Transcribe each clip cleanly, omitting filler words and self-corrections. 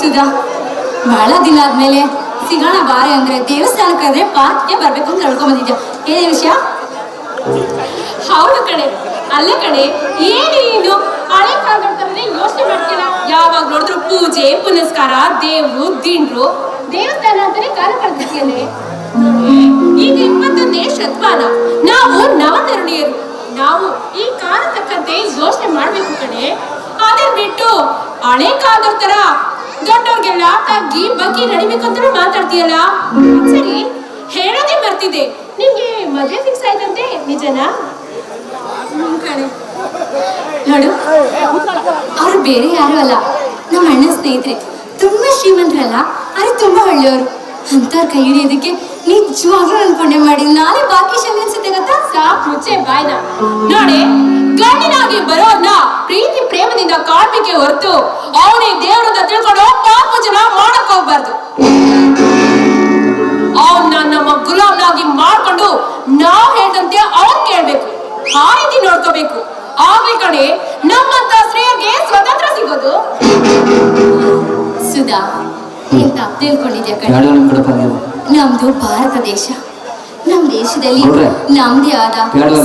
ಸುಧಾ, ಬಹಳ ದಿನ ಆದ್ಮೇಲೆ ಸಿಗೋಣ ಬಾರೆ ಅಂದ್ರೆ ದೇವಸ್ಥಾನಕ್ಕಾದ್ರೆ ಪಾರ್ಕ್ಗೆ ಬರ್ಬೇಕು ಅಂತ ಹೇಳ್ಕೊಂಡ್ಬಂದಿದ್ಯಾ. ಏನೇ ವಿಷಯ? ಹೌದು ಕಣೆ, ಅಲ್ಲ ಕಣೆ, ಏನೇನು ಹಳೆ ಕಾಲದಲ್ಲಿ ಯೋಚನೆ ಮಾಡ್ತೀರ. ಯಾವಾಗ ನೋಡಿದ್ರು ಪೂಜೆ ಪುನಸ್ಕಾರ, ದೇವ್ರು ದಿಂಡ್ರು, ದೇವಸ್ಥಾನ ಅಂತಾನೆ ಕಾಲ ಕಳೆದಿದ್ಯಲ್ಲೇ. ಈಗ 21ನೇ ಶತಮಾನ, ನಾವು ನವತರುಣಿಯರು. ನಾವು ಈ ಕಾಲ ತಕ್ಕಂತೆ ಯೋಚನೆ ಮಾಡ್ಬೇಕು ಕಣೆ. ಅದನ್ನ ಬಿಟ್ಟು ಹಳೆ ಕಾಲದ ತರ ದೊಡ್ಡವ್ರಿಗೆಲ್ಲ ತಗ್ಗಿ ಬಗ್ಗಿ ನಡಿಬೇಕು ಅಂತ ಮಾತಾಡ್ತೀಯಲ್ಲ. ಸರಿ, ಹೇಳೋದೇ ಬರ್ತಿದೆ, ನಿಮ್ಗೆ ಮದುವೆ ಫಿಕ್ಸ್ ಆಯ್ತಂತೆ, ನಿಜನಾ? ಕಣೆ, ನೋಡು, ಅವ್ರು ಬೇರೆ ಯಾರು ಅಲ್ಲ, ನಮ್ಮ ಅಣ್ಣ ಸ್ನೇಹಿತರೆ. ತುಂಬಾ ಶ್ರೀಮಂತರಲ್ಲ, ಆದ್ರೆ ತುಂಬಾ ಒಳ್ಳೆಯವರು. ಅಂತವ್ರ ಕೈ ಹಿಡಿಯೋದಕ್ಕೆ ನಿಜವಾಗ್ಲೂ ಅನ್ಕೊಂಡೆ ಮಾಡಿ ನಾಳೆ ಭಾಗ್ಯಶಾಲಿ ಅನ್ಸುತ್ತೆ ಗೊತ್ತಾ. ಸಾಕು ಮುಚ್ಚೆ ಬಾಯ್ನ. ನೋಡಿ, ಗಂಡಿನಾಗಿ ಬರೋನ್ನ ಪ್ರೀತಿ ಪ್ರೇಮದಿಂದ ಕಾಡ್ಬೇಕೆ ಹೊರತು ಅವನೇ ದೇವರನ್ನ ತಿಳ್ಕೊಂಡು ಪಾಪ ಜನ ಮಾಡಕ್ ಹೋಗ್ಬಾರ್ದು. ಅವನ್ನ ನಮ್ಮ ಗುಲಾಮ್ನಾಗಿ ಮಾಡ್ಕೊಂಡು ನಾವ್ ಹೇಳ್ದಂತೆ ಅವ್ನ್ ಕೇಳ್ಬೇಕು, ಆ ರೀತಿ ನೋಡ್ಕೋಬೇಕು. ಆಗ್ಲಿ ಕಡೆ ನಮ್ಮಂತ ಸ್ತ್ರೀಯರಿಗೆ ಸ್ವತಂತ್ರ ಸಿಗೋದು. ಸುಧಾ, ನೀನ್ ತಪ್ಪು ತಿಳ್ಕೊಂಡಿದ್ಯಾ ಕಣೆ. ನಮ್ದು ಭಾರತ ದೇಶ. ನಮ್ ದೇಶದಲ್ಲಿ ನಮ್ದೇ ಆದ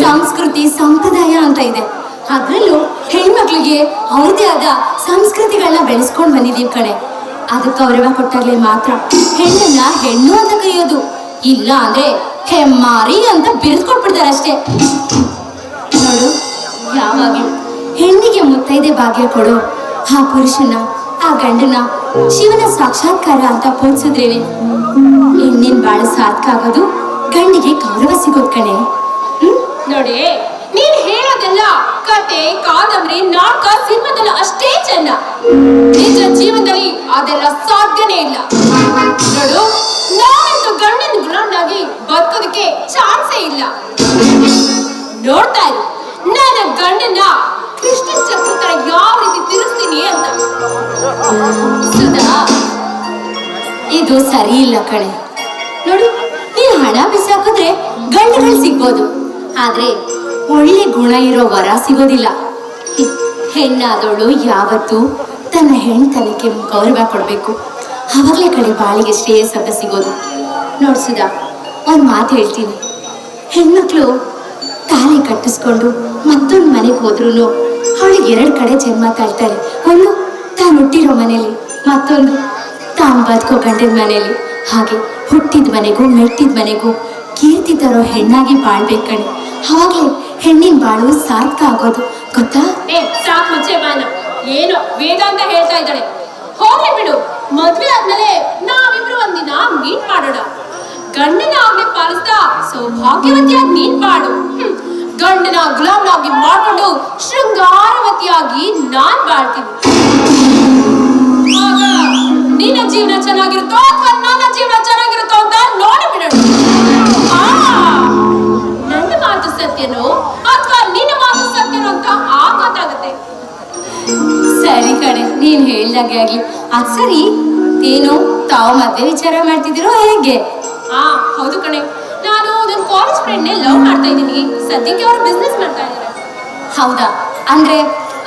ಸಂಸ್ಕೃತಿ ಸಂಪ್ರದಾಯ ಅಂತ ಇದೆ. ಅದ್ರಲ್ಲೂ ಹೆಣ್ಮಕ್ಳಿಗೆ ಅವ್ರದೇ ಆದ ಸಂಸ್ಕೃತಿಗಳನ್ನ ಬೆಳೆಸ್ಕೊಂಡ್ ಬಂದಿದೀವಿ ಕಣೆ. ಅದಕ್ಕೆ ಗೌರವ ಕೊಟ್ಟಾಗ್ಲೇ ಮಾತ್ರ ಹೆಣ್ಣನ್ನ ಹೆಣ್ಣು ಅಂತ ಕರೆಯೋದು. ಇಲ್ಲ ಅಂದ್ರೆ ಹೆಮ್ಮಾರಿ ಅಂತ ಬಿರಿಸ್ಕೊಟ್ಬಿಡ್ತಾರೆ ಅಷ್ಟೇ. ನೋಡು, ಯಾವಾಗ್ಲೂ ಹೆಣ್ಣಿಗೆ ಮುತ್ತೈದೆ ಭಾಗ್ಯ ಕೊಡು ಆ ಪುರುಷನ, ಆ ಗಂಡನ ಶಿವನ ಸಾಕ್ಷಾತ್ಕಾರ ಅಂತ ಪೋಲ್ಸಿದ್ರೇನೆ ಹೆಣ್ಣಿನ ಬಾಳ ಸಾರ್ಥಕ ಆಗೋದು, ಗಂಡಿಗೆ ಗೌರವ ಸಿಗೋದ್ ಕಣೆ. ನೋಡಿ, ನೀನ್ ಹೇಳೋದೆಲ್ಲ ಕತೆ, ಕಾದಂಬರಿ, ನಾಟಕ, ಸಿನಿಮಾದಲ್ಲ ಅಷ್ಟೇ ಚೆನ್ನ. ನಿಜ ಜೀವನದಲ್ಲಿ ಅದೆಲ್ಲ ಸಾಧ್ಯನೇ ಇಲ್ಲ. ನೋಡು, ನಾನಂತೂ ಗಂಡಿನ ಗುಲಾಮ್ನಾಗಿ ಬದುಕೋದಕ್ಕೆ ಚಾನ್ಸೇ ಇಲ್ಲ. ನೋಡ್ತಾ ಇರು, ನನ್ನ ಗಂಡನ ಕೃಷ್ಣ ಚಕ್ರ ತರ ಯಾವ ರೀತಿ ತಿರುಸ್ತೀನಿ ಅಂತ. ಸುಧಾ, ಇದು ಸರಿ ಇಲ್ಲ ಕಣೆ. ನೋಡು, ನೀನು ಹಣ ಬಿಸಾಕಿದ್ರೆ ಗಂಡುಗಳು ಸಿಗ್ಬೋದು, ಆದ್ರೆ ಒಳ್ಳೆ ಗುಣ ಇರೋ ವರ ಸಿಗೋದಿಲ್ಲ. ಹೆಣ್ಣಾದವಳು ಯಾವತ್ತೂ ತನ್ನ ಹೆಣ್ತನಕ್ಕೆ ಗೌರವ ಕೊಡ್ಬೇಕು. ಅವಾಗಲೇ ಕಡೆ ಬಾಳಿಗೆ ಶ್ರೇಯಸ್ ಅಂತ ಸಿಗೋದು. ನೋಡ್ಸುದಾ, ಒಂದು ಮಾತು ಹೇಳ್ತೀನಿ. ಹೆಣ್ಮಕ್ಳು ತಾಳಿ ಕಟ್ಟಿಸ್ಕೊಂಡು ಮತ್ತೊಂದು ಮನೆಗೆ ಹೋದ್ರು ಅವಳಿಗೆ 2 ಕಡೆ ಜನ್ಮ ತಾಳ್ತಾಳೆ. ಒಂದು ತಾನು ಹುಟ್ಟಿರೋ ಮನೇಲಿ, ಮತ್ತೊಂದು ತಾನು ಬದುಕೋ ಗಂಡನ ಮನೆಯಲ್ಲಿ. ಹಾಗೆ ಹುಟ್ಟಿದ ಮನೆಗೂ ಮೆಟ್ಟಿದ ಮನೆಗೂ ಕೀರ್ತಿ ತರೋ ಹೆಣ್ಣಾಗಿ ಬಾಳ್ಬೇಕು ಕಣೆ. ಅವಾಗಲೇ ಹೆಣ್ಣಿನ ಬಾಳು ಸಾರ್ಥಕ ಆಗೋದು, ಗೊತ್ತಾ? ಸಾಕು ಮುಚ್ಚೆ ಬಾನ. ಏನೋ ವೇದಾಂತ ಹೇಳ್ತಾ ಇದ್ದಾಳೆ. ಹೋಗ್ಲಿ ಬಿಡು, ಮದ್ವೆ ಆದ್ಮೇಲೆ ನಾವಿಬ್ರು ಒಂದಿನ ಮೀಟ್ ಮಾಡೋಣ. ಗಂಡನ ಆಜ್ಞೆ ಪಾಲಿಸ್ತಾ ಸೌಭಾಗ್ಯವತಿಯಾಗಿ ನೀನ್ ಬಾಡು. ಗಂಡನ ಗುಲಾಮ್ನಾಗಿ ಮಾಡ್ಕೊಂಡು ಶೃಂಗಾರವತಿಯಾಗಿ ನಾನ್ ಬಾಳ್ತೀನಿ. ಆಗ ನಿನ್ನ ಜೀವನ ಚೆನ್ನಾಗಿರುತ್ತೋ ಅಥವಾ ನನ್ನ ಜೀವನ ಚೆನ್ನಾಗಿರುತ್ತೋ ಅಂತ ನೋಡಿ ಬಿಡೋಣ. ನನ್ನ ಮಾತು ಸತ್ಯನೋ ಅಥವಾ ನಿನ್ನ ಮಾತು ಸತ್ಯನೋ ಅಂತ ಆಗ ಗೊತ್ತಾಗುತ್ತೆ. ಸರಿ ಕಣೆ, ನೀನ್ ಹೇಳ್ದಾಗೆ ಆಗ್ಲಿ. ಅದ್ ಸರಿ, ಏನು ತಾವು ಮದ್ವೆ ವಿಚಾರ ಮಾಡ್ತಿದ್ದೀರೋ ಹೇಗೆ? ಹೌದು ಕಣೆ, ನಾನು ನನ್ನ ಕಾಲೇಜ್ ಫ್ರೆಂಡ್ನೇ ಲವ್ ಮಾಡ್ತಾ ಇದ್ದೀನಿ. ಸದ್ಯಕ್ಕೆ ಅವರು ಬಿಸ್ನೆಸ್ ಮಾಡ್ತಾ ಇದ್ದಾರೆ. ಹೌದಾ? ಅಂದ್ರೆ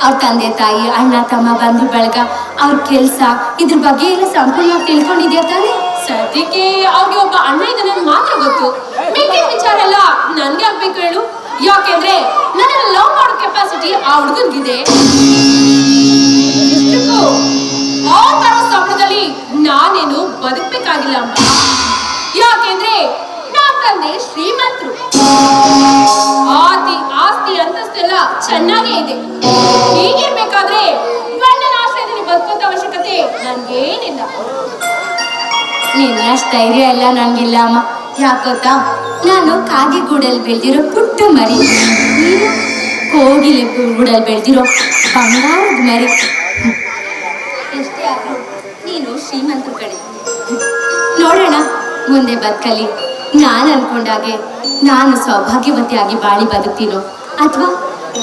ಅವ್ರ ತಂದೆ ತಾಯಿ, ಅಣ್ಣ ತಮ್ಮ, ಬಂಧು ಬಳಗ, ಅವ್ರ ಕೆಲ್ಸ, ಇದ್ರ ಬಗ್ಗೆ ಎಲ್ಲ ಸಂಪೂರ್ಣವಾಗಿ ತಿಳ್ಕೊಂಡಿದ್ಯಾ ತಾನೆ? ಸದ್ಯಕ್ಕೆ ಅವ್ರಿಗೆ ಒಬ್ಬ ಅಣ್ಣ ಇದ್ದಾನೆ ಮಾತ್ರ ಗೊತ್ತು. ಮಿಕ್ಕಿದ ವಿಚಾರ ಎಲ್ಲ ನನ್ಗೆ ಆಗ್ಬೇಕು ಹೇಳು. ಯಾಕೆಂದ್ರೆ ನನ್ನ ಲವ್ ಮಾಡೋ ಕೆಪಾಸಿಟಿ ಆ ಹುಡುಗನಿಗಿದೆ. ಆ ತರ ಸಂಬಳದಲ್ಲಿ ನಾನೇನು ಬದುಕಬೇಕಾಗಿಲ್ಲ ಅಮ್ಮ. ಯಾಕೆಂದ್ರೆ ನನ್ನ ತಂದೆ ಶ್ರೀಮಂತರು, ಆಸ್ತಿ ಅಂತಸ್ತೆಲ್ಲ ಚೆನ್ನಾಗೇ ಇದೆ. ಹೀಗಿರ್ಬೇಕಾದ್ರೆ ಗಂಡನ ಆಶ್ರಯದಲ್ಲಿ ಬದುಕುವಂತ ಅವಶ್ಯಕತೆ ನನ್ಗೇನಿಲ್ಲ. ನಿನ್ನಷ್ಟು ಧೈರ್ಯ ಎಲ್ಲ ನನ್ಗಿಲ್ಲ ಅಮ್ಮ. ಯಾಕೊತ್ತಾ, ನಾನು ಕಾಗೆ ಗೂಡಲ್ಲಿ ಬೆಳೆದಿರೋ ಪುಟ್ಟ ಮರಿ, ನೀನು ಕೋಗಿಲೆ ಗೂಡಲ್ಲಿ ಬೆಳೆದಿರೋ ಬಂಗಾರದ ಮರಿ. ಎಷ್ಟೇ ಆದ್ರೂ ನೀನು ಶ್ರೀಮಂತ ಕಡೆ. ನೋಡೋಣ ಮುಂದೆ ಬದುಕಲ್ಲಿ ನಾನು ಅನ್ಕೊಂಡಾಗೆ ನಾನು ಸೌಭಾಗ್ಯವತಿಯಾಗಿ ಬಾಳಿ ಬದುಕ್ತೀನೋ, ಅಥವಾ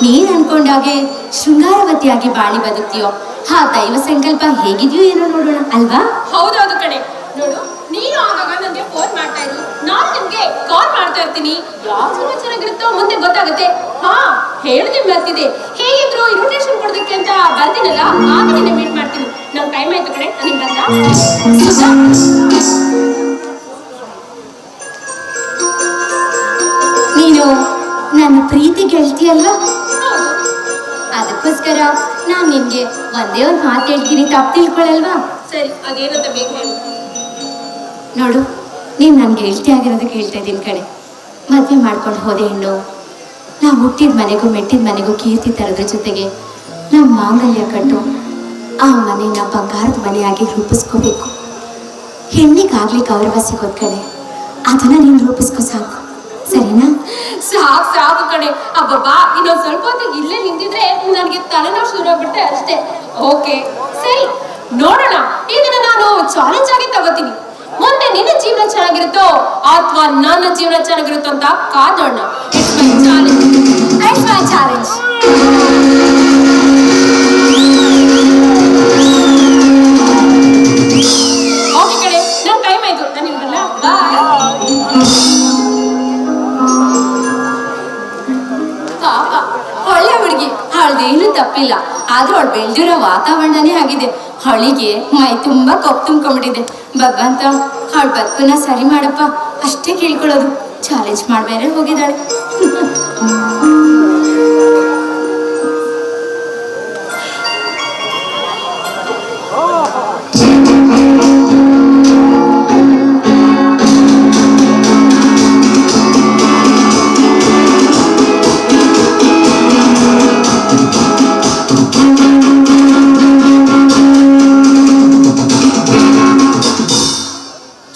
ನೀನ್ ಅನ್ಕೊಂಡಾಗೆ ಶೃಂಗಾರವತಿಯಾಗಿ ಬಾಳಿ ಬದುಕ್ತೀಯೋ. ಆ ದೈವ ಸಂಕಲ್ಪ ಹೇಗಿದೆಯೋ ಏನೋ ನೋಡೋಣ, ಅಲ್ವಾ? ಹೌದೌದು ಕಣೆ. ನೋಡು, ನೀನು ಆಗಾಗ ನನಗೆ ಫೋನ್ ಮಾಡ್ತಾ ಇರು, ನಾನು ನಿಮ್ಗೆ ಕಾಲ್ ಮಾಡ್ತಾ ಇರ್ತೀನಿ. ಯಾವ ಸಮಯ ಚೆನ್ನಾಗಿರುತ್ತೋ ಮುಂದೆ ಗೊತ್ತಾಗುತ್ತೆ. ಹೇಳದೆ ಬರ್ತಿದೆ. ಹೇಗಿದ್ರು ಇನ್ವಿಟೇಷನ್ ಕೊಡೋದಕ್ಕೆ ಅಂತ ಬರ್ತೀನಲ್ಲ, ಆಗ ನಿನ್ನೆ ಮೀಟ್ ಮಾಡ್ತೀನಿ. ನಂಗೆ ಟೈಮ್ ಆಯ್ತು ಕಡೆ ನನಗೆ ಬಂದ ನೀನು ನನ್ನ ಪ್ರೀತಿ ಗೆಳ್ತಿಯಲ್ಲ, ಅದಕ್ಕೋಸ್ಕರ ನಾನು ನಿನ್ಗೆ ಒಂದೇ ಒಂದು ಮಾತು ಹೇಳ್ತೀನಿ, ತಪ್ಪು ತಿಳ್ಕೊಳ್ಳಲ್ವಾ? ಸರಿ, ಅದೇನಂತ ಬೇಗ ಹೇಳು. ನೋಡು, ನೀನು ನನ್ಗೆ ಗೆಳ್ತಿ ಆಗಿರೋದಕ್ಕೆ ಹೇಳ್ತಾ ಇದ್ದೀನಿ ಕಡೆ. ಮದುವೆ ಮಾಡ್ಕೊಂಡು ಹೋದೆ ಹೆಣ್ಣು, ನಾವು ಹುಟ್ಟಿದ ಮನೆಗೂ ಮೆಟ್ಟಿದ ಮನೆಗೂ ಕೀರ್ತಿ ತರೋದ್ರ ಜೊತೆಗೆ ನಮ್ಮ ಮಾಂಗಲ್ಯ ಕಟ್ಟು ಆ ಮನೆನ ಬಂಗಾರದ ಮನೆಯಾಗಿ ರೂಪಿಸ್ಕೋಬೇಕು. ಹೆಣ್ಣಿಗಾಗ್ಲಿ ಗೌರವ ಸಿಗೋದ್ ಕಡೆ, ಅದನ್ನ ನೀನು ರೂಪಿಸ್ಕೋ ಸಾಕು, ಸರಿನಾ? ಸಾಕು ಕಡೆ. ಅಬ್ಬಬ್ಬಾ, ಇನ್ನೊಂದು ಸ್ವಲ್ಪ ಹೊತ್ತಿಗೆ ಇಲ್ಲೇ ನಿಂತಿದ್ರೆ ನನಗೆ ತಲೆನೋವು ಶುರು ಆಗ್ಬಿಟ್ಟೆ ಅಷ್ಟೇ. ಓಕೆ ಸರಿ, ನೋಡೋಣ. ಇದನ್ನ ನಾನು ಚಾಲೆಂಜ್ ಆಗಿ ತಗೋತೀನಿ. ಮುಂದೆ ನಿನ್ನ ಜೀವನ ಚೆನ್ನಾಗಿರುತ್ತೋ ಅಥವಾ ನನ್ನ ಜೀವನ ಚೆನ್ನಾಗಿರುತ್ತೋ ಅಂತ ಕಾದೋಣ. It's my challenge. ಓಕೆ ಕಡೆ, ನನ್ನ ಟೈಮ್ ಆಯ್ತು, ನಾನು ಇರಲ್ಲ. ಬಾಯ್. ಪಾಪ ಒಳ್ಳೆ ಹುಡುಗಿ, ಅವಳದೇನು ತಪ್ಪಿಲ್ಲ. ಆದ್ರೂ ಅವಳು ಬೆಳೆದಿರೋ ವಾತಾವರಣನೇ ಆಗಿದೆ. ಅವಳಿಗೆ ಮೈ ತುಂಬಾ ಕೊಪ್ಪು ತುಂಬ್ಕೊಂಡ್ಬಿಟ್ಟಿದೆ. ಭಗವಂತ ಅವಳ ಬದುಕನ್ನ ಸರಿ ಮಾಡಪ್ಪ, ಅಷ್ಟೇ ಕೇಳ್ಕೊಳ್ಳೋದು. ಚಾಲೆಂಜ್ ಮಾಡ್ಬೇರೆ ಹೋಗಿದ್ದಾಳೆ.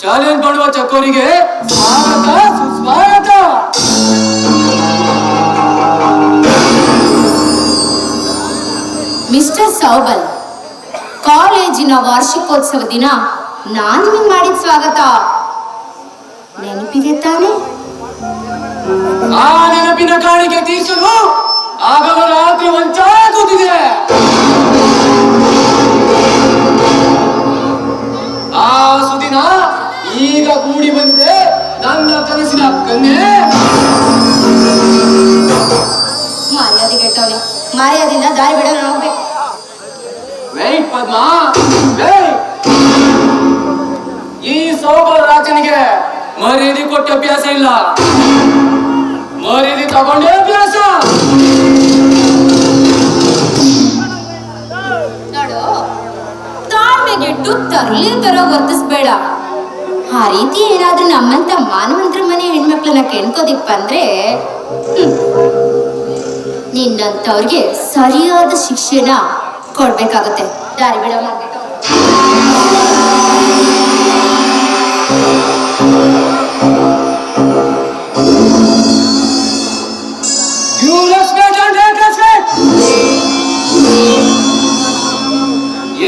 ಚಾಲೆಂಜ್ ಮಾಡುವ ಚಕೋರಿಗೆ ಸ್ವಾಗತ ಸುಸ್ವಾಗತ. ಮಿಸ್ಟರ್ ಸೌಬಲ್, ಕಾಲೇಜಿನ ವಾರ್ಷಿಕೋತ್ಸವ ದಿನ ನಾನು ನಿಮಗೆ ಮಾಡಿದ ಸ್ವಾಗತ ನೆನಪಿದೆ ತಾನೇ? ಆ ನೆನಪಿನ ಕಾಣಿಕೆ ತೀರಿಸಲು ಆಗಲು ರಾತ್ರಿ ವಂಚಾಗುತ್ತಿದೆ. ಆ ಸುದಿನ ಈಗ ಕೂಡಿ ಬಂದಿದೆ ನನ್ನ ಕನಸಿನ ಕನ್ಯೆ. ಮರ್ಯಾದೆ ಕೆಟ್ಟವನೆ, ಮರ್ಯಾದೆಯಿಂದ ದಾರಿ ಬಿಡೋಣ ಹೋಗ್ಬೇಕು. Wait Padma, wait. ಈ ಸೌಬಲ್ ರಾಜನಿಗೆ ಮರ್ಯಾದೆ ಕೊಟ್ಟ ಅಭ್ಯಾಸ ಇಲ್ಲ, ಮರ್ಯಾದೆ ತಗೊಂಡೇ ಅಭ್ಯಾಸ. ನೋಡು, ತಾಳ್ಮೆಗೆಟ್ಟು ತರಲಿ ತರ ವರ್ತಿಸ್ಬೇಡ. ಆ ರೀತಿ ಏನಾದ್ರೂ ನಮ್ಮಂತ ಮಾನವಂತರ ಮನೆ ಹೆಣ್ಮಕ್ಳನ್ನ ಕೆಣ್ಕೋದಿಕ್ ಬಂದ್ರೆ ನಿನ್ನಂತವ್ರಿಗೆ ಸರಿಯಾದ ಶಿಕ್ಷೆನ ಕೊಡ್ಬೇಕಾಗುತ್ತೆ. ದಾರಿ ಬಿಡ ಮಾಡ್ಬೇಕು.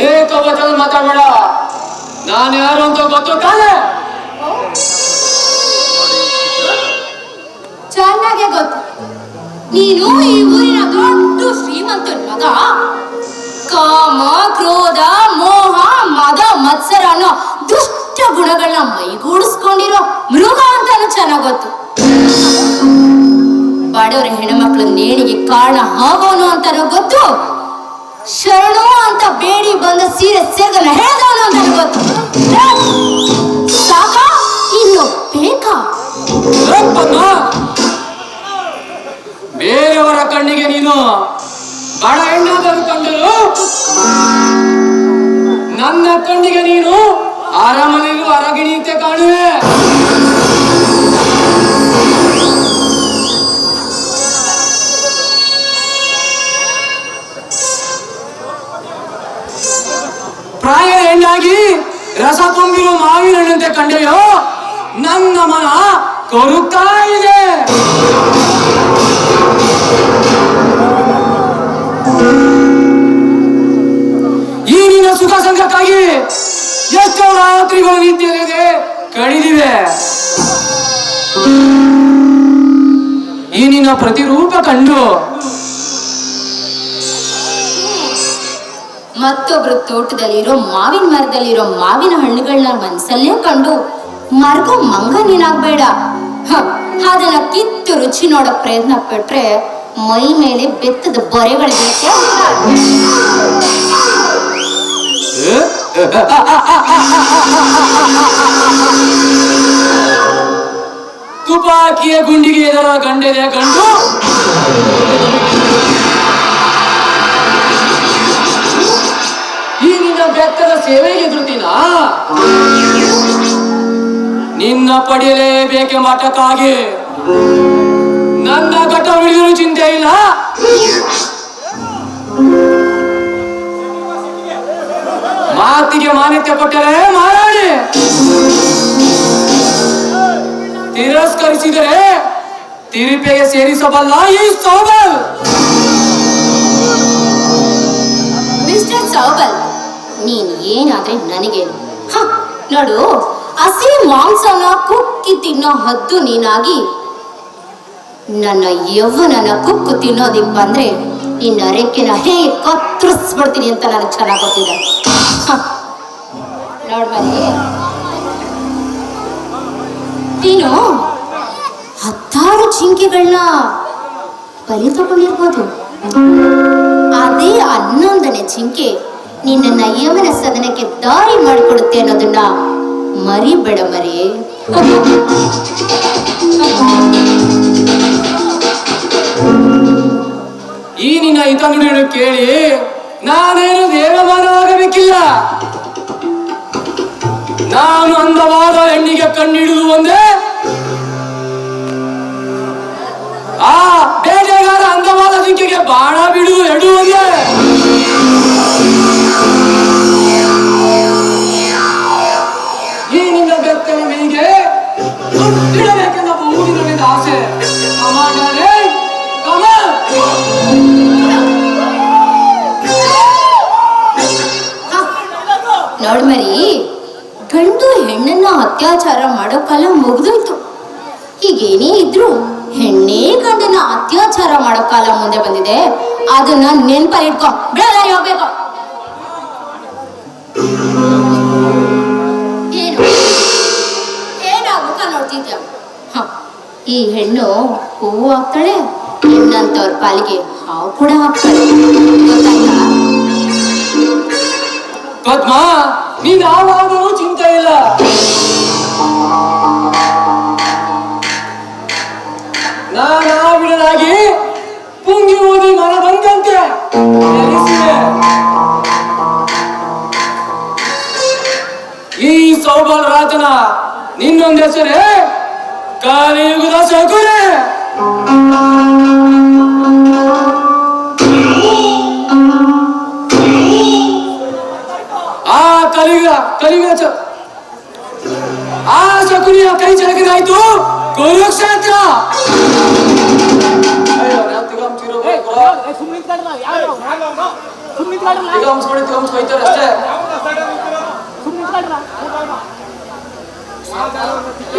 ಏಕವಚನ ಮಾತಾಡಬೇಡ. ನಾನು ಯಾರು ಅಂತ ಗೊತ್ತು ತಾನೆ? ಚೆನ್ನಾಗೆ ಗೊತ್ತು. ನೀನು ಈ ಊರಿನ ದೊಡ್ಡ ಶ್ರೀಮಂತನ ಮಗ. ಕಾಮ, ಕ್ರೋಧ, ಮೋಹ, ಮದ, ಮತ್ಸರ ಅನ್ನೋ ದುಷ್ಟ ಗುಣಗಳನ್ನ ಮೈಗೂಡಿಸ್ಕೊಂಡಿರೋ ಮೃಗ ಅಂತಾನು ಚೆನ್ನಾಗ್ ಗೊತ್ತು. ಬಡವರ ಹೆಣ್ಮಕ್ಳು ನೇಣಿಗೆ ಕಾರಣ ಆಗೋನು ಅಂತಾನು ಗೊತ್ತು. ಶರಣು ಅಂತ ಬೇಡಿ ಬಂದ ಸೀರೆ ಸೇರ್ಗನ ಹೇಳ್ದವನು ಅಂತಾನು ಗೊತ್ತು. ಸಾಕ, ಇನ್ನು ಬೇಕಾ? ಬೇರೆಯವರ ಕಣ್ಣಿಗೆ ನೀನು ಬಡ ಹೆಣ್ಣಾದರೂ ಕಂಡರು, ನನ್ನ ಕಣ್ಣಿಗೆ ನೀನು ಅರಮನೆಯಲ್ಲೂ ಅರಗಿಣಿಯಂತೆ ಕಾಣುವೆ. ಪ್ರಾಯ ಹೆಣ್ಣಾಗಿ ರಸ ತುಂಬಿರುವ ಮಾವಿನ ಹಣ್ಣಂತೆ ಕಂಡೆಯೋ, ನನ್ನ ಮನ ಕೊರುತ್ತಾ ಇದೆ. ಈ ನಿನ್ನ ಸುಖ ಸಂಘಕ್ಕಾಗಿ ಎಷ್ಟೋ ರಾತ್ರಿಗಳು ನಿಂತಿದೆ ಕಡಿದಿವೆ. ಈ ನಿನ್ನ ಪ್ರತಿರೂಪ ಕಂಡು ಮತ್ತೊಬ್ರು ತೋಟದಲ್ಲಿರೋ ಮಾವಿನ ಮರದಲ್ಲಿರೋ ಮಾವಿನ ಹಣ್ಣುಗಳನ್ನ ಮನ್ಸಲ್ಲೇ ಕಂಡು ಮರ್ಗೋ ಮಂಗ ನೀನಾಗ್ಬೇಡ. ಅದನ್ನ ಕಿತ್ತು ರುಚಿ ನೋಡಕ್ ಪ್ರಯತ್ನ ಪಟ್ರೆ ಮೈ ಮೇಲೆ ಬೆತ್ತದ ಬೊರೆಗಳಿರುತ್ತೆ. ತುಪಾಕಿಯ ಗುಂಡಿಗೆ ಎದರ ಗಂಡೆದೆ ಗಂಡು ಈ ನಿನ್ನ ಬೆತ್ತದ ಸೇವೆಗೆ ಎದುರುತ್ತೀನ ನಿನ್ನ ಪಡೆಯಲೇಬೇಕೆ ಮಠಕ್ಕಾಗಿ ನನ್ನ ಘಟ ಹಿಡಿದರೂ ಚಿಂತೆ ಇಲ್ಲ. ಮಾತಿಗೆ ಮಾನ್ಯತೆ ಕೊಟ್ಟರೆ ಮಾರಾಣಿ, ತಿರಸ್ಕರಿಸಿದರೆ ತಿರುಪೆಗೆ ಸೇರಿಸಬಲ್ಲ ಈ ಸೌಬಲ್. ಮಿಸ್ಟರ್ ಸೌಬಲ್, ನೀನ್ ಏನಾದ್ರೆ ನನಗೇನು? ನೋಡು, ಹಸಿ ಮಾಂಸನ ಕುಕ್ಕಿ ತಿನ್ನೋ ಹದ್ದು ನೀನಾಗಿ ನನ್ನ ಯೌವನನ ಕುಕ್ಕು ತಿನ್ನೋದಿಕ್ ಬಂದ್ರೆ ನಿನ್ನ ರೆಕ್ಕೆನ ಹೇಗೆ ಕತ್ತರಿಸ್ಬಿಡ್ತೀನಿ ಅಂತ ನನಗೆ ಚೆನ್ನಾಗಿ ಗೊತ್ತಿದೆ. ನೋಡ್ಬನ್ನಿ, ನೀನು 10 ಜಿಂಕೆಗಳನ್ನ ಬಲಿ ತಗೊಂಡಿರ್ಬೋದು. ಅದೇ 11ನೇ ಜಿಂಕೆ ನಿನ್ನ ಯಮನ ಸದನಕ್ಕೆ ದಾರಿ ಮಾಡಿಕೊಡುತ್ತೆ ಅನ್ನೋದನ್ನ ಮರಿಬೇಡ ಮರಿ. ಈ ನಿನ್ನ ಹಿತನುಡಿಯನ್ನು ಕೇಳಿ ನಾನೇನು ದೇವಮಾನವಾಗಬೇಕಿಲ್ಲ. ನಾನು ಅಂದವಾದ ಹೆಣ್ಣಿಗೆ ಕಣ್ಣಿಡುವುದು ಒಂದೇ, ಆ ಬೇಟೆಗಾರ ಅಂದವಾದ ಜಿಂಕೆಗೆ ಬಾಣ ಬಿಡುವುದು 2 ಒಂದೇ. ಈ ನಿನ್ನ ಬೆತ್ತನ ಮೈಗೆ ಇಡಬೇಕೆಂದ ಬಹುದಿನದಿಂದ ಆಸೆ. ಕಮಾಂಡರೇ, ನೋಡ್ಮರಿ, ಗಂಡು ಹೆಣ್ಣನ್ನ ಅತ್ಯಾಚಾರ ಮಾಡೋ ಕಾಲ ಮುಗಿದೋಯ್ತು. ಹೀಗೇನೇ ಇದ್ರು ಹೆಣ್ಣೇ ಗಂಡನ ಅತ್ಯಾಚಾರ ಮಾಡೋ ಕಾಲ ಮುಂದೆ ಬಂದಿದೆ. ಅದನ್ನ ನೆನ್ಪಲ್ಲಿ ಇಟ್ಕೊ, ಬೆಳಗಾರಿ ಹೋಗ್ಬೇಕು. ಏನು ಏನಾಗುತ್ತ ನೋಡ್ತಿದ್ಯ? ಈ ಹೆಣ್ಣು ಹೂವು ಹಾಕ್ತಾಳೆ, ಹೆಣ್ಣಂತವ್ರ ಪಾಲಿಗೆ ಹಾವು ಕೂಡ ಹಾಕ್ತಾಳೆ, ಗೊತ್ತಾಯ್ತಾ? ಪದ್ಮ, ನೀನ್ ಯಾವಾಗಲೂ ಚಿಂತೆ ಇಲ್ಲ. ನಾನಾಗಿ ಪುಂಗಿ ಓದಿ ಮನ ಬಂದಂತೆ ಈ ಸೌಬಲ್ ರಾಜನ ನಿನ್ನೊಂದು ಹೆಸರೇ ಕಲಿಯುಗದ ಸಗುರೆ. ಕಲಿಯುಗ ಆ ಶಕುನಿಯ ಕೈ ಜಗದಾಯ್ತು ಕುರುಕ್ಷೇತ್ರ.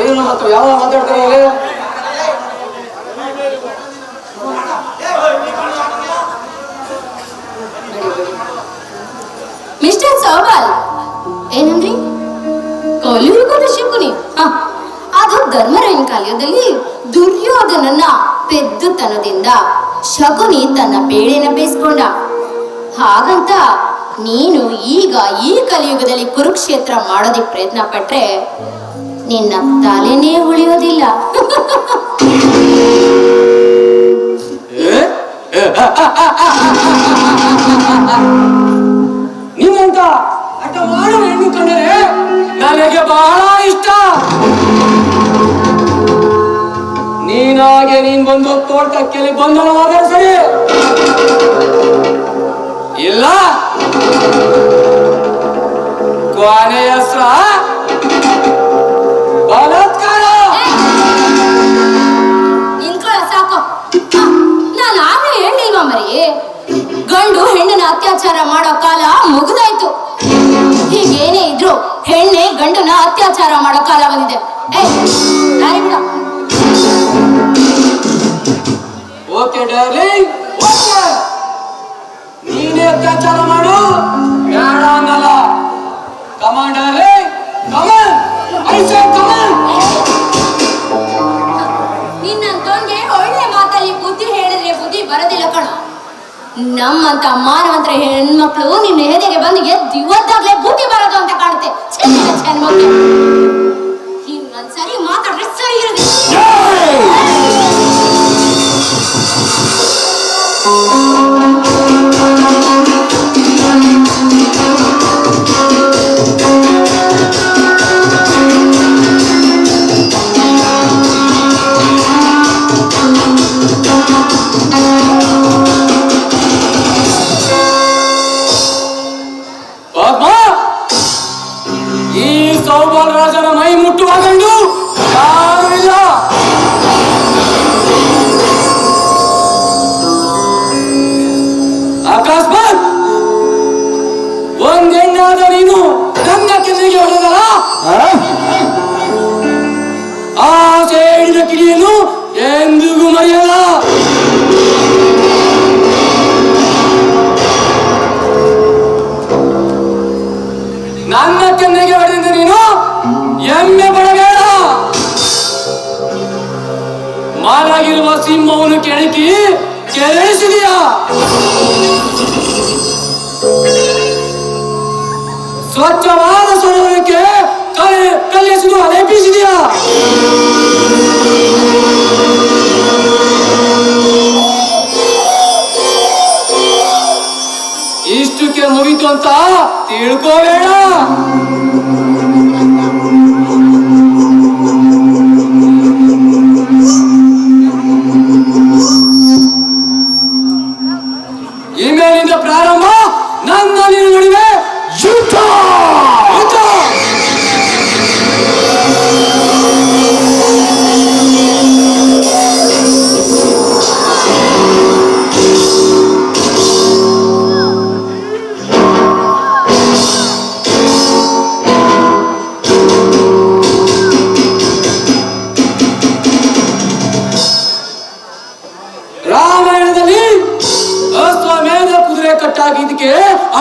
ಏನು ಮತ್ತು ಯಾವ ಮಾತಾಡ್ತಾರೆ? ಮಿಸ್ಟರ್ ಸೌಬಲ್, ಏನಂದ್ರಿ? ಕಲಿಯುಗದ ಶಕುನಿ? ಅದು ಧರ್ಮರಾಯನ ಕಾಲದಲ್ಲಿ ದುರ್ಯೋಧನನ ಪೆದ್ದುತನದಿಂದ ಶಕುನಿ ತನ್ನ ಬೇಳೆನ ಬೇಯಿಸ್ಕೊಂಡ. ಹಾಗಂತ ನೀನು ಈಗ ಈ ಕಲಿಯುಗದಲ್ಲಿ ಕುರುಕ್ಷೇತ್ರ ಮಾಡೋದಿಕ್ ಪ್ರಯತ್ನ ಪಟ್ರೆ ನಿನ್ನ ತಲೆನೇ ಉಳಿಯೋದಿಲ್ಲ. ನಿನ್ನಂತ ಹಠ ಮಾಡುವ ಹೆಣ್ಣು ಕಂಡರೆ ನನಗೆ ಬಹಳ ಇಷ್ಟ. ನೀನಾಗೆ ನೀನ್ ಬಂದು ತೋಟಕ್ಕೆಲ್ಲಿ ಬಂಧನವಾದರೆ ಸರಿ, ಇಲ್ಲ ಕೊನೆಯ ಹೆಸರ ಬಲಾತ್ಕಾರ. ನಿಂತ್ಕೊಳ್ಳ ಸಾಕು. ನಾನು ಆಗ್ಲೇ ಹೇಳಿಲ್ವಾ ಮರಿ, ಗಂಡು ಹೆಣ್ಣಿನ ಅತ್ಯಾಚಾರ ಮಾಡೋ ಕಾಲ ಮುಗಿದಾಯ್ತು. ಹೀಗೇನೇ ಇದ್ರು ಹೆಣ್ಣೆ ಗಂಡನ ಅತ್ಯಾಚಾರ ಮಾಡೋ ಕಾಲ ಬಂದಿದೆ. ಓಕೆ ಡಾರ್ಲಿಂಗ್, ಓಕೆ, ನೀನೇ ಅತ್ಯಾಚಾರ ಮಾಡು, ಬೇಡ ಅನ್ನಲ್ಲ. ಕಮಾನ್ ಡಾರ್ಲಿಂಗ್, ಕಮಾನ್, ಐ ಸೇ ಕಮಾನ್. ನಿನ್ನಂತವನ್ಗೆ ಒಳ್ಳೆ ಮಾತಲ್ಲಿ ಬುದ್ಧಿ ಹೇಳಿದ್ರೆ ಬುದ್ಧಿ ಬರೋದಿಲ್ಲ ಕಣ. ನಮ್ಮಂತ ಮಾನವಂತರ ಹೆಣ್ಮಕ್ಳು ನಿನ್ನ ಎದೆಗೆ ಬಂದು ಎದ್ದು ಇವತ್ತಾಗ್ಲೇ ಬುದ್ಧಿ ಬರೋದು ಅಂತ ಕಾಣುತ್ತೆ. ಹೆಣ್ಮಕ್ಳು ಇನ್ನೊಂದ್ಸರಿ ಮಾತಾಡ್ರೆ ಸರಿ ಇರುತ್ತೆ. ಈ ಸೌಬಾಲ್ ರಾಜನ ಮೈ ಮುಟ್ಟುವಾಗಂಡು ಯಾರು ಇಲ್ಲ. ಅಕಸ್ಮಾತ್ ಒಂದೆಣ್ಣಾದ ನೀನು ನನ್ನ ಕೆನ್ನೆಗೆ ಹೊಡೆದಲ್ಲ, ಆ ಸೇಡಿನ ಕಿಡಿಯನ್ನು ಎಂದಿಗೂ ಮರೆಯಲ್ಲ. ನನ್ನ ಕೆನ್ನೆಗೆ ಹೊಡೆದ ನೀನು ಎಮ್ಮೆ ಪಡಬೇಡ. ಮಾಲಾಗಿರುವ ಸಿಂಹವನ್ನು ಕೆಣಕಿ ಕೆರಳಿಸಿದೀಯಾ? ಸ್ವಚ್ಛವಾದ ಸರೋವರಕ್ಕೆ ಕಲ್ಲೆಸೆದು ಅಲೆಪಿಸಿದೀಯಾ? ಇಷ್ಟಕ್ಕೆ ಮುಗಿತು ಅಂತ ತಿಳ್ಕೋಬೇಡ. ಇಮೇಲಿಂದ ಪ್ರಾರಂಭ ನನ್ನ ನಿನ್ನ ನಡುವೆ ಯುದ್ಧ. ರಾಮಾಯಣದಲ್ಲಿ ಅಶ್ವಮೇಧ ಕುದುರೆ ಕಟ್ಟಾಗಿದ್ದಕ್ಕೆ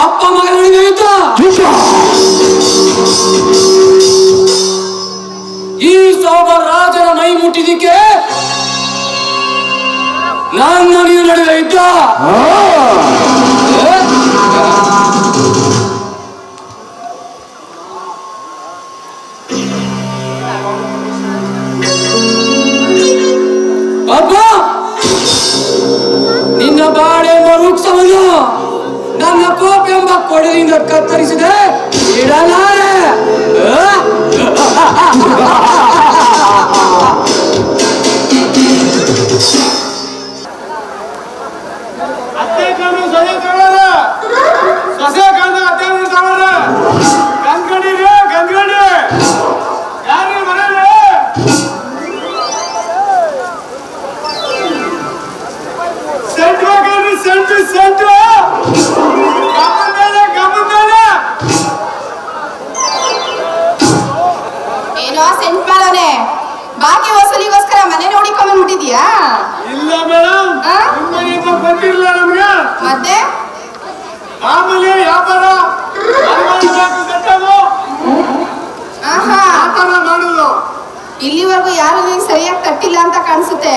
ಅಪ್ಪ ಮಗನ ನಡುವೆ ಯುದ್ಧ. ಈ ಸೌಬರ್ ರಾಜನ ಮೈ ಮುಟ್ಟಿದ್ದಕ್ಕೆ ನನ್ನ ನೀನು ನಡುವೆ ಯುದ್ಧ. ಅಪ್ಪ, ನಿನ್ನ ಬಾಳೆಂಬ ವೃಕ್ಷವನ್ನು ನನ್ನ ಕೋಪ ಎಂಬ ಕೊಡಲಿಂದ ಕತ್ತರಿಸಿದೆ ಇಡಲಾರೆ. ಅತ್ತೆ ಕಂಡು ಸೊಸೆ ತಗೊಳ್ಳ, ಸೊಸೆ ಕಂಡು ಅತ್ತೆ ತಗೊಳ್ಳ. ಗಂದ್ಗಡಿರಿ ಗಂದ್ಗಡಿ ಯಾರು ಮನೇಲಿ? ಸೆಂಟ್ ಬೇಕಲ್ರಿ, ಸೆಂಟ್ ಸೆಂಟ್ ಗಮನ. ಏನೋ ಸೆಂಟ್ ಮಾಡೋನೆ, ಬಾಕಿ ವಸೂಲಿಗೋಸ್ಕರ ಮನೆ ನೋಡಿಕೊಂಡ್ಬಿಟ್ಟಿದ್ಯಾ? ಇಲ್ಲ ಮೇಡಮ್, ಆ? ನಿಮ್ಮನೆಯಿಂದ ಬಂದಿರಲಿಲ್ಲ ನಮ್ಗೆ. ಮತ್ತೆ ಮಾಮೂಲಿ ವ್ಯಾಪಾರ ಆಹಾ, ವ್ಯಾಪಾರ ಮಾಡುದು. ಇಲ್ಲಿವರೆಗೂ ಯಾರು ನಿಂಗೆ ಸರಿಯಾಗಿ ತಟ್ಟಿಲ್ಲ ಅಂತ ಕಾಣಿಸುತ್ತೆ.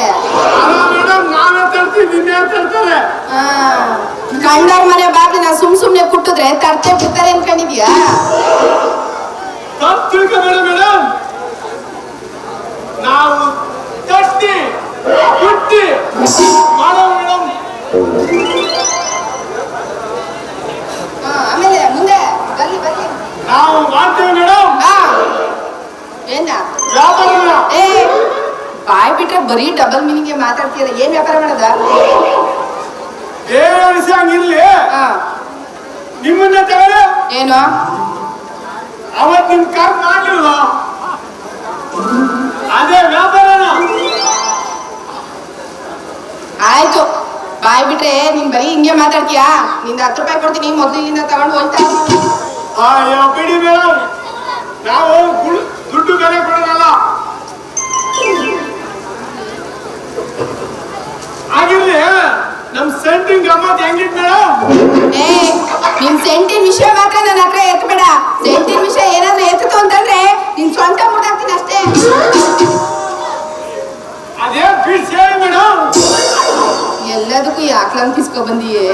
ಅಲ್ಲ ಮೇಡಮ್, ನಾವೇ ತರ್ತೀವಿ, ನಿನ್ನೆ ತರ್ತಾರೆ. ಗಂಡವ್ರ ಮನೆ ಬಾಗಿನ ಸುಮ್ನೆ ಕುಟ್ಟಿದ್ರೆ ತರ್ತೆ ಬಿಡ್ತಾರೆ ಅನ್ಕೊಂಡಿದ್ಯಾ? ತಪ್ಪು ತಿಳ್ಕೊಬೇಡ ಮೇಡಮ್, ನಾವು ತಟ್ಟಿ ಕುಟ್ಟಿ ಮಾಡೋ ಮೇಡಮ್. ಆಮೇಲೆ ಮುಂದೆ ಬಲ್ಲಿ ಬಲ್ಲಿ. ನಾವು ಮಾಡ್ತೀವಿ ಮೇಡಮ್ ಏನ ವ್ಯಾಪಾರ. ಏ ಬಾಯ್ ಬಿಟ್ರೆ ಬರೀ ಡಬಲ್ ಮೀನಿಂಗ್ ಮಾತಾಡ್ತೀರ. ಏನ್ ವ್ಯಾಪಾರ ಮಾಡೋದ? ಬೇರೆ ವಿಷಯ ಹಂಗಿರ್ಲಿ, ನಿಮ್ಮನ್ನ ತಗೊಳ್ಳಿ. ಏನು ಅವತ್ ನಿಮ್ ಕಾರ್ ಮಾಡ್ಲಿಲ್ವ? ಅದೇ ವ್ಯಾಪಾರನ. ಆಯ್ತು, ಬಾಯ್ ಬಿಟ್ರೆ ನೀನ್ ಬರೀ ಹಿಂಗೆ ಮಾತಾಡ್ತೀಯಾ? ನಿಂದ 10 ರೂಪಾಯಿ ಕೊಡ್ತೀನಿ, ಮೊದ್ಲು ಇಲ್ಲಿಂದ ತಗೊಂಡು ಹೋಯ್ತಾ. ಅಯ್ಯೋ ಬಿಡಿ ಮೇಡಮ್, ನಾವು ದುಡ್ಡು ಬೆಲೆ ಕೊಡೋದಲ್ಲ. ಆಗಿರ್ಲಿ, ನಮ್ ಸೆಂಟಿಂಗ್ ಗಮ್ಮತ್ ಹೆಂಗಿತ್ ಮೇಡಮ್? ಏ ನಿನ್ ಸೆಂಟಿನ ವಿಷಯ ಮಾತ್ರ ನನ್ನ ಹತ್ರ ಎತ್ಬೇಡ. ಸೆಂಟಿನ ವಿಷಯ ಏನಾದ್ರೂ ಎತ್ತಿತು ಅಂತಂದ್ರೆ ನಿನ್ ಸ್ವಂತ ಮುಟ್ಟಾಕ್ತೀನಿ ಅಷ್ಟೇ. ಅದೇ ಬಿಡ್ಸ್ ಹೇಳಿ ಮೇಡಮ್. ಎಲ್ಲದಕ್ಕೂ ಯಾಕೆ ಬಾಕ್ಲಂಗ್ ಕಿಸ್ಕೊ ಬಂದಿಯೇ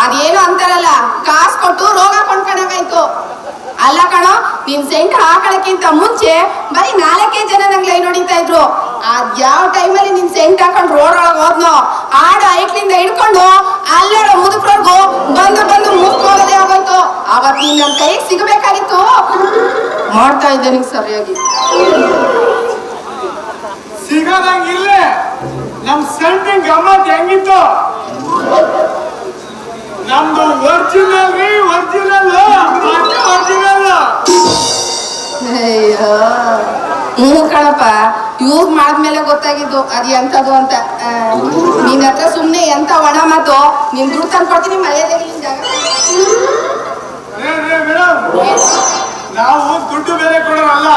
ಅದೇನು ಅಂತಾರಲ್ಲ ಕಾಸು ಕೊಟ್ಟು ರೋಗ ಕೊಂಡ್ಕೊಂಡಾಗಾಯ್ತು. ಅಲ್ಲ ಕಣೋ, ನಿನ್ ಸೆಂಟ್ ಹಾಕೊಳಕ್ಕಿಂತ ಮುಂಚೆ ಬರೀ 4 ಜನ ನಂಗೆ ಲೈನ್ ಹೊಡಿತಾ ಇದ್ರು. ಅದ್ ಯಾವ ಟೈಮಲ್ಲಿ ನಿನ್ ಸೆಂಟ್ ಹಾಕೊಂಡು ರೋಡ್ ಒಳಗೆ ಹೋದ್ನೋ, ಆಡ ಐಟ್ಲಿಂದ ಹಿಡ್ಕೊಂಡು ಅಲ್ಲಾಡೋ ಮುದುಕ್ರವ್ರಿಗೂ ಬಂದು ಬಂದು ಮುಗ್ಕೋಗೋದೇ ಆಗೋಯ್ತು. ಅವತ್ ನೀನ್ ನನ್ ಕೈಗೆ ಸಿಗಬೇಕಾಗಿತ್ತು. ಮಾಡ್ತಾ ಇದ್ದೆ ನಿಂಗೆ ಸರಿಯಾಗಿ. ಸಿಗೋದಂಗಿಲ್ಲ. ನಮ್ ಸೆಂಟಿಂಗ್ ಗಮ್ಮತ್ ಹೆಂಗಿತ್ತು? ನಮ್ದು ಒರಿಜಿನಲ್ ರೀ, ಒರಿಜಿನಲ್ ಒರಿಜಿನಲ್. ಅಯ್ಯೋ ಹ್ಞೂ ಕಣಪ್ಪ, ಯೂಸ್ ಮಾಡಿದ್ಮೇಲೆ ಗೊತ್ತಾಗಿದ್ದು ಅದು ಎಂಥದ್ದು ಅಂತ. ನಿನ್ನ ಹತ್ರ ಸುಮ್ಮನೆ ಎಂಥ ಒಣ ಮಾತು. ನೀನ್ ದುಡ್ಡು ತಂದು ಕೊಡ್ತೀನಿ, ಮರ್ಯಾದೆಗೆ ಜಾಗ. ಮೇಡಮ್, ನಾವು ದುಡ್ಡು ಬೇರೆ ಕೊಡೋರಲ್ಲ,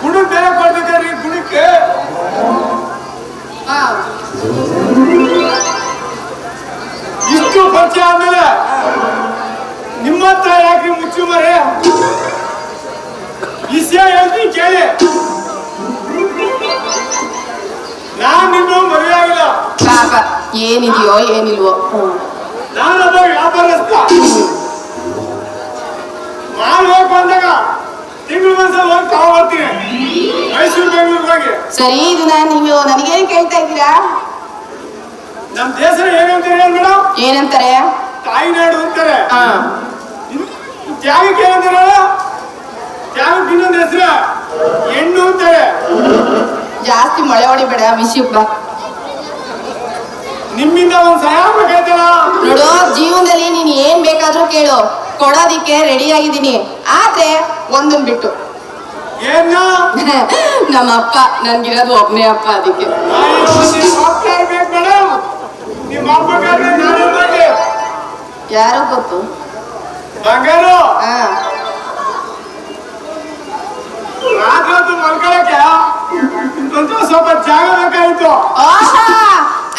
ಗುಣಕ್ಕೆ ಬೇರೆ ಕೊಡ್ಬೇಕಾದ್ರೆ ಗುಣಕ್ಕೆ ಇಷ್ಟು ಪರಿಚಯ ಆದ್ಮೇಲೆ ನಿಮ್ಮ ಹತ್ರ ಯಾಕ್ರಿ ಮುಚ್ಚು ಮರೆ? ವಿಷಯ ಹೇಳ್ತೀನಿ ಕೇಳಿ. ನಾನ್ ನಿನ್ನೂ ಮದುವೆ ಆಗಿಲ್ಲ. ಪಾಪ ಏನಿದೆಯೋ ಏನಿಲ್ವೋ. ನಾನೊಬ್ಬ ವ್ಯಾಪಾರಸ್ಥ. ಮಾಡ್ಬೇಕು ಅಂದಾಗ ತಿಂಗಳು ಒಂದ್ಸಲ ಹೋಗಿ ತಗೊಂಡ್ಬರ್ತೀನಿ ಮೈಸೂರು ಬೆಂಗಳೂರು ಹೋಗಿ. ಸರಿ, ಇದನ್ನ ನೀವು ನನಗೇನು ಕೇಳ್ತಾ ಇದ್ದೀರಾ? ನಮ್ ದೇಶ ಏನಂತಾರೆ ಮೇಡಮ್? ಏನಂತಾರೆ? ತಾಯಿನಾಡು ಅಂತಾರೆ. ತ್ಯಾಗಕ್ಕೆ ಏನಂತಾರಲ್ಲ, ತ್ಯಾಗಕ್ಕೆ ಇನ್ನೊಂದು ಹೆಸರು ಹೆಣ್ಣು ಅಂತಾರೆ. ಜಾಸ್ತಿ ಮೊಳೆ ಹೊಡಿಬೇಡ, ವಿಷಯಕ್ಕೆ ಬಾ. ನಿಮ್ಮಿಂದ ಒಂದ್ ಸಹಾಯ ಬೇಕಾಯ್ತಲ್ಲ. ನೋಡು, ಜೀವನದಲ್ಲಿ ನೀನ್ ಏನ್ ಬೇಕಾದ್ರೂ ಕೇಳು, ಕೊಡೋದಿಕ್ಕೆ ರೆಡಿ ಆಗಿದ್ದೀನಿ. ಆದ್ರೆ ಒಂದನ್ ಬಿಟ್ಟು. ಏನ? ನಮ್ಮ ಅಪ್ಪ, ನನ್ಗಿರೋದು ಒಬ್ನೇ ಅಪ್ಪ, ಅದಕ್ಕೆ. ಮೇಡಮ್, ನಿಮ್ಮ ಅಪ್ಪಗಾದ್ರೆ ನಾನೇ ಮಾಡಿ. ಯಾರೋ ಗೊತ್ತು? ಬಂಗಾರು ಹಾ, ರಾತ್ರಿ ಮಲ್ಕೊಳಕ್ಕೆ ಸ್ವಲ್ಪ ಜಾಗ ಬೇಕಾಯ್ತು.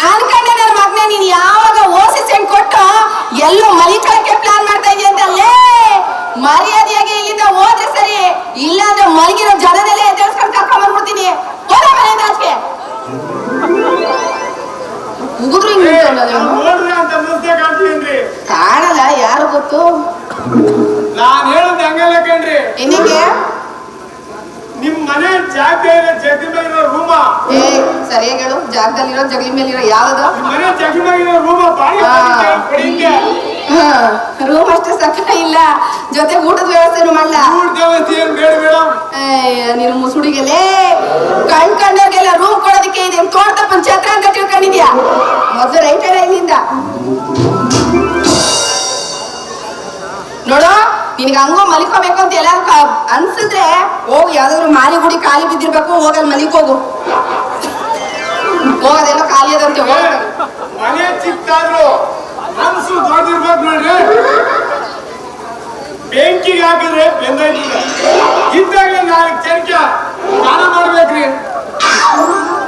ಅನ್ಕೊಂಡೆ ನನ್ನ ಮಗನೇ, ನೀನ್ ಯಾವಾಗ ಓಸಿ ಸೆಂಡ್ ಕೊಟ್ಟು ಎಲ್ಲೋ ಮಲಿಕಳಕ್ಕೆ ಪ್ಲಾನ್ ಮಾಡ್ತಾ ಇದೀಯ ಅಂತಲ್ಲೇ. ಮರ್ಯಾದೆಯಾಗಿ ಇಲ್ಲಿಂದ ಹೋದ್ರೆ ಸರಿ, ಇಲ್ಲಾಂದ್ರೆ ಮಲಗಿರೋ ಜನದಲ್ಲೇ ಎದ್ದೇಳ್ಸ್ಕೊಂಡು ಕರ್ಕೊಂಡ್ ಬಂದ್ಬಿಡ್ತೀನಿ. ಹೋದ ಮನೆಯಿಂದ ಆಚೆ ಉಗಿದ್ರು ಹಿಂಗೆ ನೋಡ್ರಿ ಅಂತ ಮುದ್ದೆ ಕಾಣ್ತೀನ್ರಿ. ಕಾಣಲ್ಲ, ಯಾರು ಗೊತ್ತು? ನಾನ್ ಹೇಳದ್ ಹಂಗಲ್ಲ ಕಣ್ರಿ. ಏನಕ್ಕೆ? ನಿಮ್ ಮನೆ ಜಾಗದಲ್ಲಿ ಜಗ್ಗಿ ಮೇಲಿರೋ ರೂಮ. ಏ ಸರಿಯಾಗಿ ಹೇಳು, ಜಾಗದಲ್ಲಿರೋ ಜಗಲಿ ಮೇಲಿರೋ ಯಾವ್ದು? ನಿಮ್ ಮನೆ ಜಗ್ಗಿ ಮೇಲಿರೋ ರೂಮ ಬಾಡಿ ಕೊಡಿಂಗೆ. ರೂಮ್ ಅಷ್ಟೇ ಸಕ್ಕ ಇಲ್ಲ, ಜೊತೆ ಊಟದ ವ್ಯವಸ್ಥೆನೂ ಮಾಡಲ್ಲ. ಊಟ ವ್ಯವಸ್ಥೆ ಏನ್ ಬೇಡ ಮೇಡಮ್. ನೀನು ಮುಸುಡಿಗೆಲೆ ಕಂಡ್ಕೊಂಡವ್ರಿಗೆಲ್ಲ ರೂಮ್ ಕೊಡೋದಕ್ಕೆ ಇದೆ ತೋಟದ ಪಂಚಾಯತ್ ಅಂತ ತಿಳ್ಕೊಂಡಿದ್ಯಾ? ಮೊದಲು ರೈಟ್ ಹೇಳ ಇಲ್ಲಿಂದ. ನೋಡು, ನಿನ್ಗೆ ಹಂಗೋ ಮಲಿಕೋಬೇಕು ಅಂತ ಎಲ್ಲ ಅನ್ಸಿದ್ರೆ ಹೋಗಿ ಯಾವ್ದಾದ್ರು ಮಾರಿ ಗುಡಿ ಖಾಲಿ ಬಿದ್ದಿರ್ಬೇಕು, ಹೋಗಲ್ಲಿ ಮಲಿಕೋಗು. ಹೋಗೋದೆಲ್ಲ ಖಾಲಿ ಅದಂತೆ. ಮನೆ ಚಿಕ್ಕಾದ್ರು ಮನ್ಸು ದೊಡ್ಡದಿರ್ಬೇಕು ನೋಡ್ರಿ. ಬೆಂಕಿಗೆ ಹಾಕಿದ್ರೆ ಬೆಂದಾಯ್ತದೆ. ಇದ್ದಾಗ 4 ಚರ್ಕೆ ಸ್ನಾನ ಮಾಡ್ಬೇಕ್ರಿ.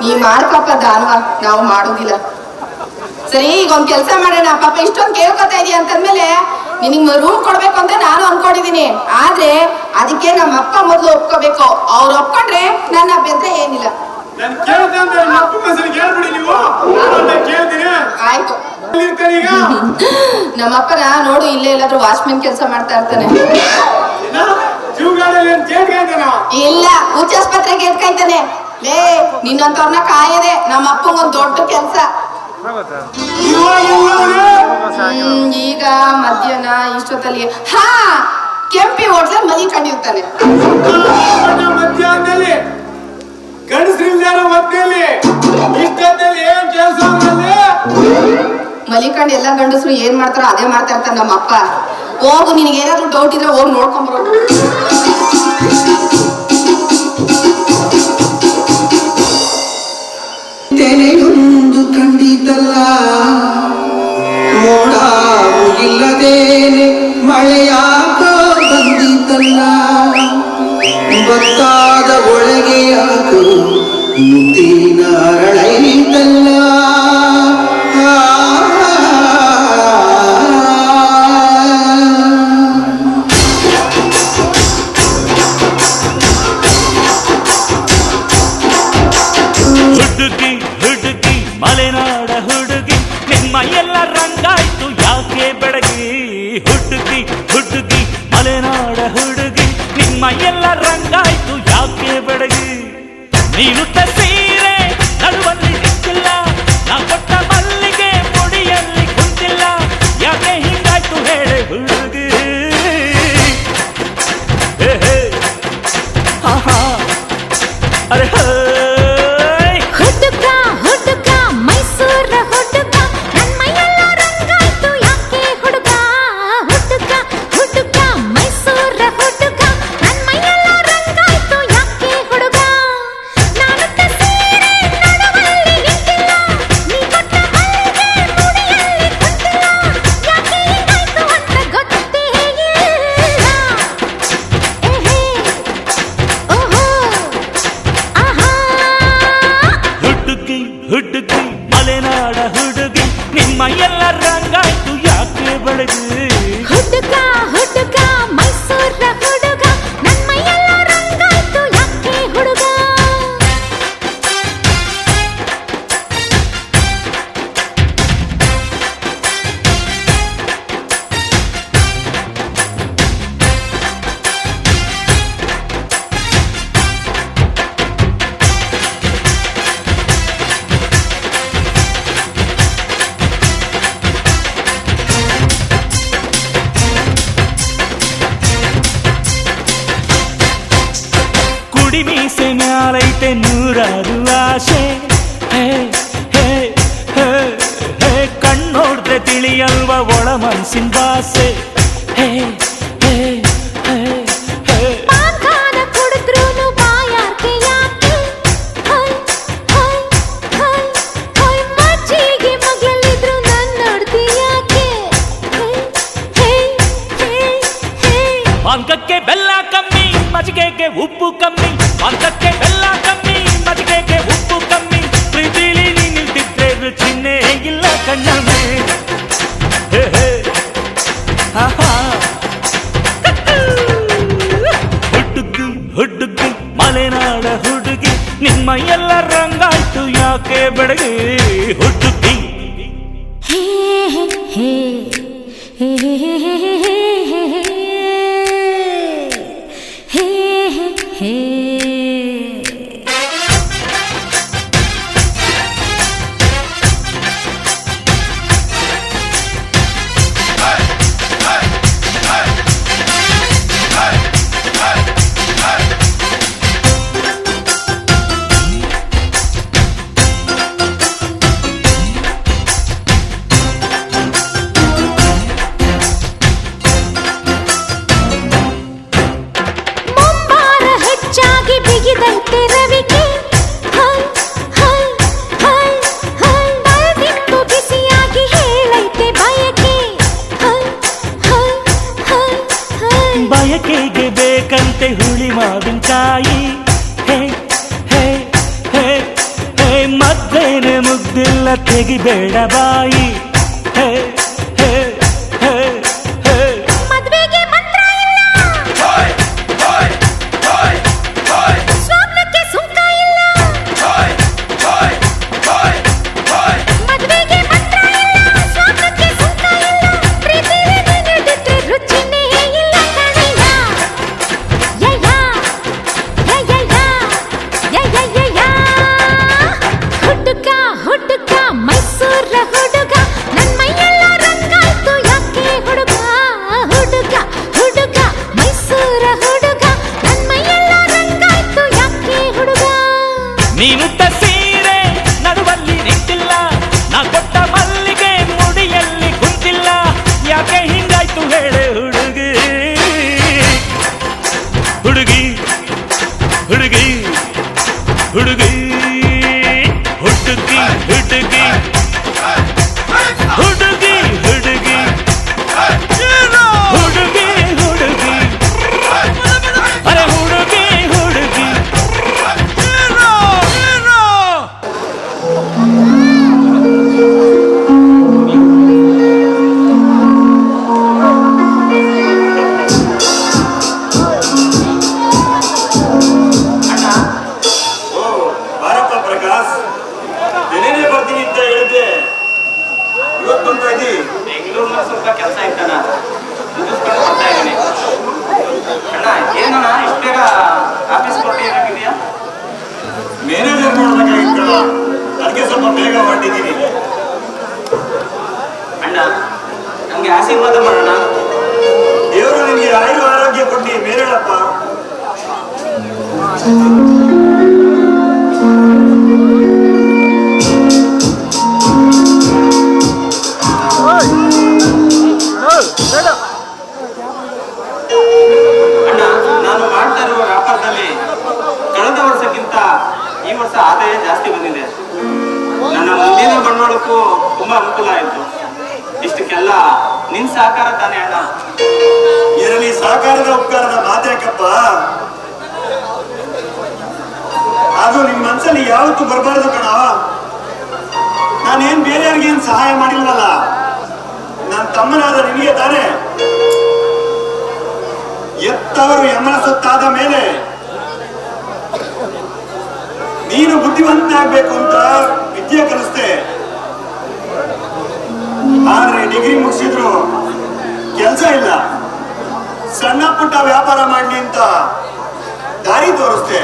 ನೀ ಮಾಡ್ಕಪ್ಪ ದಾನವ, ನಾವು ಮಾಡೋದಿಲ್ಲ. ಸರಿ, ಈಗ ಒಂದ್ ಕೆಲಸ ಮಾಡೋಣ. ಪಾಪ ಇಷ್ಟೊಂದು ಕೇಳ್ಕೊತಾ ಇದೀಯ ಅಂತಂದ್ಮೇಲೆ ನಿನಗ್ ರೂಮ್ ಕೊಡ್ಬೇಕು ಅಂತ ನಾನು ಅನ್ಕೊಂಡಿದೀನಿ. ಆದ್ರೆ ಅದಕ್ಕೆ ನಮ್ಮ ಅಪ್ಪ ಮೊದ್ಲು ಒಪ್ಕೋಬೇಕು. ಅವ್ರು ಒಪ್ಕೊಂಡ್ರೆ ನನ್ನ ಅಭ್ಯಂತರ ಏನಿಲ್ಲ. ನಾನು ಕೇಳ್ದೆ ಅಂದ್ರೆ ನಮ್ಮ ಅಪ್ಪ ಹೆಸರು ಹೇಳ್ಬಿಡಿ ನೀವು. ನಾನು ಕೇಳ್ತೀನಿ. ಆಯ್ತು. ಈಗ ನಮ್ಮ ಅಪ್ಪನ ನೋಡು, ಇಲ್ಲೇ ಎಲ್ಲಾದ್ರೂ ವಾಚ್ಮೆನ್ ಕೆಲಸ ಮಾಡ್ತಾ ಇರ್ತಾನೆ. ಇಲ್ಲ, ಹುಚ್ಚಾಸ್ಪತ್ರೆಗೆ ಎತ್ಕಾಯ್ತಾನೆ. ಲೇ, ನಿನ್ನಂತವ್ರನ್ನ ಕಾಯದೆ ನಮ್ಮ ಅಪ್ಪಂಗೊಂದ್ ದೊಡ್ಡ ಕೆಲಸ. ಈಗ ಮಧ್ಯಾಹ್ನ ಇಷ್ಟೊತ್ತಲ್ಲಿ ಕೆಂಪಿ ಹೋಟ್ಲಲ್ಲಿ ಮಲಿಕೊಂಡಿರ್ತಾನೆ. ಮಧ್ಯಾಹ್ನದಲ್ಲಿ ಗಂಡಸ್ರಿಲ್ದಾರ ಮಧ್ಯದಲ್ಲಿ ಇಷ್ಟದಲ್ಲಿ ಏನ್ ಕೆಲಸ ಮಲಿಕಂಡ್ ಎಲ್ಲ ಗಂಡಸರು ಏನ್ ಮಾಡ್ತಾರೋ ಅದೇ ಮಾಡ್ತಾ ಇರ್ತಾನೆ ನಮ್ಮ ಅಪ್ಪ. ಹೋಗು, ನಿನಗೆ ಏನಾದ್ರು ಡೌಟ್ ಇದ್ರೆ ಹೋಗಿ ನೋಡ್ಕೊಂಬರೋದು. ತೆನೆಯೊಂದು ಕಂಡಿತಲ್ಲ, ಮೋಡ ಮುಗಿಲ್ಲದೇನೆ ಮಳೆಯಾಗ ಬಂದಿತಲ್ಲ, ಗೊತ್ತಾದ ಒಳಗೆ ಯಾಕೋ ಮುತ್ತಿನ ಅರಳೈತಲ್ಲ. ಹುಡುಗಿ ಹುಡುಗಿ ಮಲೆನಾಡ ಹುಡುಗಿ ನಿಮ್ಮ ಎಲ್ಲ ರಂಗಾಯ್ತು ಯಾಕೆ ಬೆಡಗಿ ನೀನುಟ್ಟ ಸೀರೆ ನಡುವಲ್ಲಿ ನಿಂತಿಲ್ಲ ನಾ ಕೊಟ್ಟ ಮಲ್ಲಿಗೆ ಮುಡಿಯಲ್ಲಿ ಕುಂತಿಲ್ಲ ಯಾಕೆ ಹಿಂಗಾಯ್ತು ಹೇಳೆ ಹುಡುಗಿ ಆಹಾ ಅರೆ ಹುಡುಗ ಹುಡುಗ ಮೈಸೂರ ಹುಡುಗ ನನ್ನ ಮೈಯೆಲ್ಲ ರಂಗಾಯ್ತು ಯಾಕೆ ಹುಡುಗ ಹುಡುಗ ಹುಡುಗ ಮೈಸೂರ ಹುಡುಗ ನನ್ನ ಮೈಯೆಲ್ಲ ರಂಗಾಯ್ತು ಯಾಕೆ ಹುಡುಗ ನಾನುಟ್ಟ ಸೀರೆ ನಡುವಲ್ಲಿ ನಿಂತಿಲ್ಲ ನೀ ಕೊಟ್ಟ ಮಲ್ಲಿಗೆ ಮುಡಿಯಲ್ಲಿ ಕುಂತಿಲ್ಲ ಯಾಕೆ ಹಿಂಗಾಯ್ತು ಅಂತ ಗೊತ್ತೇ ಇಲ್ಲ ಓಹೋ ಆಹಾ ಹುಡುಗಿ ಹುಡುಗಿ ಮಲೆನಾಡ ಹುಡುಗಿ ನಿಮ್ಮ ಎಲ್ಲ ರಂಗಾಯ್ತು ಯಾಕೆ ಬೆಳಗಿ ಹುಡುಗ ಹುಡುಗ ಮೈಸೂರ ಹುಡುಗ ನನ್ನ ಮೈಯೆಲ್ಲ ರಂಗಾಯ್ತು ಯಾಕೆ ಹುಡುಗ ಕುಡಿ ಮೀಸೆ ಮ್ಯಾಲೈತೆ ನೂರಾರು ಆಸೆ ಹೇ ಹೇ ಹೇ ಹೇ ಕಣ್ಣೋಡ್ದೆ ತಿಳಿಯಲ್ವ ಒಳ ಮನ್ಸಿನ ಭಾಷೆ ಹೇ ಹೇ ಹೇ ಹೇ ಪಾನ್ಖಾನ ಕುಡಿದ್ರೂನು ಬಾಯಾರ್ಕೆ ಯಾಕೆ ಹೈ ಹೈ ಹೈ ಹೈ ಮಜ್ಜಿಗೆ ಮಗ್ಲಲ್ಲಿದ್ರು ನನ್ನ ನೋಡ್ತಿ ಯಾಕೆ ಹೇ ಹೇ ಹೇ ಪಾನ್ಕಕ್ಕೆ ಬೆಲ್ಲ ಕಮ್ಮಿ ಮಜ್ಜಿಗೆಗೆ ಉಪ್ಪು ಕಮ್ಮಿ ಪಾನ್ಕಕ್ಕೆ ಬೆಲ್ಲ ಕಮ್ಮಿ ಮಜ್ಜಿಗೆಗೆ ಉಪ್ಪು ಕಮ್ಮಿ ಪ್ರೀತಿಲಿ ನೀ ನಿಲ್ತಿದ್ರೆ ರುಚಿನೇ ಇಲ್ಲ ಕಣ್ಣಮ್ಮೆ ಹೇ ಹೇ ಆಹಾ ಹುಡುಗಿ ಹುಡುಗಿ ಮಲೆನಾಡ ಹುಡುಗಿ ನಿಮ್ಮ ಎಲ್ಲ ರಂಗಾಯ್ತು ಯಾಕೆ ಬೆಳಗಿ ಹುಡುಗಿ ಹೇ ಹೇ ಹೇ ಹೇ ಹೇ ಮುಂಬಾರ ಹೆಚ್ಚಾಗಿ ಬಿಗಿದಂತೆ ರವಿಗೆ ಹೈ ಹೈ ಹೈ ಹೈ ಬಯದಿಂಬು ಬಿಸಿಯಾಗಿ ಹೇಳೈತೆ ಬಯಕೆ ಹೈ ಹೈ ಹೈ ಹೈ ಬಯಕೆಗೆ ಬೇಕಂತೆ ಹುಳಿ ಮಾವಿನಕಾಯಿ ಹೇ ಹೇ ಹೇ ಹೇ ಮದ್ದೇನೆ ಮುಗ್ದಿಲ್ಲ ತೆಗಿಬೇಡ ಬಾಯಿ ಹೇ ಹೇ ಹೇ ಹೇ ಮದ್ವೆಗೆ ಮಂತ್ರ ಇಲ್ಲ ಸ್ವಪ್ನಕ್ಕೆ ಸುಂಕ ಇಲ್ಲ ಮದ್ವೆಗೆ ಮಂತ್ರ ಇಲ್ಲ ಸ್ವಪ್ನಕ್ಕೆ ಸುಂಕ ಇಲ್ಲ ಪ್ರೀತಿಲಿ ನೀನಿಡಿದ್ರೆ ರುಚಿನೇ ಇಲ್ಲ ಕಣಯ್ಯ ಯಯ್ಯ ಯಯ್ಯಯ್ಯ ಯಯ್ಯಯ್ಯಯ್ಯ ಹುಡುಗ ಹುಡುಗ ಮೈಸೂರ ಹುಡುಗ ನನ್ನ ಮೈಯೆಲ್ಲ ರಂಗಾಯ್ತು ಯಾಕೆ ಹುಡುಗ ಹುಡುಗ ಹುಡುಗ ಮೈಸೂರ ಹುಡುಗ ನನ್ನ ಮೈಯೆಲ್ಲ ರಂಗಾಯ್ತು ಯಾಕೆ ಹುಡುಗ ನೀನುಟ್ಟ ಸೀರೆ ನಡುವಲ್ಲಿ ನಿಂತಿಲ್ಲ ನಾ ಕೊಟ್ಟ ಮಲ್ಲಿಗೆ ಮುಡಿಯಲ್ಲಿ ಕುಂತಿಲ್ಲ ಯಾಕೆ ಹಿಂಗಾಯ್ತು ಹೇಳೆ ಹುಡುಗಿ ಹುಡುಗಿ ಹುಡುಗಿ ಹುಡುಗಿ ಹುಡುಗಿ ಹುಡುಗಿ ಹುಡುಗಿ ಹುಡುಗಿ ಹುಡುಗಿ ಹುಡುಗಿ ಅರೆ ಹುಡುಗಿ ಹುಡುಗಿ ಆಯುರು ಆರೋಗ್ಯ ಕೊಟ್ಟು ಮೇಲೇಳಪ್ಪ. ಅಣ್ಣ, ನಾನು ಮಾಡ್ತಾ ಇರುವ ವ್ಯಾಪಾರದಲ್ಲಿ ಕಳೆದ ವರ್ಷಕ್ಕಿಂತ ಈ ವರ್ಷ ಆದಾಯ ಜಾಸ್ತಿ ಬಂದಿದೆ. ನನ್ನ ಮುಂದಿನ ಬಂಡವಾಳಕ್ಕೂ ತುಂಬಾ ಅನುಕೂಲ ಆಯಿತು. ಇಷ್ಟಕ್ಕೆಲ್ಲ ನಿನ್ ಸಹಕಾರ ತಾನೇ ಅಣ್ಣ. ಇದರಲ್ಲಿ ಸಹಕಾರದ ಉಪಕಾರದ ಮಾತ್ಯಾಕಪ್ಪ. ಅದು ನಿಮ್ ಮನ್ಸಲ್ಲಿ ಯಾವತ್ತೂ ಬರಬಾರ್ದು ಕಣ. ನಾನೇನ್ ಬೇರೆಯವ್ರಿಗೇನ್ ಸಹಾಯ ಮಾಡಿಲ್ವಲ್ಲ, ನನ್ನ ತಮ್ಮನಾದ ನಿನಗೆ ತಾನೇ. ಎತ್ತವರು ಯಮನ ಸೊತ್ತಾದ ಮೇಲೆ ನೀನು ಬುದ್ಧಿವಂತನಾಗ್ಬೇಕು ಅಂತ ವಿದ್ಯೆ ಕಲಿಸ್ದೆ. ಆದ್ರೆ ಡಿಗ್ರಿ ಮುಗಿಸಿದ್ರು ಕೆಲಸ ಇಲ್ಲ. ಸಣ್ಣ ಪುಟ್ಟ ವ್ಯಾಪಾರ ಮಾಡ್ಲಿ ಅಂತ ದಾರಿ ತೋರಿಸ್ದೆ.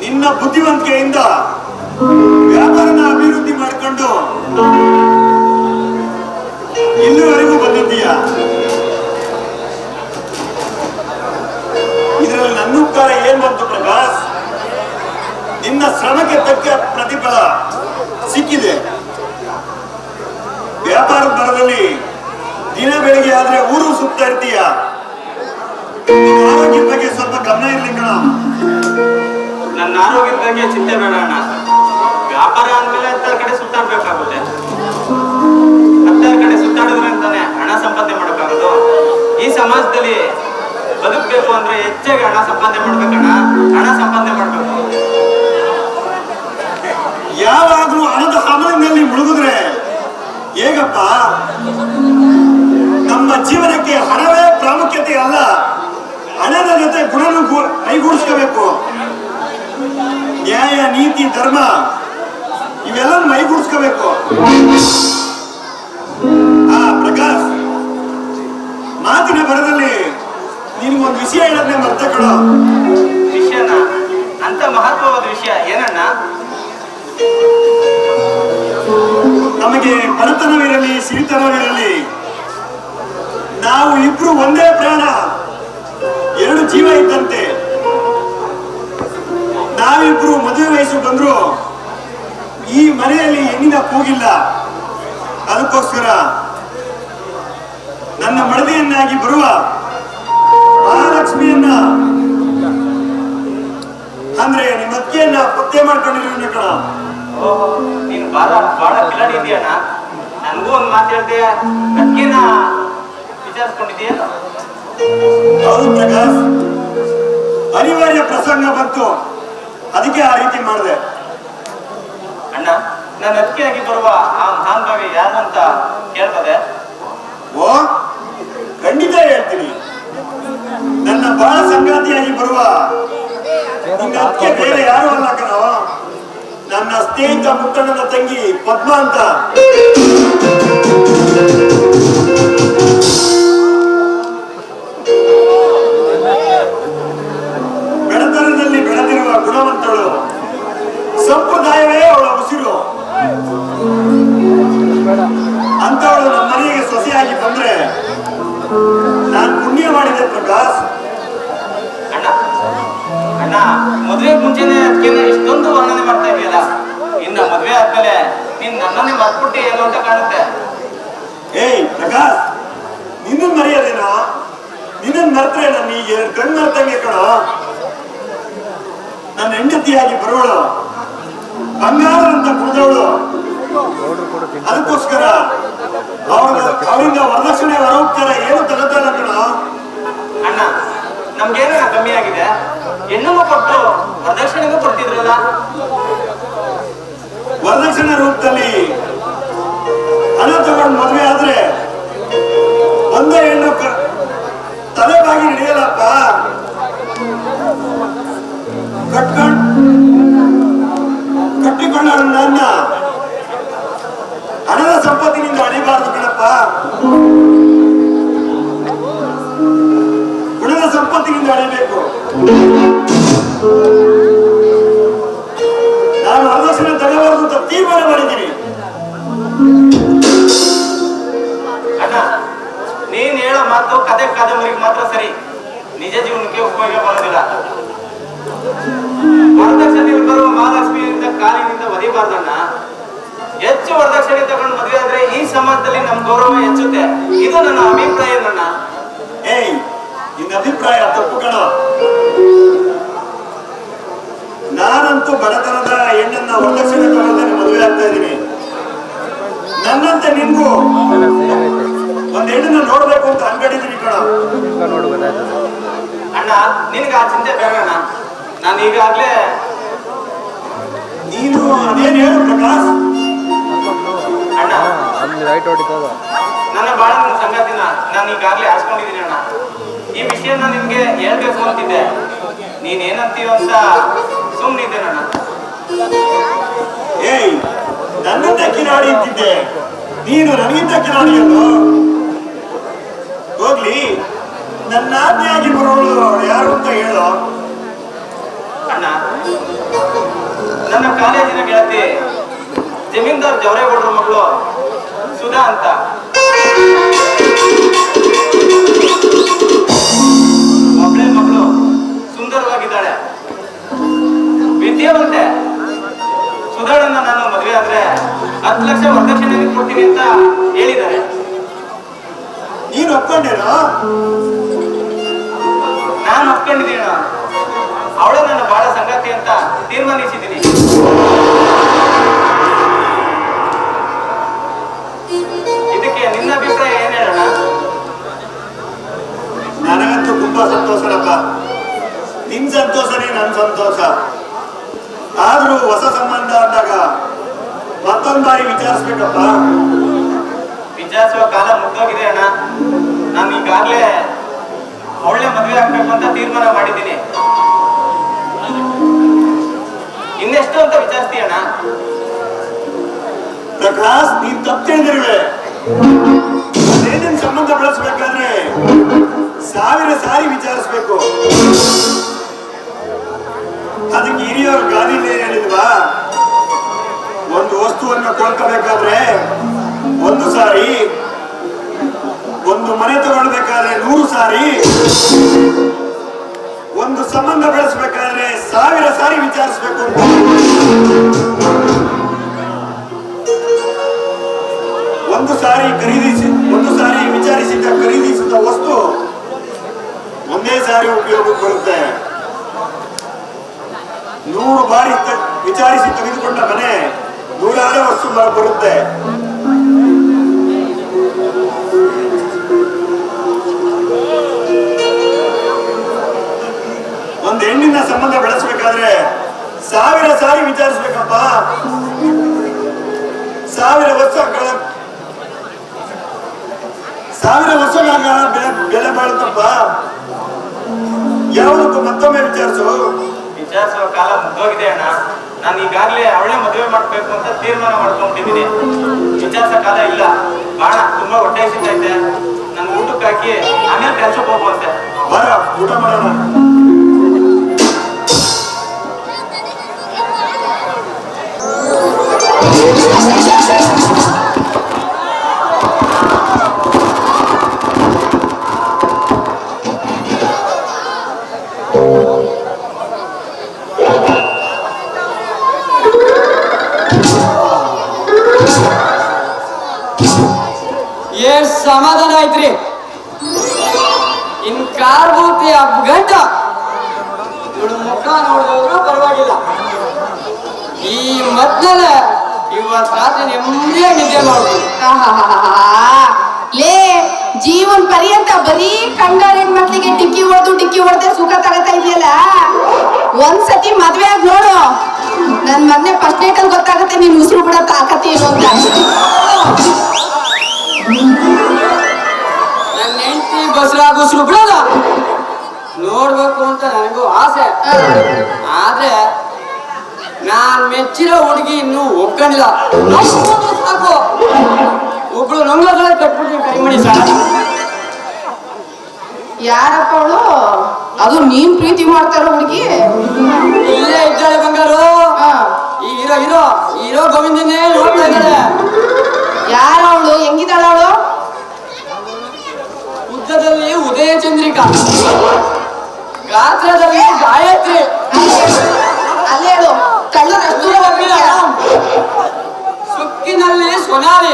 ನಿನ್ನ ಬುದ್ಧಿವಂತಿಕೆಯಿಂದ ವ್ಯಾಪಾರನ ಅಭಿವೃದ್ಧಿ ಮಾಡಿಕೊಂಡು ಇಲ್ಲಿವರೆಗೂ ಬಂದಿದ್ದೀಯ. ಇದರಲ್ಲಿ ನನ್ನ ಉಪಕಾರ ಏನ್ ಬಂತು ಪ್ರಕಾಶ್? ನಿನ್ನ ಶ್ರಮಕ್ಕೆ ತಕ್ಕ ಪ್ರತಿಫಲ ಸಿಕ್ಕಿದೆ. ವ್ಯಾಪಾರದ ಬರದಲ್ಲಿ ದಿನ ಬೆಳಿಗ್ಗೆ ಆದ್ರೆ ಊರು ಸುತ್ತಾ ಇರ್ತೀಯ. ಆರೋಗ್ಯದ ಬಗ್ಗೆ ಸ್ವಲ್ಪ ಗಮನ ಇರ್ಲಿ ಕಣ. ನನ್ನ ಆರೋಗ್ಯದ ಬಗ್ಗೆ ಚಿಂತೆ ಬೇಡ ಅಣ್ಣ. ವ್ಯಾಪಾರ ಅಂದ್ಮೇಲೆ ಹತ್ತಾರ ಕಡೆ ಸುತ್ತಾಡ್ಬೇಕಾಗುತ್ತೆ. ಹತ್ತಾರ ಕಡೆ ಸುತ್ತಾಡಿದ್ರೆ ಅಂತಾನೆ ಹಣ ಸಂಪಾದನೆ ಮಾಡೋಕ್ಕಾಗೋದು. ಈ ಸಮಾಜದಲ್ಲಿ ಬದುಕಬೇಕು ಅಂದ್ರೆ ಹೆಚ್ಚಾಗಿ ಹಣ ಸಂಪಾದನೆ ಮಾಡ್ಬೇಕಣ್ಣ. ಹಣ ಸಂಪಾದನೆ ಮಾಡ್ಬೇಕು. ಯಾವಾಗ್ಲೂ ಹಣದ ಹಮಲಿನಲ್ಲಿ ಮುಳುಗಿದ್ರೆ ಹೇಗಪ್ಪ? ನಮ್ಮ ಜೀವನಕ್ಕೆ ಹಣವೇ ಪ್ರಾಮುಖ್ಯತೆ ಅಲ್ಲ, ಹಣದ ಜೊತೆ ಗುಣನು ಮೈಗೂಡಿಸ್ಕೋಬೇಕು. ನ್ಯಾಯ, ನೀತಿ, ಧರ್ಮ ಇವೆಲ್ಲ ಮೈಗೂಡಿಸ್ಕೋಬೇಕು. ಪ್ರಕಾಶ್, ಮಾತಿನ ಬರದಲ್ಲಿ ನಿನ್ಗೊಂದು ವಿಷಯ ಹೇಳೋದನ್ನೇ ಮರ್ತೆ ಕಣೋ. ವಿಷಯನ? ಅಂತ ಮಹತ್ವವಾದ ವಿಷಯ ಏನಣ್ಣ? ನಮಗೆ ಬಡತನವಿರಲಿ ಸಿರಿತನವಿರಲಿ, ನಾವು ಇಬ್ರು ಒಂದೇ ಪ್ರಾಣ, ಎರಡು ಜೀವ ಇದ್ದಂತೆ. ನಾವಿಬ್ರು ಮದುವೆ ವಯಸ್ಸು ಬಂದ್ರು ಈ ಮನೆಯಲ್ಲಿ ಹೆಣ್ಣಿನ ಕೂಗಿಲ್ಲ. ಅದಕ್ಕೋಸ್ಕರ ನನ್ನ ಮಡದಿಯನ್ನಾಗಿ ಬರುವ ಮಹಾಲಕ್ಷ್ಮಿಯನ್ನ ಅಂದ್ರೆ ನಿಮ್ಮ ಅಕ್ಕಿಯನ್ನ ಪತ್ತೆ ಮಾಡ್ಕೊಂಡಿರೋಣ ಕಣ. ನೀನು ಬಹಳ ಕಿಲಾಡಿ ಇದೆಯಣ್ಣ. ನನಗೂ ಒಂದು ಮಾತು ಹೇಳ್ತೀಯ, ಅಕ್ಕಿನ ವಿಚಾರಿಸ್ಕೊಂಡಿದ್ದೀಯಲ್ಲ? ಹೌದು ಪ್ರಕಾಶ್, ಅನಿವಾರ್ಯ ಪ್ರಸಂಗ ಬಂತು, ಅದಕ್ಕೆ ಆ ರೀತಿ ಮಾಡಿದೆ. ಅಣ್ಣ, ನನ್ನ ಅಕ್ಕಿಯಾಗಿ ಬರುವ ಆ ಮಹಾನುಭಾವಿ ಯಾರು ಅಂತ ಕೇಳ್ತದೆ? ಓ, ಖಂಡಿತ ಹೇಳ್ತೀನಿ. ನನ್ನ ಬಾಳ ಸಂಗಾತಿಯಾಗಿ ಬರುವ ನಿನ್ನ ಅತ್ತಿಗೆ ಬೇರೆ ಯಾರು ಅಲ್ಲ ಕಣೋ, ನನ್ನ ಸ್ನೇಹಿತ ಮುತ್ತಣ್ಣನ ತಂಗಿ ಪದ್ಮ ಅಂತ. ಬೆಳತನದಲ್ಲಿ ಬೆಳೆದಿರುವ ಗುಣವಂತಳು, ಸಂಪ್ರದಾಯವೇ ಅವಳ ಉಸಿರು. ಅಂತವಳು ನಮ್ಮ ಮನೆಗೆ ಸೊಸೆಯಾಗಿ ಬಂದ್ರೆ ನಾನು ಪುಣ್ಯ ಮಾಡಿದೆ ಪ್ರಕಾಶ್. ಅಣ್ಣ ಅಣ್ಣ, ಮದುವೆ ಮುಂಚೆನೆ ಅದಕ್ಕೆ ಇಷ್ಟೊಂದು ವರ್ಣನೆ ಮಾಡ್ತಾ ಇದೆಯಲ್ಲ, ಇನ್ನು ಮದುವೆ ಆದ್ಮೇಲೆ ನೀನ್ ನನ್ನನ್ನೇ ಮರ್ಬಿಟ್ಟಿ ಏನು ಅಂತ ಕಾಣುತ್ತೆ. ಏಯ್ ಪ್ರಕಾಶ್, ನಿನ್ನ ಮರೆಯೋದೇನೋ? ನಿನ್ನ ಮರ್ತ್ರೆ ನನ್ನ ಈಗ ಎರಡು ಕಣ್ಣು ಮರ್ತಂಗೆ ಕಣೋ. ನನ್ನ ಹೆಂಡತಿಯಾಗಿ ಬರೋಳು, ಬಂಗಾರದಂತ ಕುಡಿದವಳು. ಅದಕ್ಕೋಸ್ಕರ ಅವರಿಂದ ವರದಕ್ಷಿಣೆ ಹೊರಹೋಗ್ತಾರೆ, ಏನು ತಗೋತಾರ ಕಣೋ. ಅಣ್ಣ, ನಮ್ಗೇನ ಕಮ್ಮಿ ಆಗಿದೆ? ಹೆಣ್ಣನ್ನು ಕೊಟ್ಟು ವರದಕ್ಷಿಣೆಗೂ ಕೊಡ್ತಿದ್ರಲ್ಲ? ವರದಕ್ಷಿಣೆ ರೂಪದಲ್ಲಿ ಹಣ ತಗೊಂಡು ಮದುವೆ ಆದ್ರೆ ಒಂದೇ ಹೆಣ್ಣು ತಲೆಬಾಗಿ ನಡೆಯಲ್ಲಪ್ಪ. ಕಟ್ಟಿಕೊಂಡ ನನ್ನ ಹಣದ ಸಂಪತ್ತಿನಿಂದ ಅಣಿಬಾರದು ಕಣಪ್ಪ. ಗುಣದ ಸಂಪತ್ತಿನಿಂದ ಅಣಿಬೇಕು. ನಾನು ವರದಕ್ಷಿಣೆ ತಗೋಬಾರದು ಅಂತ ತೀರ್ಮಾನ ಮಾಡಿದ್ದೀನಿ. ಮಾತು ಕತೆ ಕಾದಂಬರಿಗೆ ಮಾತ್ರ ಸರಿ, ನಿಜ ಜೀವನಕ್ಕೆ ಉಪಯೋಗ ಬರೋದಿಲ್ಲ. ವರದಕ್ಷಿಣೆ ಬರುವ ಮಹಾಲಕ್ಷ್ಮಿಯಿಂದ ಕಾಲಿನಿಂದ ಒದಿಬಾರ್ದಣ್ಣ. ಹೆಚ್ಚು ವರದಕ್ಷಿಣೆ ತಗೊಂಡು ಮದುವೆ ಆದ್ರೆ ಈ ಸಮಾಜದಲ್ಲಿ ನಮ್ ಗೌರವ ಹೆಚ್ಚುತ್ತೆ. ಇದು ನನ್ನ ಅಭಿಪ್ರಾಯ. ನನ್ನ ಏಯ್, ನಿನ್ನ ಅಭಿಪ್ರಾಯ ತಪ್ಪು ಕಣ. ನಾನಂತೂ ಬಡತನದ ಹೆಣ್ಣನ್ನ ವರದಕ್ಷಿಣೆ ತಗೊಳ್ದೇನೆ ಮದುವೆ ಆಗ್ತಾ ಇದ್ದೀನಿ. ನನ್ನಂತೆ ನಿನ್ಗೂ ಒಂದ್ ಹೆಣ್ಣನ್ನ ನೋಡ್ಬೇಕು ಅಂತ ಅನ್ಕೊಂಡಿದ್ದೀನಿ ಕಣ. ಅಣ್ಣ, ನಿನ್ಗೆ ಆ ಚಿಂತೆ ಬೇಡಣ್ಣ. ನಾನು ಈಗಾಗ್ಲೇ ನೀನು ಅದೇನ್ ಹೇಳು ಪ್ರಕಾಶ್. ಅಣ್ಣ, ನನ್ನ ಬಾಳ ಸಂಗಾತಿನ ನಾನು ಈಗಾಗ್ಲೇ ಆಸ್ಕೊಂಡಿದ್ದೀನಿ ಅಣ್ಣ. ಈ ವಿಷಯನ ನಿನ್ಗೆ ಹೇಳ್ಬೇಕು ಅಂತಿದ್ದೆ, ನೀನ್ ಏನಂತೀವ ಅಂತ ಸುಮ್ಮನಿದ್ದೇನಣ್ಣ. ಏಯ್, ನನ್ನಂತ ಕಿಲಾಡಿ ಅಂತಿದ್ದೆ, ನೀನು ನನಗಿಂತ ಕಿಲಾಡಿಯನ್ನು. ಹೋಗ್ಲಿ, ನನ್ನ ಆಜ್ಞೆಯಾಗಿ ಬರೋಳು ಯಾರು ಅಂತ ಹೇಳೋ. ಅಣ್ಣ, ನನ್ನ ಕಾಲೇಜಿನ ಗೆಳತಿ ಜಮೀನ್ದಾರ್ ಜವರೇಗೌಡರ ಮಗಳು ಸುಧಾ ಅಂತ. ಒಬ್ಬಳೆ ಮಗಳು, ಸುಂದರವಾಗಿದ್ದಾಳೆ, ವಿದ್ಯಾವಂತೆ. ಸುಧಾಳನ್ನ ನಾನು ಮದುವೆ ಆದ್ರೆ 10 ಲಕ್ಷ ವರದಕ್ಷಿಣೆ ಕೊಡ್ತೀನಿ ಅಂತ ಹೇಳಿದ್ದಾರೆ. ನೀನು ಒಪ್ಕೊಂಡೇನೋ? ನಾನು ಒಪ್ಕೊಂಡಿದ್ದೀನ. ಅವಳೇ ನನ್ನ ಬಹಳ ಸಂಗಾತಿ ಅಂತ ತೀರ್ಮಾನಿಸಿದ್ದೀನಿ. ಇದಕ್ಕೆ ನಿನ್ನ ಅಭಿಪ್ರಾಯ ಏನ್ ಹೇಳೋಣ? ನನಗಂತೂ ತುಂಬಾ ಸಂತೋಷನಪ್ಪ. ನಿನ್ ಸಂತೋಷನೇ ನನ್ನ ಸಂತೋಷ. ಆದ್ರೂ ಹೊಸ ಸಂಬಂಧ ಅಂದಾಗ ಮತ್ತೊಂದ್ ಬಾರಿ ವಿಚಾರಿಸ್ಬೇಕಪ್ಪ. ವಿಚಾರಿಸುವ ಕಾಲ ಮುಗ್ದೋಗಿದೆ ಅಣ್ಣ. ನಾನು ಈಗಾಗ್ಲೇ ಅವಳೇ ಮದುವೆ ಆಗ್ಬೇಕು ಅಂತ ತೀರ್ಮಾನ ಮಾಡಿದ್ದೀನಿ. ಇನ್ನೆಷ್ಟು ಅಂತ ವಿಚಾರಿಸ್ತೀಯ ಅಣ್ಣ? ಪ್ರಕಾಶ್, ನೀನ್ ತಪ್ಪು ತಿಳಿದಿರುವೆ. ಅದೇನೇನ್ ಸಂಬಂಧ ಬೆಳೆಸ್ಬೇಕಾದ್ರೆ 1000 ಸಾರಿ ವಿಚಾರಿಸ್ಬೇಕು. ಅದಕ್ಕೆ ಹಿರಿಯವರು ಗಾದಿಲಿ ಏನ್ ಹೇಳಿಲ್ವಾ? ಒಂದು ವಸ್ತುವನ್ನು ಕೊಂಡ್ಕೋಬೇಕಾದ್ರೆ 1 ಸಾರಿ, ಒಂದು ಮನೆ ತಗೊಳ್ಬೇಕಾದ್ರೆ 100 ಸಾರಿ, ಒಂದು ಸಂಬಂಧ ಬೆಳೆಸಬೇಕಾದ್ರೆ 1000 ಸಾರಿ ವಿಚಾರಿಸ್ಬೇಕು ಅಂತ. ಒಂದು ಸಾರಿ ವಿಚಾರಿಸಿದ ಖರೀದಿಸಿದ ವಸ್ತು ಒಂದೇ ಸಾರಿ ಉಪಯೋಗಕ್ಕೆ ಬರುತ್ತೆ. 100 ಬಾರಿ ವಿಚಾರಿಸಿ ತೆಗೆದುಕೊಂಡ ಮನೆ 100 ವರ್ಷ ಬರುತ್ತೆ. ಒಂದು ಹೆಣ್ಣಿನ ಸಂಬಂಧ ಬೆಳೆಸಬೇಕಾದ್ರೆ 1000 ಸಾರಿ ವಿಚಾರಿಸ್ಬೇಕಪ್ಪ. 1000 ವರ್ಷಗಳ ಬೆಲೆ ಬಾಳುತ್ತಪ್ಪ. ಯಾವುದಕ್ಕೂ ಮತ್ತೊಮ್ಮೆ ವಿಚಾರಿಸುವ ಕಾಲ ಮುಗ್ದೋಗಿದೆ ಅಣ್ಣ. ನಾನು ಈಗಾಗ್ಲೇ ಅವಳೇ ಮದುವೆ ಮಾಡ್ಬೇಕು ಅಂತ ತೀರ್ಮಾನ ಮಾಡ್ಕೊಂಡ್ಬಿಟ್ಟಿದ್ದೀನಿ. ವಿಚಾರಿಸೋ ಕಾಲ ಇಲ್ಲ. ಬಾಣ ತುಂಬಾ ಹೊಟ್ಟೆ ಹಸಿತೈತೆ. ನನ್ ಊಟಕ್ಕೆ ಹಾಕಿ ಆಮೇಲೆ ಕೆಲ್ಸಕ್ಕೆ ಹೋಗುವಂತೆ. ಬರ, ಊಟ ಮಾಡೋಣ. ಸಮಾಧಾನ ಆಯ್ತ್ರಿ. ಇನ್ ಕಾರ್ ಬೂತಿ 10 ಗಂಟೆ ಇವಳು ಮುಖ ನೋಡಿದ್ರು ಪರವಾಗಿಲ್ಲ. ಈ ಮಧ್ಯಾಹ್ನ ಇವತ್ತು ರಾತ್ರಿ ನೆಮ್ಮದಿಯಾಗಿ ನಿದ್ದೆ ಮಾಡ್ಬೋದು. ಲೇ, ಜೀವನ್ ಪರ್ಯಂತ ಬರೀ ಕಂಡಾರ ಹೆಣ್ಮಕ್ಳಿಗೆ ಡಿಕ್ಕಿ ಹೊಡೆದೆ ಸುಖ ತಗೋತಾ ಇದೆಯಲ್ಲ. ಒಂದ್ಸತಿ ಮದ್ವೆ ಆಗಿ ನೋಡು, ನನ್ ಮಗನೆ ಫಸ್ಟ್ ನೈಟ್ ಅಲ್ಲಿ ಗೊತ್ತಾಗುತ್ತೆ ನೀನ್ ಉಸಿರು ಬಿಡೋ ತಾಕತಿ ಏನು ಅಂತ. ನನ್ನ ಹೆಂಡತಿ ಬಸ್ರಾಗ ಉಸಿರು ಬಿಡೋದ ನೋಡ್ಬೇಕು ಅಂತ ನನಗೂ ಆಸೆ. ಆದ್ರೆ ನಾನ್ ಮೆಚ್ಚಿರೋ ಹುಡುಗಿ ಇನ್ನೂ ಒಪ್ಕೊಂಡಿಲ್ಲ. ಸಾಕು, ಒಬ್ಳು ನಂಗೋದ್ರೆ ಕಟ್ಬಿಡ್ತೀನಿ ಕೈಮಣಿ ಸಾಲ. ಯಾರಪ್ಪ ಅವಳು? ಅದು ನೀನ್ ಪ್ರೀತಿ ಮಾಡ್ತಾರೋ ಹುಡುಗಿ? ಇಲ್ಲೇ ಇದ್ದಾಳೆ ಬಂಗಾರು. ಈ ಹೀರೋ ಗೋವಿಂದನೇ ನೋಡ್ತಾ ಇದ್ದಾಳೆ. ಯಾರ ಅವಳು? ಹೆಂಗಿದ್ದಾಳ ಅವಳು? ಉದ್ದದಲ್ಲಿ ಕೊನಾಲಿ,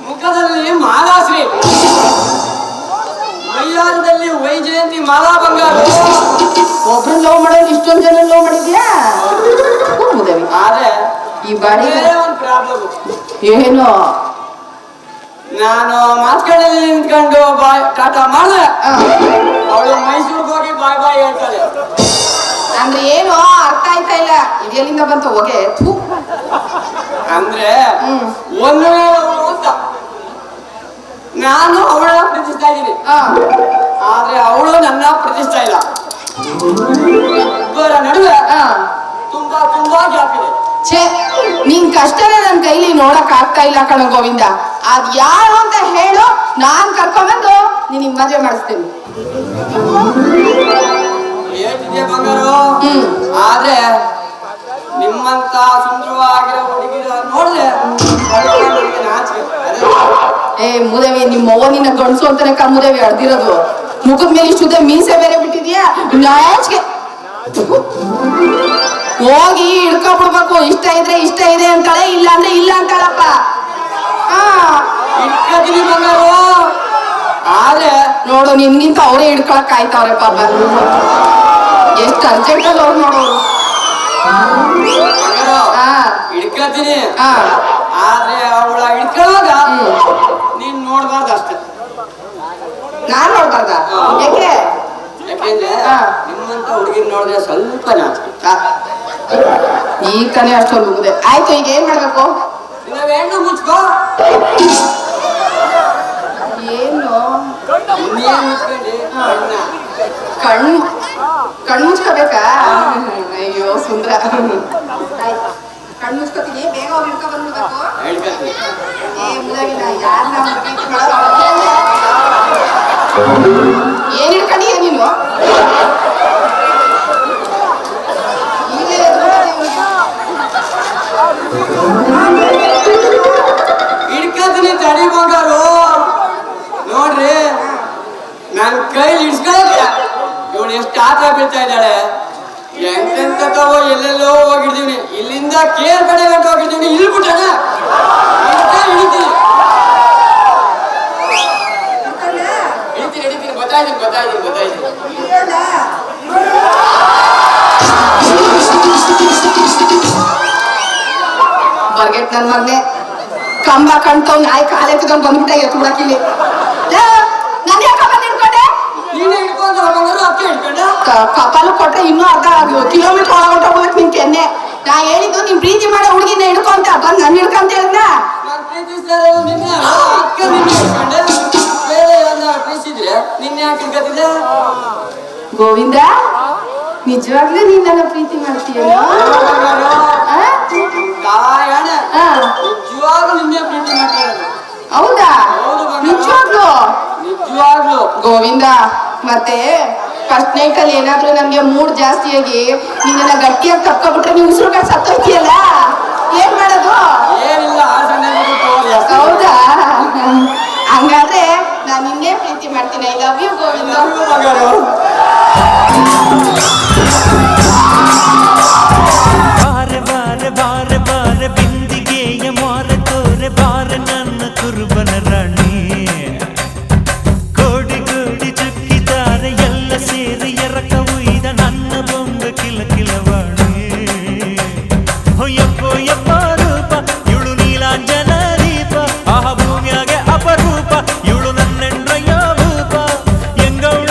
ಮುಖದಲ್ಲಿ ಮಾಲಾಶ್ರೀ, ಮೈಯಾರದಲ್ಲಿ ವೈಜಯಂತಿ ಮಾಲಾ ಬಂಗಾರ. ಒಬ್ರು ಲವ್ ಮಾಡೋದು ಇಷ್ಟೊಂದು ಜನ ಲವ್ ಮಾಡಿದ್ಯಾ? ಮುದೇವಿ ಆದ್ರೆ ಈ ಬಾಡಿ ಒಂದು ಪ್ರಾಬ್ಲಮ್. ಏನು? ನಾನು ಮಾತ್ಕಡಲ್ಲಿ ನಿಂತ್ಕೊಂಡು ಬಾಯ್ ಟಾಟಾ ಮಾಡಿದೆ, ಅವಳು ಮೈಸೂರಿಗೆ ಹೋಗಿ ಬಾಯ್ ಬಾಯ್ ಹೇಳ್ತಾಳೆ. ಅಂದ್ರೆ ಏನು ಅರ್ಥ ಆಯ್ತಾ ಇಲ್ಲ. ಇದೆಲ್ಲಿಂದ ಬಂತು ಹೋಗೆ? ಅಂದ್ರೆ ಒಂದು ಅಂತ ನಾನು ಅವಳನ್ನ ಪ್ರೀತಿಸ್ತಾ ಇದ್ದೀನಿ, ಆದ್ರೆ ಅವಳು ನನ್ನ ಪ್ರೀತಿಸ್ತಾ ಇಲ್ಲ. ಇಬ್ಬರ ನಡುವೆ ತುಂಬಾ ತುಂಬಾ ಗ್ಯಾಪ್ ಇದೆ. ಛೇ, ನಿನ್ ಕಷ್ಟನೇ ನನ್ ಕೈಲಿ ನೋಡಕ್ ಆಗ್ತಾ ಇಲ್ಲ ಕಣ ಗೋವಿಂದ. ಅದ್ ಯಾರು ಅಂತ ಹೇಳು, ನಾನ್ ಕರ್ಕೊಂಡ್ಬಂದು ನಿನಗ್ ಮದ್ವೆ ಮಾಡಿಸ್ತೀನಿ. ಹೇಳ್ತಿದ್ಯಾ ಬಂಗಾರು, ಆದ್ರೆ ನಿಮ್ಮಂತ ಸುಂದರವಾಗಿರೋ ಹುಡುಗಿರ ನೋಡಿದ್ರೆ ನಾಚಿಕೆ. ಏ ಮುದೇವಿ, ನಿಮ್ಮ ಅವ್ವ ನಿನ್ನ ಗಂಡಸು ಅಂತಾನೆ ಮುದೇವಿ ಅಡ್ದಿರೋದು. ಮುಖದ ಮೇಲೆ ಇಷ್ಟುದ್ದ ಮೀಸೆ ಬೇರೆ ಬಿಟ್ಟಿದ್ಯಾ, ನಾಚಿಕೆ. ಹೋಗಿ ಹಿಡ್ಕೊಬಿಡ್ಬೇಕು. ಇಷ್ಟ ಇದ್ರೆ ಇಷ್ಟ ಇದೆ ಅಂತಾಳೆ, ಇಲ್ಲ ಅಂದ್ರೆ ಇಲ್ಲ ಅಂತಾಳಪ್ಪ. ಇಟ್ಕೊತೀನಿ ಬಂಗಾರು, ಆದ್ರೆ ನೋಡು ನಿನ್ಗಿಂತ ಅವರೇ ಹಿಡ್ಕೊಳಕ್ ಆಯ್ತವ್ರೆ ಪಾಪ. ಎಷ್ಟು ಅರ್ಜೆಂಟ್ ಅಲ್ಲಿ ಅವ್ರು ನೋಡೋರು. ಹಿಡ್ಕೊತೀನಿ, ಆದ್ರೆ ಅವಳ ಹಿಡ್ಕೊಳ್ಳುವಾಗ ನೀನ್ ನೋಡ್ಬಾರ್ದು ಅಷ್ಟೇ. ನಾನ್ ನೋಡ್ಬಾರ್ದ? ಯಾಕೆ? ಯಾಕೆಂದ್ರೆ ನಿಮ್ಮಂತ ಹುಡುಗಿನ ನೋಡಿದ್ರೆ ಸ್ವಲ್ಪ ನಾಚಿಕೆ. ಈಗ ತಾನೇ ಅಷ್ಟೊಂದು ಮುಗಿದೆ. ಆಯ್ತು, ಈಗ ಏನ್ ಮಾಡ್ಬೇಕು? ಹೆಣ್ಣು ಮುಚ್ಕೋ. ಏನು? ಇನ್ನೇನ್ ಮುಚ್ಕೊಂಡಿ ಕಣ್ಣು ಮುಚ್ಕೋಬೇಕಾ? ಅಯ್ಯೋ ಸುಂದ್ರ, ಕಣ್ಣು ಮುಚ್ಕೋತೀನಿ. ಬೇಗ ಹೋಗಿ ಹಿಡ್ಕೊ ಬಂದ್ಬಿಡ್ಬೇಕು. ಹೇಳ್ಕೊತೀನಿ. ಏ ಮುದವಿನ, ಯಾರನ್ನ ಏನ್ ಹಿಡ್ಕೊಂಡಿಯ ನೀನು? ಹಿಡ್ಕೊತೀನಿ ತಡಿ ಬಂಗಾರು. ನೋಡ್ರಿ, ನನ್ ಕೈಲಿ ಹಿಡ್ಸ್ಕೊಳಕ್ಕೆ ಇವಳು ಎಷ್ಟು ಆತರ ಬೀಳ್ತಾ ಇದ್ದಾಳೆ. ಎಂತೆಂತ ತಗೋ ಎಲ್ಲೆಲ್ಲೋ ಹೋಗಿರ್ತೀವಿ, ಇಲ್ಲಿಂದ ಕೇರ್ ಕಡೆ ಗಂಟ ಹೋಗಿರ್ತೀವಿ. ಇಲ್ಲಿ ಬಿಟ್ಟಣ ಹಿಡಿತೀನಿ ಹಿಡಿತೀನಿ ಗೊತ್ತಾಯ್ತೀನಿ. ಬರ್ಗೆಟ್ ನನ್ ಮಗ್ನೆ, ಕಂಬ ಕಣ್ತವ್ ನಾಯಿ ಕಾಲೇ ತಗೊಂಡ್ ಬಂದ್ಬಿಟ್ಟ ಎತ್ತು ಬಿಡಕ್ಕಿಲ್ಲಿ. ನನ್ ಯಾಕ ಬಂದ್ ಹಿಡ್ಕೊಂಡೆ? ನೀನೇ ಹಿಡ್ಕೊಂಡು ಬಂಗಾರು, ಅಕ್ಕೆ ಹಿಡ್ಕೊಂಡ. ಕಪಾಲು ಕೊಟ್ರೆ ಇನ್ನೂ ಅರ್ಧ ಕಿಲೋಮೀಟರ್ ಒಳಗೊಂಡೋಗ್ಬೇಕು ನಿನ್ ಕೆನ್ನೆ. ನಾ ಹೇಳಿದ್ದು ನಿನ್ ಪ್ರೀತಿ ಮಾಡೋ ಹುಡುಗಿನ ಹಿಡ್ಕೊಂತ ಬಂದ್ ನನ್ ಹಿಡ್ಕೊಂತ ಹೇಳಿದ್ನ. ನಾನ್ ಪ್ರೀತಿಸ್ತಾ ಇರೋದು ನಿನ್ನೆ, ಅಕ್ಕ ನಿನ್ನೆ ಹಿಡ್ಕೊಂಡೆ. ಬೇರೆ ಯಾರನ್ನ ಪ್ರೀತಿಸಿದ್ರೆ ನಿನ್ನೆ ಯಾಕೆ ಹಿಡ್ಕೊತಿದ್ದೆ? ಗೋವಿಂದ, ನಿಜವಾಗ್ಲೂ ನೀನ್ ನನ್ನ ಪ್ರೀತಿ ಮಾಡ್ತೀಯೋ? ಕಾಯಣ ನಿಜವಾಗ್ಲೂ ನಿನ್ನೆ ಪ್ರೀತಿ ಮಾಡ್ತಾ ಇರೋದು. ಹೌದಾ? ನಿಜವಾಗ್ಲು? ನಿಜವಾಗ್ಲು ಗೋವಿಂದ, ಮತ್ತೆ ಫಸ್ಟ್ ನೈಟ್ ಅಲ್ಲಿ ಏನಾದ್ರೂ ನನ್ಗೆ ಮೂಡ್ ಜಾಸ್ತಿ ಆಗಿ ನಿನ್ನ ಗಟ್ಟಿಯಾಗಿ ತಪ್ಕೊಬಿಟ್ರೆ ನೀನ್ ಉಸಿರುಗ ಸತ್ತೋಗ್ತೀಯಲ್ಲ, ಏನ್ ಮಾಡೋದು? ಏನಿಲ್ಲ, ಆ ಸಂದರ್ಭ. ಹೌದಾ? ಹಂಗಾದ್ರೆ ನಾನು ನಿನ್ನೆ ಪ್ರೀತಿ ಮಾಡ್ತೀನಿ. I love you Govinda. ಬಾರೆ ಬಾರೆ ಬಾರೆ ಬಾರೆ ಬಿಂದಿಗೆಯ ಮಾರೆ ತೋರೆ ಬಾರೆ ನನ್ನ ಕುರುಬನ ರಾಣಿ. ಕೋಡಿ ಕೋಡಿ ಚುಕ್ಕಿದ್ದಾರೆ ಎಲ್ಲ ಸೇರಿ ಎರಕ ಉಯ್ದ ನನ್ನ ಬೊಂಬ ಕಿಲ ಕಿಲವಾಣಿ. ಹೊಯ್ಯಪ್ಪೋ ಯಪ್ಪ ರೂಪ ಇವಳು ನೀಲಾಂಜನ ದೀಪ. ಆಹ ಭೂಮಿಯಾಗೆ ಅಪರೂಪ ಇವಳು ನನ್ನೆಂಡ್ರಯ್ಯ ಭೂಪ. ಎಂಗೌಳ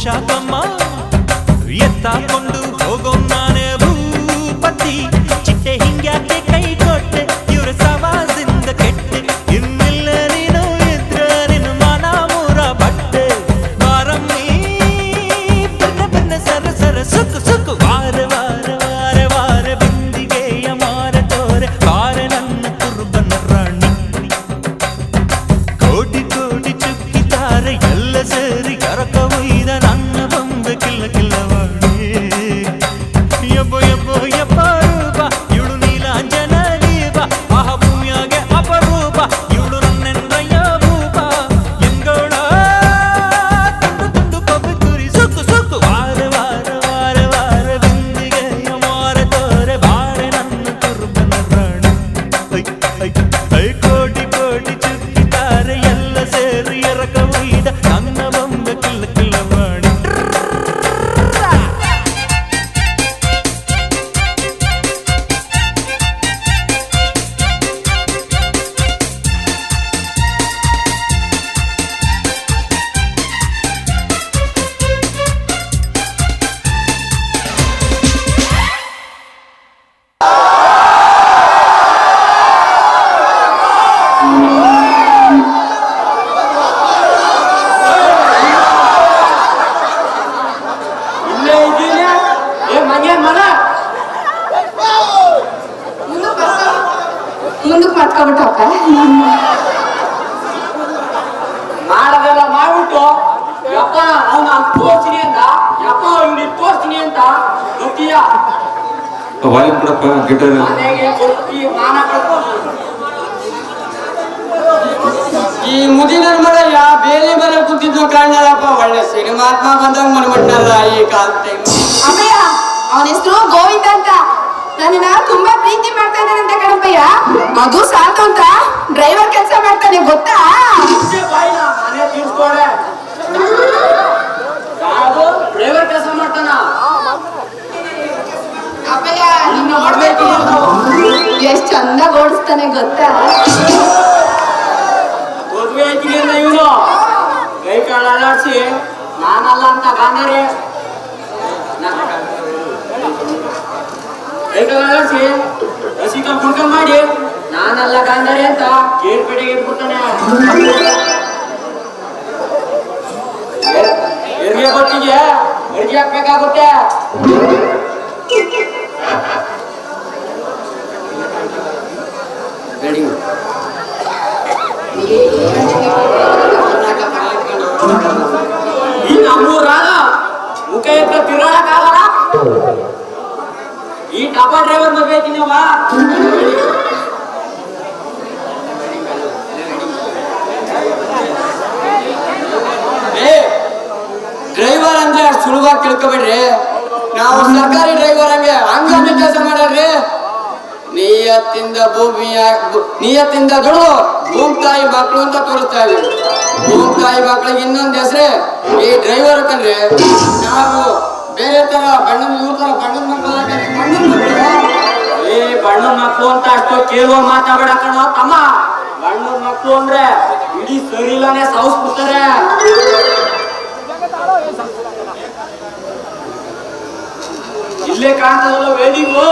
ಶಾಕಮ್ಮ ಎತ್ತಾಕೊಂಡು ಹೋಗೋ ನಾನೇ ಭೂಪತಿ ಚಿಟ್ಟೆ ಹಿಂಗ್ಯಾಕೆ ಕೈ ಕೊಟ್ಟೆ ಇವ್ರ ಸವಾಸಿಂದ ಕೆಟ್ಟೆ ಇನ್ನಿಲ್ಲ ನೀನು ಇದ್ರ ನಿನ್ನ ಮನ ಮೂರ ಬಟ್ಟೆ ಬಾರಮ್ಮಿ ಬೆನ್ನ ಬೆನ್ನ ಸರ ಸರ ಸುಕ್ಕು ಸುಕ್ಕು ವಾರ ವಾರ ವಾರ ವಾರ ಬಿಂದಿಗೆಯ ಮಾರ ತೋರೆ ಬಾರ ನನ್ನ ಕುರುಬನ ರಾಣಿ ಕೋಟಿ ಕೋಟಿ ಚುಕ್ಕಿತಾರೆ ಎಲ್ಲ ಸೇರಿ ಕರಕ ಒಯ್ದ ನನ್ನ ಬಂದ ಕಿಲ್ಲ ಕಿಲ್ಲವಾಡಿ ಯಬ್ಬ ಯಬ್ಬ ಯಬ್ಬ ರೂಪ ಇವಳು ನೀಲಾಂಜನ ದೀಪ ಆಹ ಭೂಮಿಯಾಗೆ ಅಪರೂಪ ಇವಳು ನನ್ನೆಂದಯ್ಯ ಭೂಪ ಎಂಗೋಳ ತುಂಡು ತುಂಡು ಕಬ್ಬು ತುರಿ ಸುಕ್ಕು ಸುಕ್ಕು ವಾರ ವಾರ ವಾರ ವಾರ ಬಿಂದಿಗೆಯ ಮಾರ ತೋರೆ ಬಾರೆ ನನ್ನ ಕುರುಬನ ರಾಣಿ ಐ ಐ ಐ ಕೋಟಿ ಕೋಟಿ ಚುಕ್ಕಿತಾರೆ ಎಲ್ಲ ಸೇರಿ ಎರಕ ಒಯ್ದ ನನ್ನ ಬಂದ ಕಿಲ್ಲ ಕಿಲ್ಲವಾಡಿ ಇಲ್ಲೇ ಇದ್ದೀನಿ. ಏ ಮನೆ ಮನ ಮುಂದಕ್ಕೆ ಮಾಡ್ಕೊಬಿಟ್ಟಪ್ಪ. ಮಾಡದೆಲ್ಲ ಮಾಡ್ಬಿಟ್ಟು ಯಪ್ಪ ಅವ್ನ ತೋರ್ಸ್ತೀನಿ ಅಂತ ಯಪ್ಪ ಇಲ್ಲಿ ತೋರ್ಸ್ತೀನಿ ಅಂತ ಗೊತ್ತೀಯ ವಾಲ್ಯೂಮ್ ಕೊಡಪ್ಪ ಗಿಟಾರ್ ಮನೆಗೆ ಕೊಡ್ತಿ ಮಾನ ಕಳ್ಕೊಂಡು ಈ ಮುದಿನ ಮರ ಬೇರೆ ಮರ ಕೂತಿದ್ದು ಕಾಣಲ್ಲಪ್ಪ ಒಳ್ಳೆ ಸಿನಿಮಾತ್ಮ ಬಂದಂಗ ಮನ್ಬಿಟ್ನಲ್ಲ ಈ ಕಾಲ ಟೈಮ್ ಅಮ್ಮಯ್ಯ ಅವನ ಹೆಸರು ಗೋವಿಂದ ಅಂತ ನನ್ನ ತುಂಬಾ ಪ್ರೀತಿ ಮಾಡ್ತಾ ಇದ್ದಾನಂತೆ ಕಣಪ್ಪಯ್ಯ. ಅದು ಸಾಕು ಅಂತ ಡ್ರೈವರ್ ಕೆಲಸ ಮಾಡ್ತಾನೆ ಗೊತ್ತಾ? ಮನೆ ತೀರ್ಸ್ಕೊಳೆ ಯಾವುದು ಡ್ರೈವರ್ ಕೆಲಸ ಮಾಡ್ತಾನ ಅಪ್ಪಯ್ಯ ನೀನ್ ನೋಡ್ಬೇಕು ಎಷ್ಟ್ ಚಂದ ಓಡಿಸ್ತಾನೆ ಗೊತ್ತಾ? ಮದುವೆ ಐತಿಗೆ ಅಂತ ಇವನು ಕೈ ಕಾಳು ಅಲ್ಲಾಡ್ಸಿ ನಾನಲ್ಲ ಅಂತ ಗಾಂಧಾರಿ ಕೈ ಕಾಳು ಅಲ್ಲಾಡ್ಸಿ ಹಸಿ ಕಾಳು ಕುಡ್ಕೊಂಡ್ ಮಾಡಿ ನಾನಲ್ಲ ಗಾಂಧಾರಿ ಅಂತ ಕೇರ್ಪೇಟೆಗೆ ಇಟ್ಬಿಡ್ತಾನೆ. ಹೆರಿಗೆ ಬಟ್ಟಿಗೆ ಅಡಿಗೆ ಹಾಕ್ಬೇಕಾಗುತ್ತೆ. ರೆಡಿ ಈ ನಮ್ಮೂರಾಗ ಮುಖ ಎತ್ತ ತಿರುಗಾಡಕ್ಕಾಗಲ್ಲ. ಈ ಡಬ್ಬಾ ಡ್ರೈವರ್ ಮದುವೆ ಐತಿನವ ಡ್ರೈವರ್ ಅಂದ್ರೆ ಅಷ್ಟು ಸುಲಭವಾಗಿ ತಿಳ್ಕೊಬೇಡ್ರಿ. ನಾವು ಸರ್ಕಾರಿ ಡ್ರೈವರ್ ಹಂಗೆ ಕೆಲಸ ಮಾಡ್ರಿ. ನಿಯತ್ತಿಂದ ದುಡ್ದು ಭೂಮಿ ತಾಯಿ ಮಕ್ಕಳು ಅಂತ ತೋರಿಸ್ತಾ ಇದ್ವಿ. ಭೂಮಿ ತಾಯಿ ಮಕ್ಕಳಿಗೆ ಇನ್ನೊಂದು ಹೆಸರೇ ಈ ಡ್ರೈವರ್ ಕಂಡ್ರೆ ನಾವು ಬೇರೆ ತರ ಬಣ್ಣದ ಇವ್ರ ತರ ಬಣ್ಣದ ಮಕ್ಕಳು ಬಣ್ಣದ ಮಕ್ಕಳು ಅಂತ ಅಷ್ಟು ಕೇಳುವ ಮಾತಾಡ ಕಣೋ ತಮ್ಮ. ಬಣ್ಣದ ಮಕ್ಕಳು ಅಂದ್ರೆ ಇಡೀ ಸರಿಲಾನೆ ಸಾವಿಸ್ಬಿಡ್ತಾರೆ. ಇಲ್ಲೇ ಕಾಣ್ತದಲ್ಲ ವೇದಿಂಗು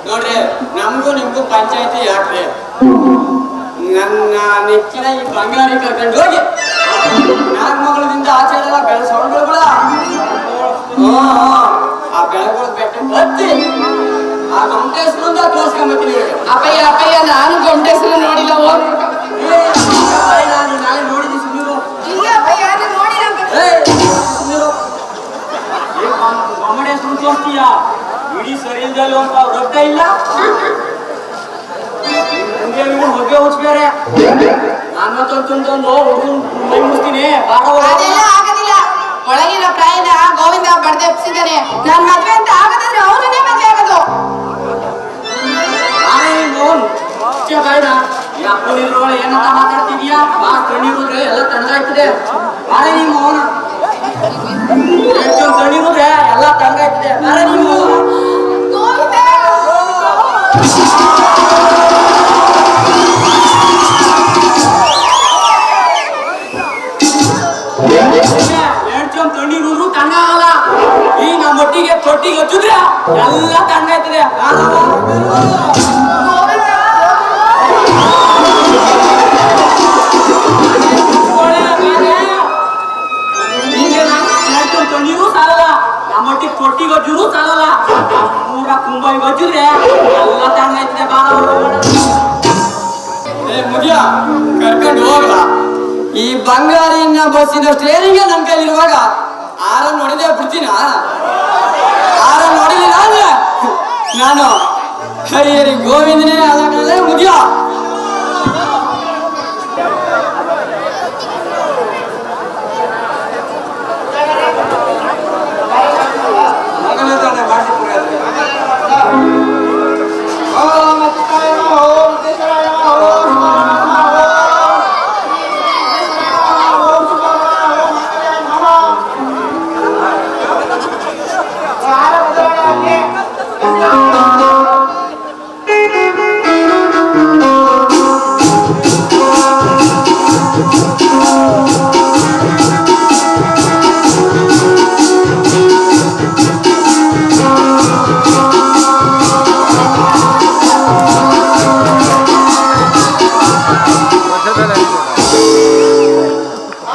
ನೋಡ್ರಿ ನಮಗೂ ನಿಮ್ಗೂ ಪಂಚಾಯತಿ ಯಾಕ್ರಿ? ನನ್ನ ನೆಚ್ಚಿನ ಈ ಬಂಗಾರಿ ಕರ್ಕೊಂಡು ಹೋಗಿ ನಾಗಮಂಗಲದಿಂದ ಆಚೆ ಬೆಳೆಸೋಣ ಆ ಬೆಳಗುಳ ಬೆಟ್ಟ ಬತ್ತಿ ಆ ಗಂಟೇಶ್ವರಿಂದ ತೋರ್ಸ್ಕೊಂಬತ್ತೀನಿ. ಅಪ್ಪಯ್ಯ ಅಪ್ಪಯ್ಯ ನಾನು ಗಂಟೆಸರು ನೋಡಿಲ್ಲ. ನಾಳೆ ನೋಡಿದ್ವಿ ಸುಮ್ಮೀರು. ಇಲ್ಲ ಅಪ್ಪಯ್ಯ ನಾನು ನೋಡಿಲ್ಲ. ಅಮ್ಮಡೆ ಸುಳ್ಳು ತೋರಿಸ್ತೀಯ? ಇಡೀ ಸರಿ ಇಲ್ದಲ್ಲಿ ಒಂದು ರೊಕ್ಕ ಇಲ್ಲ. ಹೊಗೆ ಹುಚ್ಬೇರೆ ನಾನು ಮತ್ತೊಂದು ಹುಡುಗನ್ ಮೈ ಮುಸ್ತೀನಿ. ಅದೆಲ್ಲ ಆಗೋದಿಲ್ಲ. ಒಳಗಿರೋ ಪ್ರಾಯನ ಗೋವಿಂದ ಬಡ್ದೆಪ್ಸಿದ್ದಾನೆ. ನಾನ್ ಮದ್ವೆ ಅಂತ ಆಗದಿದ್ರೆ ಅವನನ್ನೇ ಮದ್ವೆ ಆಗೋದು. ಏನಂತ ಮಾತಾಡ್ತಿದ್ಯಾ? ಬಾ ತಣ್ಣೀರುದ್ರೆ ಎಲ್ಲ ತಣ್ಣಗಾಯ್ತದೆ. ಬಾಳೆ ನಿಮ್ಮ ತಣ್ಣೀರುದ್ರೆ ಎಲ್ಲ ತಣ್ಣಗಾಯ್ತದೆ. ಬಾಳೆ ನೀವು ತೊಟ್ಟಿಗೆ ಹಚ್ಚಿದ್ರೆ ಎಲ್ಲ ತಣ್ಣಗಾಯ್ತದೆ. ನೀರು ಸಾಲಲ್ಲ, ನಮ್ಮೊಟ್ಟಿಗೆ ತೊಟ್ಟಿಗೆ ಹಚ್ಚಿದ್ರು ಸಾಲಲ್ಲ, ಪೂರ ಕುಂಬೈಗೆ ಹಚ್ಚಿದ್ರೆ ಎಲ್ಲ ತಣ್ಣಗಾಯ್ತದೆ. ಮುಗಿಯ ಕರ್ಕೊಂಡು ಹೋಗಲ್ಲ. ಈ ಬಂಗಾರಿನ ಬಸ್ಸಿನ ಸ್ಟೇರಿಂಗ್ ನನ್ನ ಕೈಲಿರುವಾಗ ಆರನ್ನು ನೋಡಿದೆ ಬಿಡ್ತೀನ. ಆರನ್ನು ನೋಡಿಲಿಲ್ಲ ಅಂದ್ರೆ ನಾನು ಹರಿಹರಿ ಗೋವಿಂದನೇ ಆದ ಮುಗಿಯ.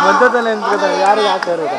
ಮಧ್ಯದಲ್ಲಿ ಯಾರು ಯಾಕೆ ಇರೋದು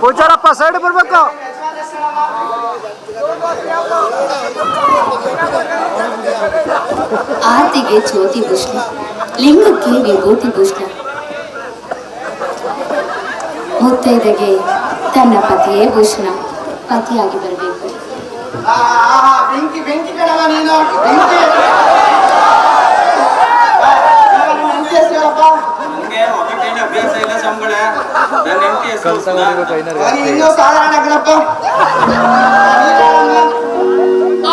ಪೂಜಾರಪ್ಪ ಸೈಡ್ ಬರ್ಬೇಕು. ಆರ್ತಿಗೆ ಜ್ಯೋತಿ ಭೂಷಣ, ಲಿಂಗಕ್ಕೆ ವಿಭೂತಿ ಭೂಷಣ, ಮುತ್ತೈದೆಗೆ ತನ್ನ ಪತಿಯೇ ಭೂಷಣ, ಪತಿಯಾಗಿ ಬರಬೇಕು. ಬೆಂಕಿ ಬೆಂಕಿ ಕಣವ ನೀನು ಬೆಂಕಿ. ನನಗೆ ಒಬ್ಬಟ್ಟೇನೆ ಅಭ್ಯಾಸ ಇಲ್ಲ ಸಂಬಳ. ನನ್ನ ಹೆಂಡತಿ ಇನ್ನೂ ಸಾಧಾರಣ ಕಣಪ್ಪ.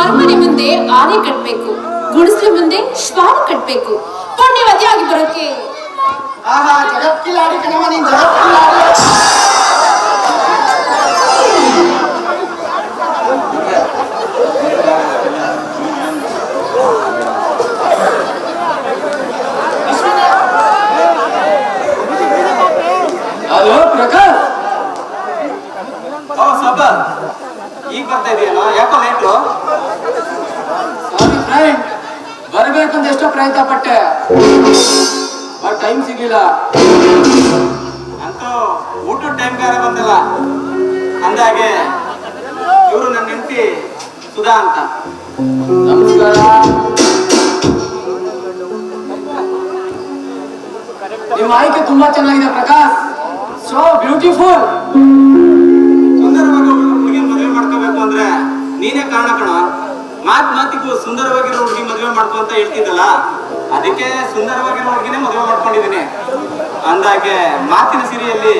ಅರಮನೆ ಮುಂದೆ ಆನೆ ಕಟ್ಬೇಕು, ಗುಡಿಸಲು ಮುಂದೆ ಶ್ವಾನ ಕಟ್ಬೇಕು, ಪುಣ್ಯವತಿ ಆಗಿ ಬರೋಕೆ. ಆಹಾ ಜಗತ್ಕಿಲಾಡಿ ಕಣವ ನೀನು, ಜಗತ್ಕಿಲಾಡಿ. ಹಲೋ ಪ್ರಕಾಶ್. ಸಬರ್ ಈಗ ಬರ್ತಾ ಇದೆಯಲ್ಲ, ಯಾಕೋ ಲೇಟು? ಸಾರಿ ಫ್ರೆಂಡ್, ಬರಬೇಕಂತ ಎಷ್ಟೋ ಪ್ರಯತ್ನ ಪಟ್ಟೆ, ಬಟ್ ಟೈಮ್ ಸಿಗ್ಲಿಲ್ಲ. ಅಂತೂ ಊಟದ ಟೈಮ್ಗಾರ ಬಂದಲ್ಲ. ಅಂದಾಗೆ ಇವರು ನನ್ನ ಹೆಂಡತಿ ಸುಧಾ ಅಂತ. ನಮಸ್ಕಾರ. ನಿಮ್ಮ ಆಯ್ಕೆ ತುಂಬಾ ಚೆನ್ನಾಗಿದೆ ಪ್ರಕಾಶ್, ಸೋ ಬ್ಯೂಟಿಫುಲ್. ಸುಂದರವಾಗಿ ಹುಡುಗಿ ಮದುವೆ ಮಾಡ್ಕೋಬೇಕು ಅಂದ್ರೆ ನೀನೇ ಕಾರಣ ಕಣ. ಮಾತಿಗೂ ಸುಂದರವಾಗಿರೋ ಹುಡುಗಿ ಮದುವೆ ಮಾಡ್ಕೊ ಅಂತ ಹೇಳ್ತಿದ್ದಲ್ಲ, ಅದಕ್ಕೆ ಸುಂದರವಾಗಿರೋ ಹುಡುಗಿನೇ ಮದುವೆ ಮಾಡ್ಕೊಂಡಿದ್ದೀನಿ. ಅಂದಾಗೆ ಮಾತಿನ ಸಿರಿಯಲ್ಲಿ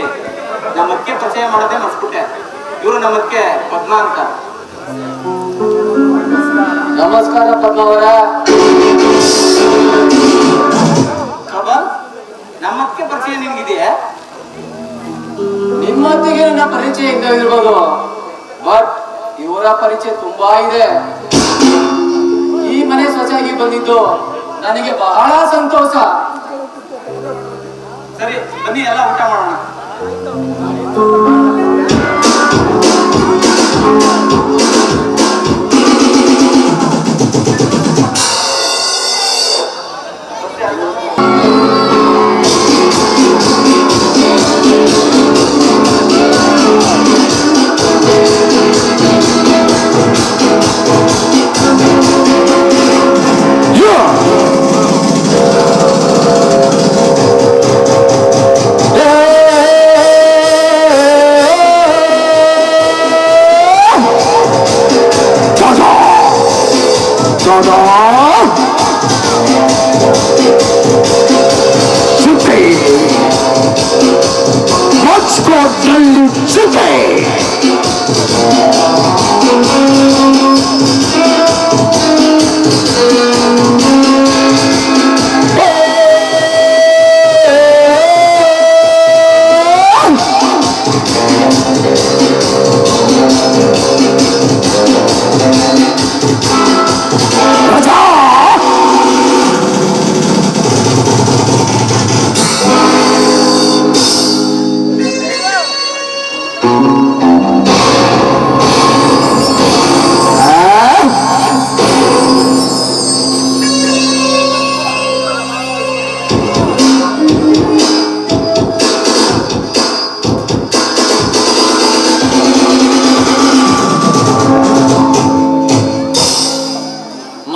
ನಮ್ಮಕ್ಕೆ ಪರಿಚಯ ಮಾಡೋದೇ ಮರ್ಸ್ಬಿಟ್ಟೆ. ಇವರು ನಮ್ಮಕ್ಕೆ ಪದ್ಮ ಅಂತ. ನಮಸ್ಕಾರ ಪದ್ಮಾವರ. ಕಬಲ್, ನಮ್ಮಕ್ಕೆ ಪರಿಚಯ ನಿನ್ಗಿದೆಯಾ? ನಿಮ್ಮೊತ್ತಿಗೆ ನನ್ನ ಪರಿಚಯ ಇರ್ಬೋದು, ಬಟ್ ಇವರ ಪರಿಚಯ ತುಂಬಾ ಇದೆ. ಈ ಮನೆ ಸೊಸೆಯಾಗಿ ಬಂದಿದ್ದು ನನಗೆ ಬಹಳ ಸಂತೋಷ. ಸರಿ ಬನ್ನಿ, ಎಲ್ಲ ಊಟ ಮಾಡೋಣ. ಸದಾ ಜೊತೆ ರಾಜ್ಕೋಟ್ನಲ್ಲಿ ಜೊತೆ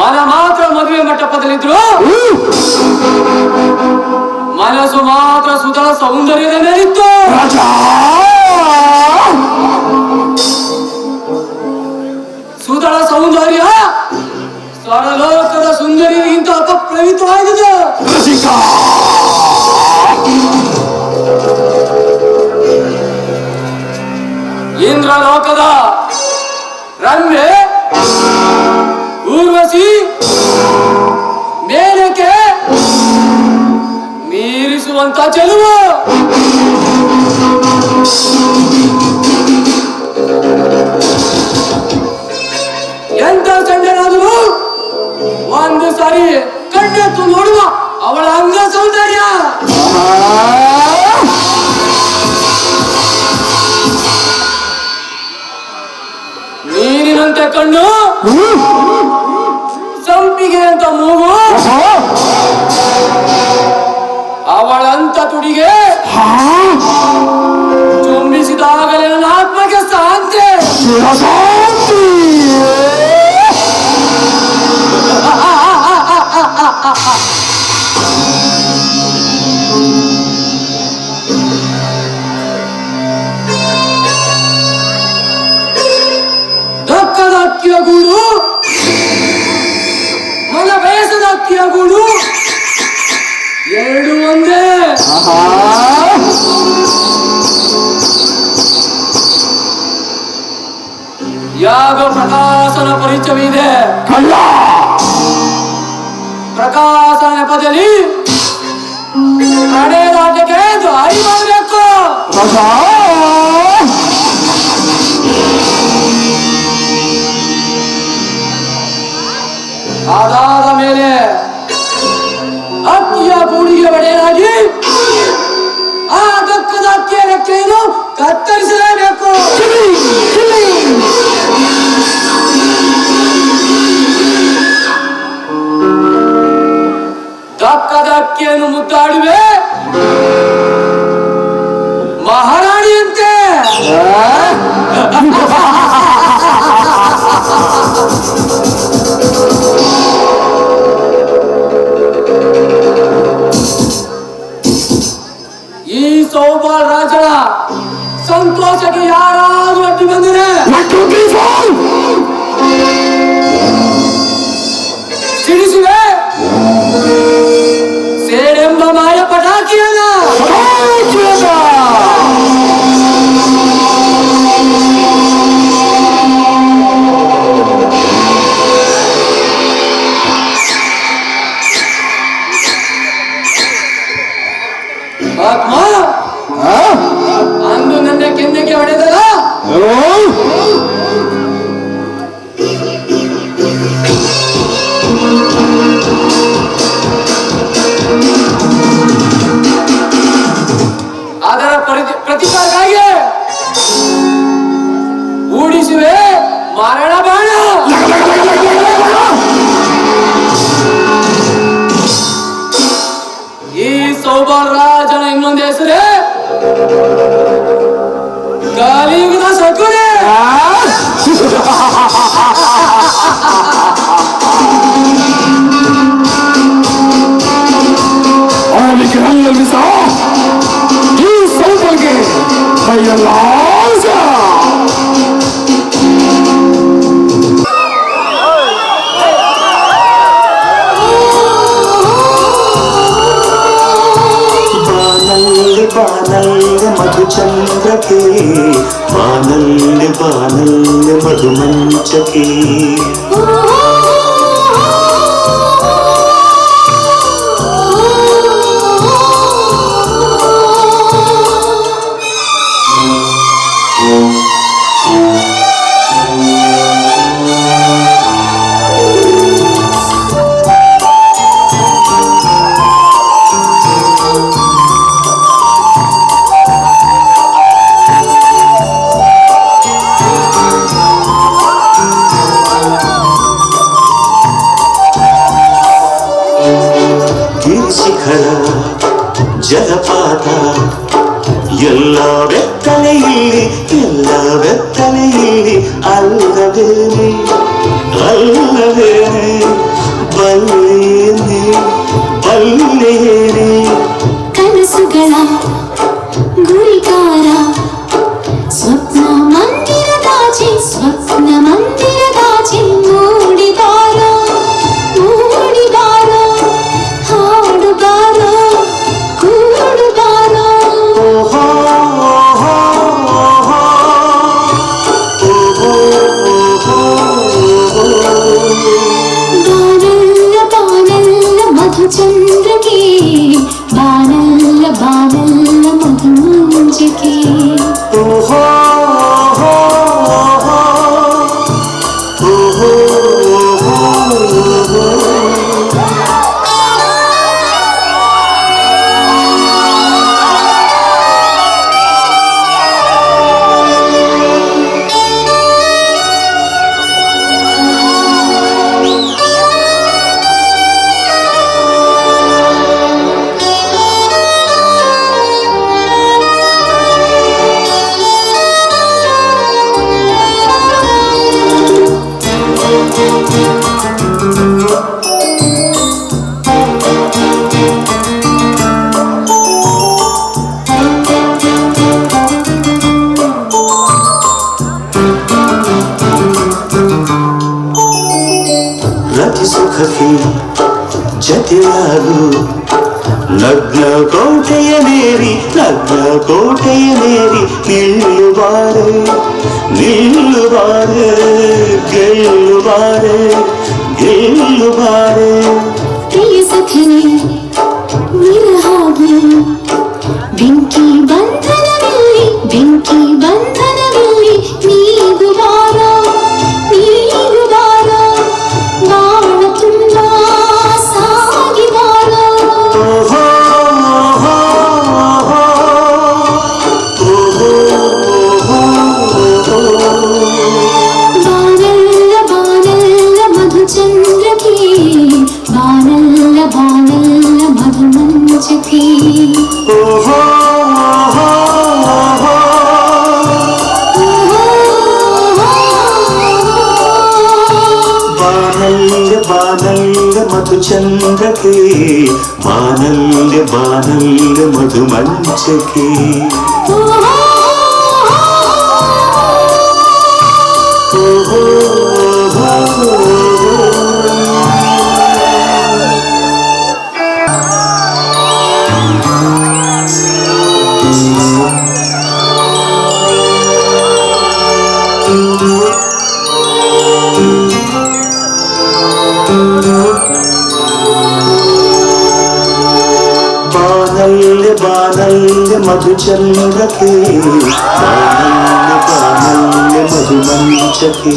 ಮನ ಮಾತ್ರ ಮದುವೆ ಮಂಟಪದಲ್ಲಿದ್ರು, ಮನಸ್ಸು ಮಾತ್ರ ಸುಧಾ ಸೌಂದರ್ಯದ ಮೇಲಿತ್ತು. ಸುಧಳ ಸೌಂದರ್ಯ ಸ್ವರಲೋಕದ ಸುಂದರಿಗಿಂತ ಅಪಪ್ರವಿತವಾಗಿದೆ. ಇಂದ್ರಲೋಕದ ರಂಭೆ, ಊರ್ವಶಿ, ಮೇನಕೆ ಮೀರಿಸುವಂತ ಚೆಲುವು. ಎಂತ ಚಂಡನಾದರೂ ಒಂದು ಸಾರಿ ಕಣ್ಣೆತ್ತು ನೋಡುವ ಅವಳ ಅಂಗ ಸೌಂದರ್ಯ. ನೀರಿನಂತೆ ಕಣ್ಣು, ಸಂಪಿಗೆ ಅಂತ ಮೂಗು, ಅವಳಂತ ತುಡಿಗೆ ಚುಂಬಿಸಿದಾಗಲೇ ನನ್ನ ಆತ್ಮಕ್ಕೆ ಶಾಂತಿ. ದಕ್ಕದ ಅಕ್ಕಿಯ ಗೂಡು, ಮನ ಬಯಸದ ಅಕ್ಕಿಯ ಗೂಡು ಎರಡು ಒಂದೇ. ಯಾಗ ಪ್ರಕಾಶನ ಪರಿಚಯವಿದೆ. ಪ್ರಕಾಶನ ನೆಪದಲ್ಲಿ ಪ್ರಣಯದಾಟಕ್ಕೆ ದಾರಿ ಮಾಡಬೇಕು. ಅದಾದ ಮೇಲೆ ಅಕ್ಕಿಯ ಗೂಡಿಗೆ ಒಡೆಯಲಾಗಿ ಆ ದಕ್ಕದ ಅಕ್ಕಿಯ ರೆಕ್ಕೆಯನ್ನು ಕತ್ತರಿಸಲೇಬೇಕು. ದಕ್ಕದ ಅಕ್ಕಿಯನ್ನು ಮುದ್ದಾಡುವೆ ಮಹಾರಾಣಿಯಂತೆ. ಈ ಸೌಬಾಲ್ ರಾಜನ ಸಂತೋಷಕ್ಕೆ ಯಾರಾದ್ರೂ ಅಡ್ಡಿ ಬಂದರೆ ಸಿಡಿಸುವೆ ಸೇಡೆಂಬ ಮಾಯ ಪಟಾಕಿಯನ್ನ. ಆತ್ಮ ಅಂದು ನನ್ನ ಕೆನ್ನೆಗೆ ಹೊಡೆದಲ್ಲ, ಅದರ ಪ್ರತಿಕಾರಕ್ಕಾಗಿ ಊಡಿಸುವೆ ಮರಣ ಬಾಣ. ಈ ಸೌಬಾಲ್ ರಾಜನ ಇನ್ನೊಂದು ಹೆಸರೇ ಕಲಿಯುಗದ ಸಕುನೆ. ಈ ಸೌಬಾಲ್ಗೆ ಕೈಯಲ್ಲ ರೋಮಾಂಚಕಿ ಗಿರಿಶಿಖರ ಜಲಪಾತ ಎಲ್ಲ ಬೆತ್ತಲೆಯಲ್ಲಿ ಅಲ್ಲವೇನೆ ಬಲ್ಲೇನೆ ಕನಸುಗಳ ಗುರಿಕಾರ ಸ್ವಪ್ನ ಮಂದಿರದಾಚೆ ಮೂಡಿದಾರೋ ಹಾಡುಗಾರೋ ಕೂಡುಗಾರೋ ಬಾನಲ್ಲ ಮಧುಚಂದ್ರಕ್ಕೆ ಬಾನಲ್ಲ ಮಧುಮಂಜಕ್ಕೆ ರತಿ ಸುಖಕ್ಕೆ ಜತೆಯಾರು ಲಗ್ನ ಕೋಟೆಯ ಮೇರಿ ನಿಲ್ಲುಬಾರೆ ಗೆಲ್ಲುಬಾರೆ ಪ್ರಿಯ ಸಖನೇ ವಿರಹಾಗಿ ಬೆಂಕಿ ಬಂಧನವಿಲ್ಲಿ ನೀಗು ಬಾರೋ ಬಾಣ ತುಂಬ ಸಾಗಿ ಬಾರೋ ಬಾನಲ್ಲ ಮಧುಚಂದ್ರಕ್ಕೆ ಬಾನಲ್ಲ ಮಧುಮಂಜಕ್ಕೆ ಬಾನಲ್ಯ ಮಧುಚಂದ್ರಕ್ಕೆ ಬಾನಲ್ಯ ಮಧುಮಂಚಕ್ಕೆ ಬಾನಲ್ಯ ಮಧುಚಂದ್ರಕ್ಕೆ ಬಾನಲ್ಯ ಮಧುಮಂಚಕ್ಕೆ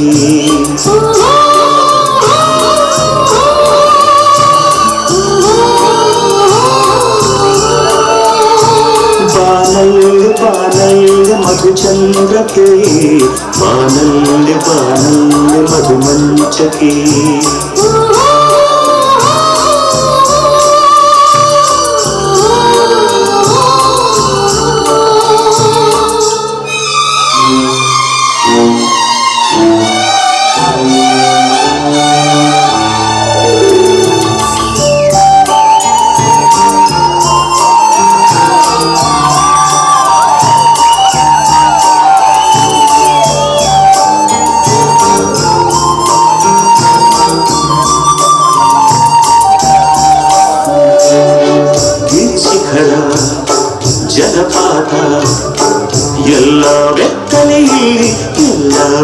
ಬಾನಲ್ಯ ಮಧುಚಂದ್ರಕ್ಕೆ ಬಾನಲ್ಯ ಮಧುಮಂಚಕ್ಕೆ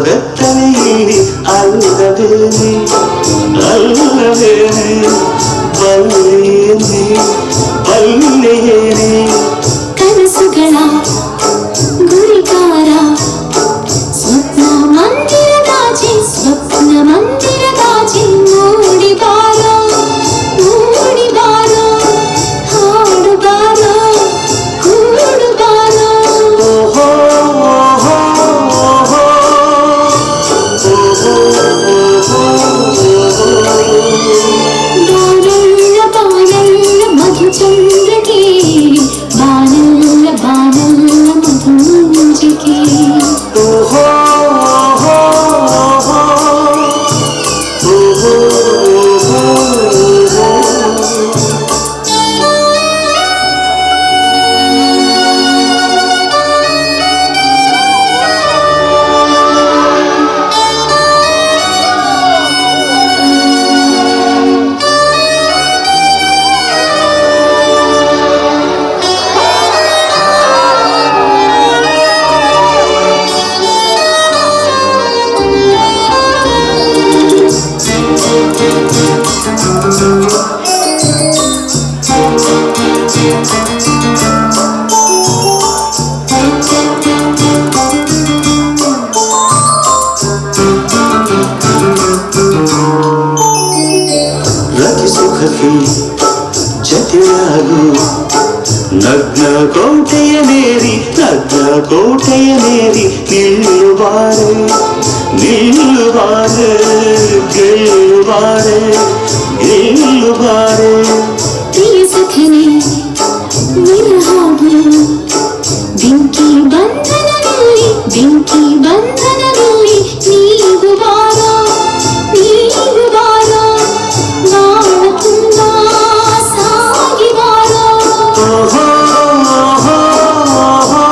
ಬೆತ್ತನೆಯಲ್ಲಿ ಅಲ್ಲವೇನೆ ಅಲ್ಲವೇನೆ ಬಲ್ಲೆಯೇನೆ ಬಲ್ಲೆಯೇನೆ ಕನಸುಗಳ ಗುರಿಕಾರ ಸ್ವಪ್ನ ಮಂದಿರದಾಚೆ ಸ್ವಪ್ನ ಮಂದಿರದಾಚೆ ಮೂಡಿ ಬಾರೋ ಹಾಡು ಬಾರೋ ಕೂಡು ಬಾರೋ ಓಹೋ ಓಹೋ ಓಹೋ ಬಾನಲ್ಲ ಬಾನಲ್ಲ ಮಧುಚಂದ್ರಕೆ ಬಾನಲ್ಲ ಬಾನಲ್ಲ ಮಧುಮಂಜಕೆ ಓಹೋ ಓಹೋ ಓಹೋ ರತಿ ಸುಖಕ್ಕೆ ಜತೆಯಾಗು ನಗ್ನ ಕೋಟೆಯ ನೇರಿ ನಿಲ್ಲುವಾರೆ ಗೆಲ್ಲುವಾರೆ ಪ್ರಿಯ ಸಖನೆ ವಿರಹಾಗಿ ಬೆಂಕಿ ಬಂಧನದಲ್ಲಿ ನೀವು ಬಾರೋ ಬಾಳ ತುಂಬ ಸಾಗಿ ಬಾರೋ ಓಹೋ ಓಹೋ ಓಹೋ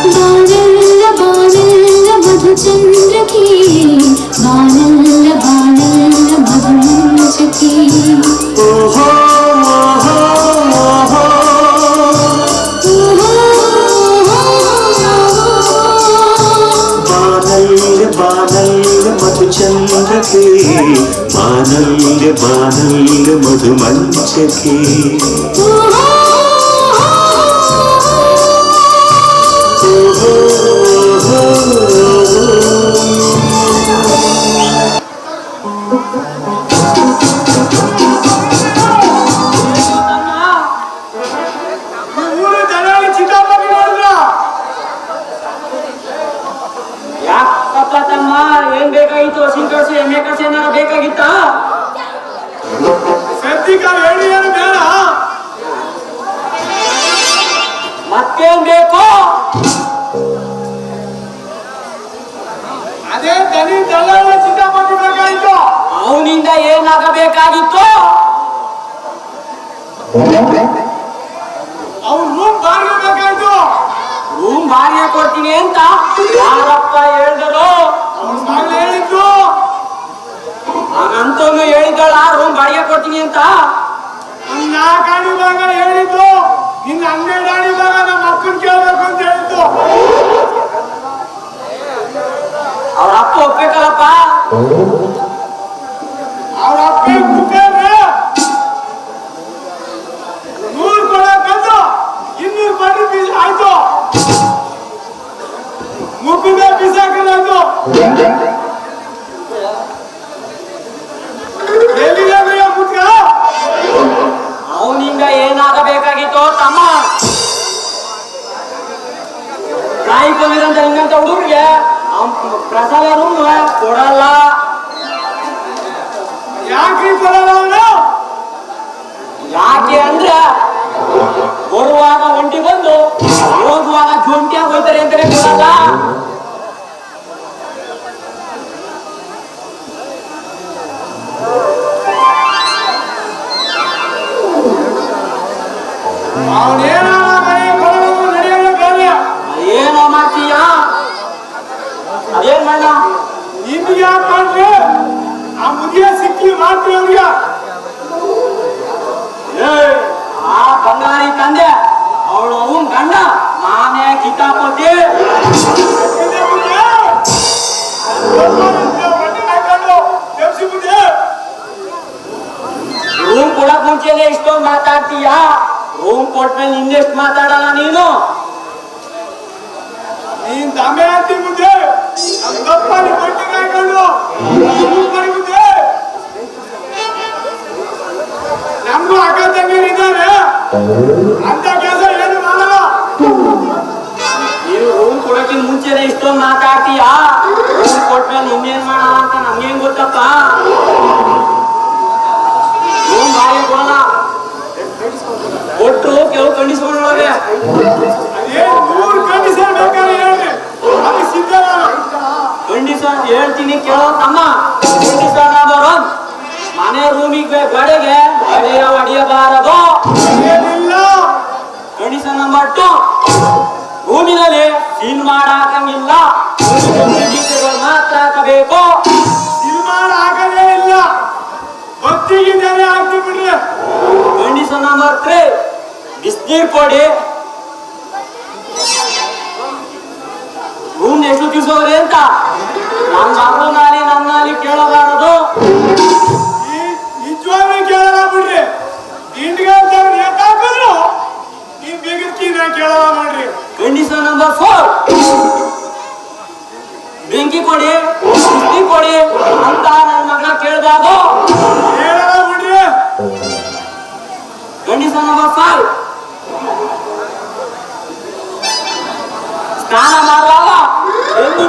ಬಾನಲ್ಲ ಬಾನಲ್ಲ ಮಧುಚಂದ್ರಕೆ ಬಾನಲ್ಲ ಬಾನಲ್ಲ ಮಧುಮಂಜಕೆ ಓಹೋ ಬಾನಲ್ಯ ಮಧುಚಂದ್ರಕೆ ಬಾನಲ್ಯ ಮಧುಮಂಚಕೆ ಯಾಕಪ್ಪ ತಮ್ಮ ಏನ್ ಬೇಕಾಗಿತ್ತು ಹಸಿನ ಕಳ್ಸಿ ಎಮ್ಮೆ ಕಳ್ಸಿ ಏನಾರ ಬೇಕಾಗಿತ್ತ ಹೇಳಿ ಏನು ಬೇಡ ಮತ್ತೇನ್ ಬೇಕು ಅದೇ ದನಿ ದಲ್ಲಾಳ ಚಿಂತಾಮಣಿ ಬೇಕಾಗಿತ್ತು ಅವನಿಂದ ಏನಾಗಬೇಕಾಗಿತ್ತು ಅವ್ನು ರೂಮ್ ಬಾಡಿಗೆ ಬೇಕಾಯ್ತು ರೂಮ್ ಬಾಡಿಗೆ ಕೊಡ್ತೀನಿ ಅಂತ ಯಾರಪ್ಪ ಹೇಳಿದರು ಅವ್ನ ಮಗಳು ಹೇಳಿದ್ದು ಹಾಗಂತೂ ಹೇಳಿದಳ ರೂಮ್ ಬಾಡಿಗೆ ಕೊಡ್ತೀನಿ ಅಂತ ಒಂದ್ 4 ಆಣಿ ಭಾಗ ಹೇಳಿದ್ದು ಇನ್ನು 12 ಆಣಿ ಭಾಗ ನಮ್ಮ ಅಪ್ಪನ್ ಕೇಳ್ಬೇಕು ಅಂತ ಹೇಳಿದ್ದು ಅವ್ರ ಅಪ್ಪ ಒಪ್ಬೇಕಲ್ಲಪ್ಪ ಅವ್ರ ಅಪ್ಪ ಮುಖೇನ್ರೆ 100 ಕೊಡಕ್ಕಂದು 200 ಬಡ್ಡಿ ಬೀಜ ಆಯ್ತು ಮುಖದ ಬಿಸಾಕಲಾಯ್ತು ಎಲ್ಲಿಗೆ ಮುಟ್ಕ ಅವನಿಂದ ಏನಾಗಬೇಕಾಗಿತ್ತು ತಮ್ಮ ನಾಯಿ ಬಂದಿರಂತ ಹಿಂಗಂತ ಹುಡುಗರಿಗೆ ಪ್ರಸಾದ ರೂಮ್ ಕೊಡಲ್ಲ ಯಾಕ್ರಿ ಕೊಡಲ್ಲ ಅವನು ಯಾಕೆ ಅಂದ್ರೆ ಬರುವಾಗ ಒಂಟಿ ಬಂದು ಹೋಗುವಾಗ ಜೊಂಟಿಯಾಗಿ ಹೋಗ್ತಾರೆ ಅಂತಾನೆ ಕೊಡಲ್ಲ ಅವನೇನೋ ನಡೆಯಲ್ಲ ಬೇರೆ ಏನೋ ಮಾಡ್ತೀಯ ಅದೇನ್ ಮಾಡ ನಿಮ್ಗೆ ಯಾಕೆ ಮಾಡ್ರಿ ಆ ಮುದಿಯ ಸಿಕ್ಕಿ ಮಾಡ್ರಿ ಅವ್ರಿಗೆ ಆ ಬಂಗಾರಿ ತಂದೆ ಅವಳು ಅವನ್ ಗಂಡ ಕಿತಾಪತಿ ರೂಮ್ ಕೊಡಕ್ ಮುಂಚೆನೆ ಇಷ್ಟೊಂದು ಮಾತಾಡ್ತೀಯ, ರೂಮ್ ಕೊಟ್ಮೇಲೆ ಇನ್ನೆಷ್ಟು ಮಾತಾಡಲ್ಲ ನೀನು. ನೀನ್ ದಾಮೆ ಅಂತಿ ಮುಂದೆ ತಪ್ಪಾಗಿ ಬಟ್ಟೆ ಕಾಯ್ಕೊಂಡು ಮುಂದೆ ನಮ್ಗೂ ಅಕ್ಕ ತಂಗಿರಿದ್ದಾರೆ ಅಂತ ಕೆಲಸ ಏನು ಮಾಡಲ್ಲ. ನೀನು ರೂಮ್ ಕೊಡಕ್ಕಿಂತ ಮುಂಚೆನೆ ಇಷ್ಟೊಂದು ಮಾತಾಡ್ತೀಯ, ರೂಮ್ ಕೊಟ್ಮೇಲೆ ಇನ್ನೇನ್ ಮಾಡಲ್ಲ ಅಂತ ನಮ್ಗೇನ್ ಗೊತ್ತಪ್ಪ. ರೂಮ್ ಬಾಯಿ ಕೊಡಲ್ಲ, ಒಟ್ಟು ಕೆಲವು ಕಂಡೀಷನ್ಗಳೊಳಗೆ ಕಂಡೀಷನ್ ಹೇಳ್ತೀನಿ ಕೇಳೋ ತಮ್ಮ. ಕಂಡೀಷನ್ ನಂಬರ್ 1, ಮನೆ ರೂಮಿಗೆ ಗೋಡೆಗೆ ಹೊಡೆಯಬಾರದು. ಕಂಡೀಷನ್ ನಂಬರ್ 2, ರೂಮಿನಲ್ಲಿ ಸೀಲ್ ಮಾಡಾಕಂಗಿಲ್ಲ, ಮಾತ್ರ ಹಾಕಬೇಕು. ಸಿನಿಮಾ ಹಾಕಲೇ ಇಲ್ಲ, ಭಕ್ತಿಗೆ ಜನ ಹಾಕ್ತಿ ಬಿಡ್ರಿ. ಕಂಡೀಷನ್ ನಂಬರ್ 3, ಬಿಸಿನೀರು ಕೊಡಿ. ರೂಮ್ ಎಷ್ಟು ತಿಳ್ಸೋರಿ ಅಂತ ನನ್ನ ಮಗಳು ನನ್ನಲ್ಲಿ ಕೇಳಬಾರದು. ನಿಜವಾಗ್ಲೂ ಕೇಳಲ್ಲ ಬಿಡ್ರಿ. ಇಂಡಿಗೆ ಹಾಕಿದ್ರು ನೀನ್ ಬೇಗಕ್ಕಿ ನಾ ಕೇಳಲ್ಲ ಮಾಡ್ರಿ. ಕಂಡೀಷನ್ ನಂಬರ್ 4, ಬೆಂಕಿ ಕೊಡಿ, ಬಿಸಿ ಕೊಡಿ ಅಂತ ನನ್ನ ಮಗಳ ಕೇಳಬಾರ್ದು. ಹೇಳಲ್ಲ ಬಿಡ್ರಿ. ಕಂಡೀಷನ್ ನಂಬರ್ 5, ಸ್ನಾನ ಮಾಡುವಾಗ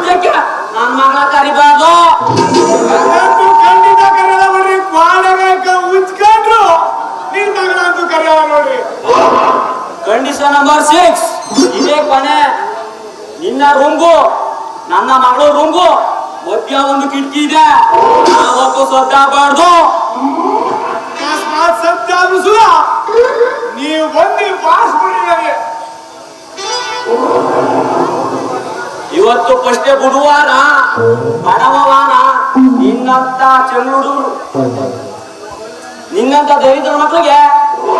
ಬೆಂಕಿ ನನ್ನ ಮಗಳ ಕರಿಬಾರ್ದು. ಖಂಡಿತ ಕರೆಯಲ್ಲ ಬಿಡ್ರಿ. ಕ್ವಾಡಗ ಉಚ್ಕೊಂಡ್ರು ನಿನ್ ಮಗಳಂತೂ ಕರೆಯಲ್ಲ ನೋಡ್ರಿ. ಕಂಡೀಷನ್ ನಂಬರ್ 6, ಇದೇ ಕೊನೆ. ನಿನ್ನ ರೂಮ್ಗೂ ನನ್ನ ಮಗಳ ರೂಮ್ಗೂ ಮಧ್ಯ ಒಂದು ಕಿಟಕಿ ಇದೆ, ಯಾವತ್ತೂ ಸದ್ದಾಗಬಾರ್ದು. ಅಕಸ್ಮಾತ್ ಸತ್ಯ ಆದ್ರೂ ಸುರ ನೀವು ಬಂದು ಪಾಸ್ ಬಿಡ್ರಿ ನನಗೆ. ಇವತ್ತು ಫಸ್ಟೇ ಬುಧವಾರ, ಬಡವವಾರ. ನಿನ್ನಂತ ಚೆಂಗುಡುರು, ನಿನ್ನಂತ ದರಿದ್ರ ಮಕ್ಕಳಿಗೆ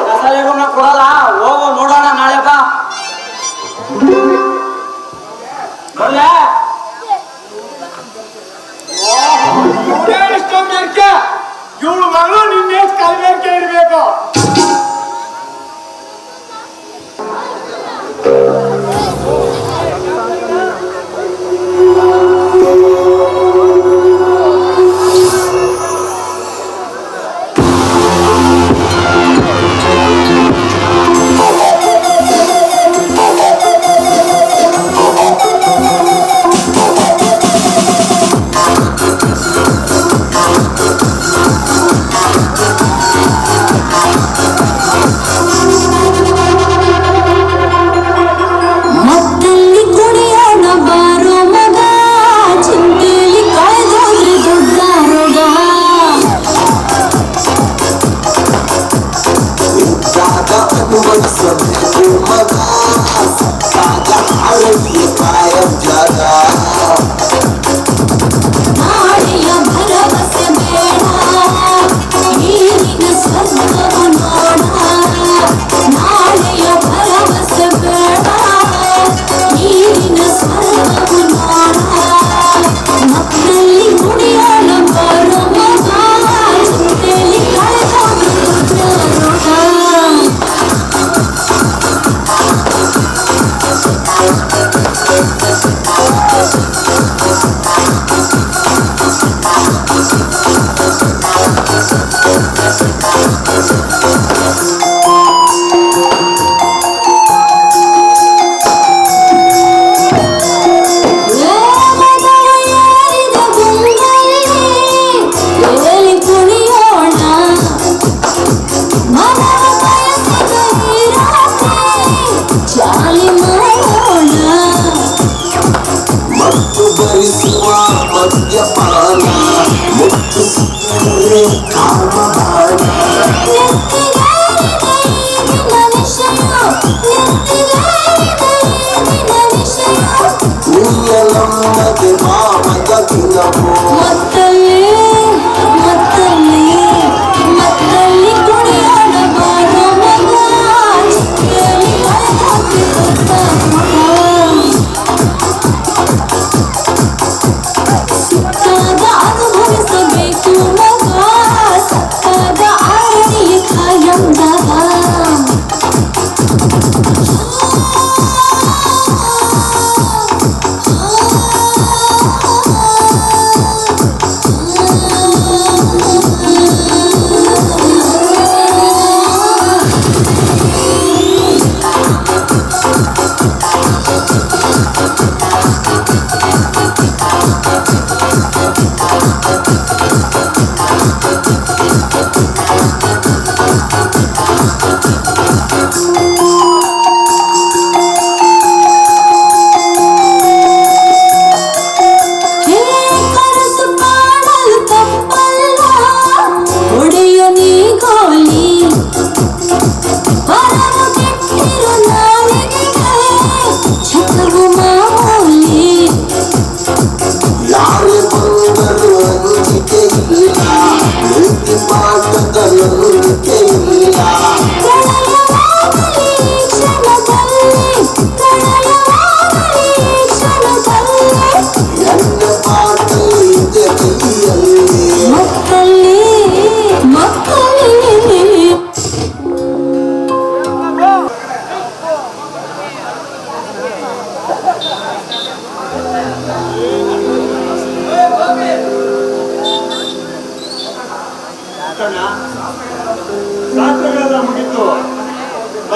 ರಸಲೆ ರೂಮ್ನ ಕೊಡಲ್ಲ. ಹೋಗೋ ನೋಡೋಣ ನಾಳೆ ಬಾ. ಬರ್ಲೆ ಇಷ್ಟೊಂದು ಬೇರ್ಕೆ ಇವಳು ಮಗಳು ನಿನ್ನೆಷ್ಟು ಕಲ್ಬೇರ್ಕೆ ಇರ್ಬೇಕು.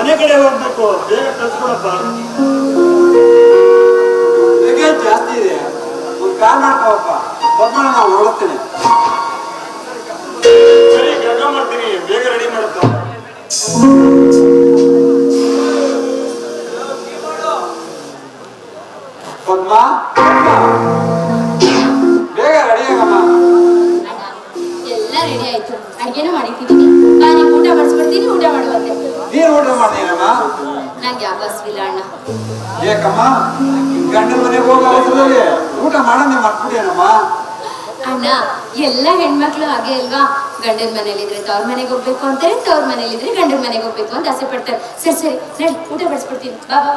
ಮನೆ ಕಡೆ ಹೋಗ್ಬೇಕು, ಬೇಗ ಕಳ್ಸ್ಕೊಡಪ್ಪ. ಲಗೇಜ್ ಜಾಸ್ತಿ ಇದೆ, ಒಂದು ಕಾರ್ ಮಾಡ್ಕೋಪ್ಪ. ಪದ್ಮಣ್ಣ ನಾವು ಹೊರಡ್ತೇನೆ. ಸರಿ, ಕೆಲಸ ಮಾಡ್ತೀನಿ, ಬೇಗ ರೆಡಿ ಮಾಡಪ್ಪ. ಪದ್ಮ, ಬೇಗ ರೆಡಿ ಆಗಮ್ಮ. ಎಲ್ಲ ರೆಡಿ ಆಯ್ತು, ಅಡ್ಗೆನೂ ಮಾಡಿಟ್ಟಿದ್ದೀನಿ. ಬಾ, ನೀವು ಊಟ ಮಾಡಿಸ್ಬಿಡ್ತೀನಿ, ಊಟ ಮಾಡುವಂತೆ. ನೀನು ಊಟ ಮಾಡ್ತೀನಮ್ಮ? ನಂಗೆ ಯಾವ ಹಸ್ವಿಲ್ಲ ಅಣ್ಣ. ಏಕಮ್ಮ, ಗಂಡನ ಮನೆಗೆ ಹೋಗೋ ಅವಸರದಲ್ಲಿ ಊಟ ಮಾಡೋದೇ ಮರ್ತ್ಬಿಟ್ಟೇನಮ್ಮ? ಅಣ್ಣ, ಎಲ್ಲ ಹೆಣ್ಮಕ್ಳು ಹಾಗೆ ಅಲ್ವಾ? ಗಂಡನ ಮನೇಲಿದ್ರೆ ತವ್ರ ಮನೆಗೆ ಹೋಗ್ಬೇಕು ಅಂತಾರೆ, ತವ್ರ ಮನೇಲಿದ್ರೆ ಗಂಡನ ಮನೆಗೆ ಹೋಗ್ಬೇಕು ಅಂತ ಆಸೆ ಪಡ್ತಾರೆ. ಸರಿ ಸರಿ, ನಡಿ ಊಟ ಬಡಿಸ್ಬಿಡ್ತೀನಿ. ಬಾ ಬಾ.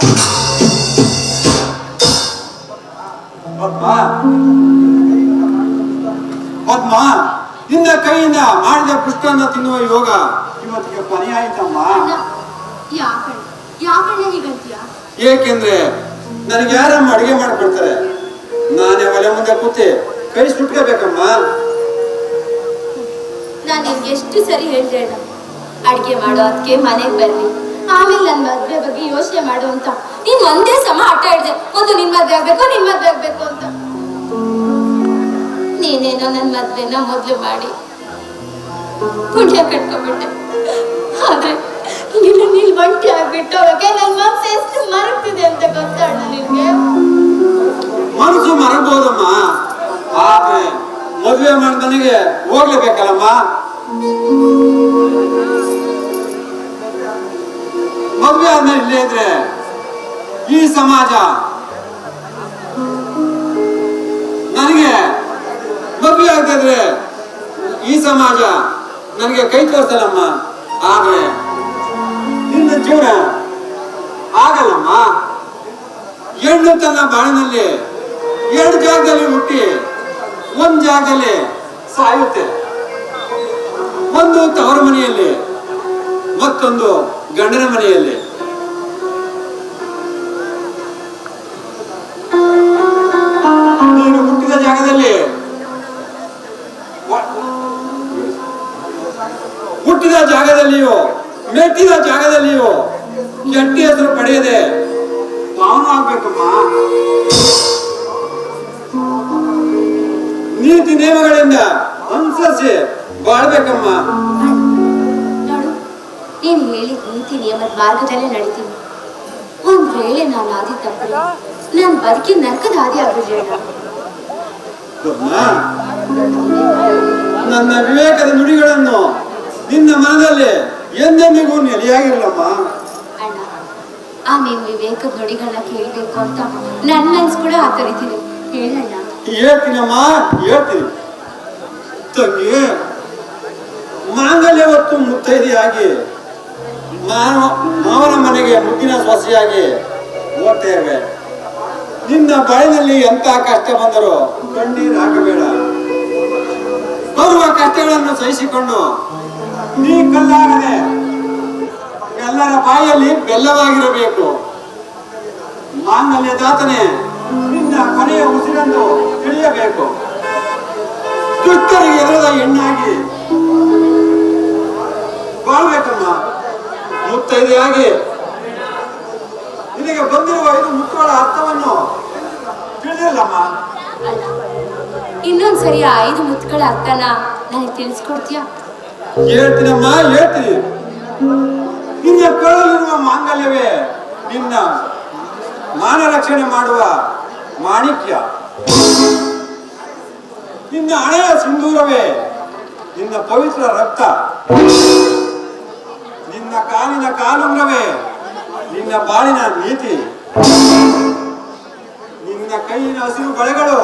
ಪದ್ಮ, ಪದ್ಮ, ನಿನ್ನ ಕೈಯಿಂದ ಮಾಡಿದ ಪುಷ್ಟನ್ನ ತಿನ್ನುವ ಯೋಗ ಇವತ್ತಿಗೆ ಕೊನೆ ಆಯ್ತಮ್ಮ. ಅಣ್ಣ, ಯಾಕಣ್ಣ ಹೀಗಂತೀಯ? ಏಕೆಂದ್ರೆ ನನಗೆ ಯಾರಮ್ಮ ಅಡಿಗೆ ಮಾಡ್ಕೊಡ್ತಾರೆ? ನಾನೇ ಒಲೆ ಮುಂದೆ ಕೂತಿ ಕೈ ಸುಟ್ಕೋಬೇಕಮ್ಮ. ನಾನು ನಿನ್ಗೆ ಎಷ್ಟು ಸರಿ ಹೇಳ್ದೆ ಅಣ್ಣ, ಅಡ್ಗೆ ಮಾಡೋ ಅದಕ್ಕೆ ಮನೆಗೆ ಬರ್ಲಿ, ಆಮೇಲೆ ನನ್ನ ಮದ್ವೆ ಬಗ್ಗೆ ಯೋಚನೆ ಮಾಡು ಅಂತ. ನೀನ್ ಒಂದೇ ಸಮ ಆಟ ಹಿಡ್ದೆ, ಒಂದು ನಿನ್ ಮದ್ವೆ ಆಗ್ಬೇಕು, ನಿನ್ ಮದ್ವೆ ಆಗ್ಬೇಕು ಅಂತ. ನೀನೇನೋ ನನ್ನ ಮದ್ವೆನ ಮೊದ್ಲು ಮಾಡಿ ಪುಣ್ಯ ಕಟ್ಕೊಂಡ್ಬಿಟ್ಟೆ. ಆದ್ರೆ ನೀನು ಒಂಟಿ ಆಗ್ಬಿಟ್ಟು ಅವಾಗ ನನ್ನ ಮನಸ್ಸು ಎಷ್ಟು ಮರಗ್ತಿದೆ ಅಂತ ಗೊತ್ತಾಡ ನಿನ್ಗೆ? ಮನಸ್ಸು ಮರಬೋದಮ್ಮ, ಆದ್ರೆ ಮದುವೆ ಮಾಡಿದನಿಗೆ ಹೋಗ್ಲೇಬೇಕಲ್ಲಮ್ಮ. ಮದುವೆ ಆದ್ಮೇಲೆ ಇಲ್ಲೇ ಇದ್ರೆ ಈ ಸಮಾಜ ನನಗೆ, ಮದುವೆ ಆಗ್ತಿದ್ರೆ ಈ ಸಮಾಜ ನನಗೆ ಕೈ ತೋರಿಸಲ್ಲಮ್ಮ. ಆದ್ರೆ ನಿನ್ನ ಜೀವನ ಆಗಲ್ಲಮ್ಮ. ಹೆಣ್ಣು ತನ್ನ ಬಾಳಿನಲ್ಲಿ ಎರಡು ಜಾಗದಲ್ಲಿ ಹುಟ್ಟಿ ಒಂದ್ ಜಾಗದಲ್ಲಿ ಸಾಯುತ್ತೆ. ಒಂದು ತವರ ಮನೆಯಲ್ಲಿ, ಮತ್ತೊಂದು ಗಂಡನ ಮನೆಯಲ್ಲಿ. ನೀನು ಹುಟ್ಟಿದ ಜಾಗದಲ್ಲಿ, ಹುಟ್ಟಿದ ಜಾಗದಲ್ಲಿಯೋ ಮೆಟ್ಟಿದ ಜಾಗದಲ್ಲಿಯೋ ಕೆಟ್ಟ ಹೆಸರು ಪಡೆಯದೆ ಪಾವನ ಆಗ್ಬೇಕಮ್ಮ. ನೀತಿ ನಿಯಮಗಳಿಂದ ಅನುಸರಿಸಿ ಬಾಳ್ಬೇಕಮ್ಮ. ನೋಡು, ನೀನು ಹೇಳಿದ ನೀತಿ ನಿಯಮದ ಮಾರ್ಗದಲ್ಲೇ ನಡೀತೀನಿ. ಒಂದ್ ವೇಳೆ ನಾನು ಆದಿ ತಪ್ಪರೆ ನನ್ ಬದುಕಿ ನರಕದ ಹಾದಿ ಆಗ್ಬಿಡ್ಲಿ. ನನ್ನ ವಿವೇಕದ ನುಡಿಗಳನ್ನು ನಿನ್ನ ಮನದಲ್ಲಿ ಎಂದೆಂದಿಗೂ ನೆಲೆಯಾಗಿರಲಮ್ಮ. ಅಣ್ಣ, ಆ ನಿನ್ ವಿವೇಕದ ನುಡಿಗಳನ್ನ ಕೇಳ್ಬೇಕು ಅಂತ ನನ್ನ ಮನ್ಸು ಕೂಡ ಆತರಿತೀನಿ. ಹೇಳಣ್ಣ. ಹೇಳ್ತೀನಮ್ಮ, ಹೇಳ್ತೀನಿ. ತಂಗಿ, ಮಾಂಗಲ್ಯ ಹೊತ್ತು ಮುತ್ತೈದೆಯಾಗಿ ಮಾವನ ಮನೆಗೆ ಮುದ್ದಿನ ಸೊಸೆಯಾಗಿ ಓದ್ತೇವೆ. ನಿನ್ನ ಬಾಳಿನಲ್ಲಿ ಎಂತ ಕಷ್ಟ ಬಂದರೂ ಕಣ್ಣೀರು ಹಾಕಬೇಡ. ಬರುವ ಕಷ್ಟಗಳನ್ನು ಸಹಿಸಿಕೊಂಡು ನೀ ಕಲ್ಲಾಗದೆ ಎಲ್ಲರ ಬಾಯಲ್ಲಿ ಬೆಲ್ಲವಾಗಿರಬೇಕು. ಮಾಂಗಲ್ಯ ದಾತನೆ ನಿನ್ನ ಕೊನೆಯ ಉಸಿರನ್ನು ತಿಳಿಯಬೇಕು. ದುಷ್ಟರಿಗೆ ಎದುರದ ಹೆಣ್ಣಾಗಿ ಬಾಳ್ಬೇಕಮ್ಮ. ಮುತ್ತೈದೆಯಾಗಿ ನಿನಗೆ ಬಂದಿರುವ 5 ಮುತ್ತುಗಳ ಅರ್ಥವನ್ನು ತಿಳಿದಿಲ್ಲಮ್ಮ. ಇನ್ನೊಂದ್ಸರಿ ಆ 5 ಮುತ್ತುಗಳ ಅರ್ಥನ ನನಗೆ ತಿಳಿಸ್ಕೊಡ್ತೀಯಾ? ಹೇಳ್ತೀನಮ್ಮ, ಹೇಳ್ತೀನಿ. ನಿನ್ನ ಕಳಲಿರುವ ಮಾಂಗಲ್ಯವೇ ನಿನ್ನ ಮಾನ ರಕ್ಷಣೆ ಮಾಡುವ ಮಾಣಿಕ್ಯ. ನಿನ್ನ ಹಣೆಯ ಸಿಂಧೂರವೇ ನಿನ್ನ ಪವಿತ್ರ ರಕ್ತ. ನಿನ್ನ ಕಾಲಿನ ಕಾಲುಂಗವೇ ನಿನ್ನ ಬಾಳಿನ ನೀತಿ. ನಿನ್ನ ಕೈಯಿನ ಹಸಿರು ಬಳೆಗಳು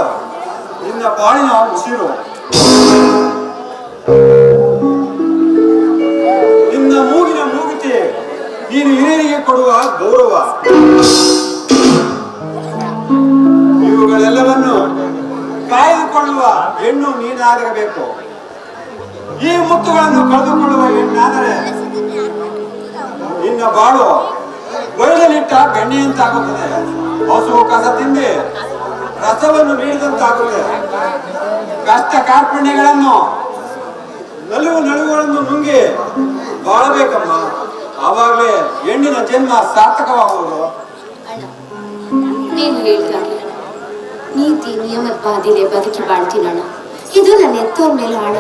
ನಿನ್ನ ಬಾಳಿನ ಉಸಿರು. ನಿನ್ನ ಮೂಗಿನ ಮೂಗುತಿ ನೀನು ಹಿರಿಯರಿಗೆ ಕೊಡುವ ಗೌರವ. ಇವುಗಳೆಲ್ಲವನ್ನು ಕಾಯ್ದುಕೊಳ್ಳುವ ಹೆಣ್ಣು ನೀನಾಗಿರಬೇಕು. ಈ ಮುತ್ತುಗಳನ್ನು ಕಳೆದುಕೊಳ್ಳುವ ಹೆಣ್ಣಾದರೆ ನಿನ್ನ ಬಾಳು ಬಯಲಲ್ಲಿಟ್ಟ ಬೆಣ್ಣೆಯಂತಾಗುತ್ತದೆ. ಹಸು ಕಸ ತಿಂದಿ ರಸವನ್ನು ನೀಡಿದಂತಾಗುತ್ತದೆ. ಕಷ್ಟ ಕಾರ್ಪಣ್ಯಗಳನ್ನು ನಲುವುಗಳನ್ನು ನುಂಗಿ ಬಾಳಬೇಕಮ್ಮ. ಆವಾಗಲೇ ಹೆಣ್ಣಿನ ಜನ್ಮ ಸಾರ್ಥಕವಾಗುವುದು. ಅಣ್ಣ, ನೀನು ಹೇಳ್ದಾಗೆ ನೀತಿ ನಿಯಮದ ಬಾದಿಲೆ ಬದುಕಿ ಬಾಳ್ತೀನಣ್ಣ. ಇದು ನನ್ನ ಎತ್ತೋರ್ ಮೇಲೆ ಆಣ.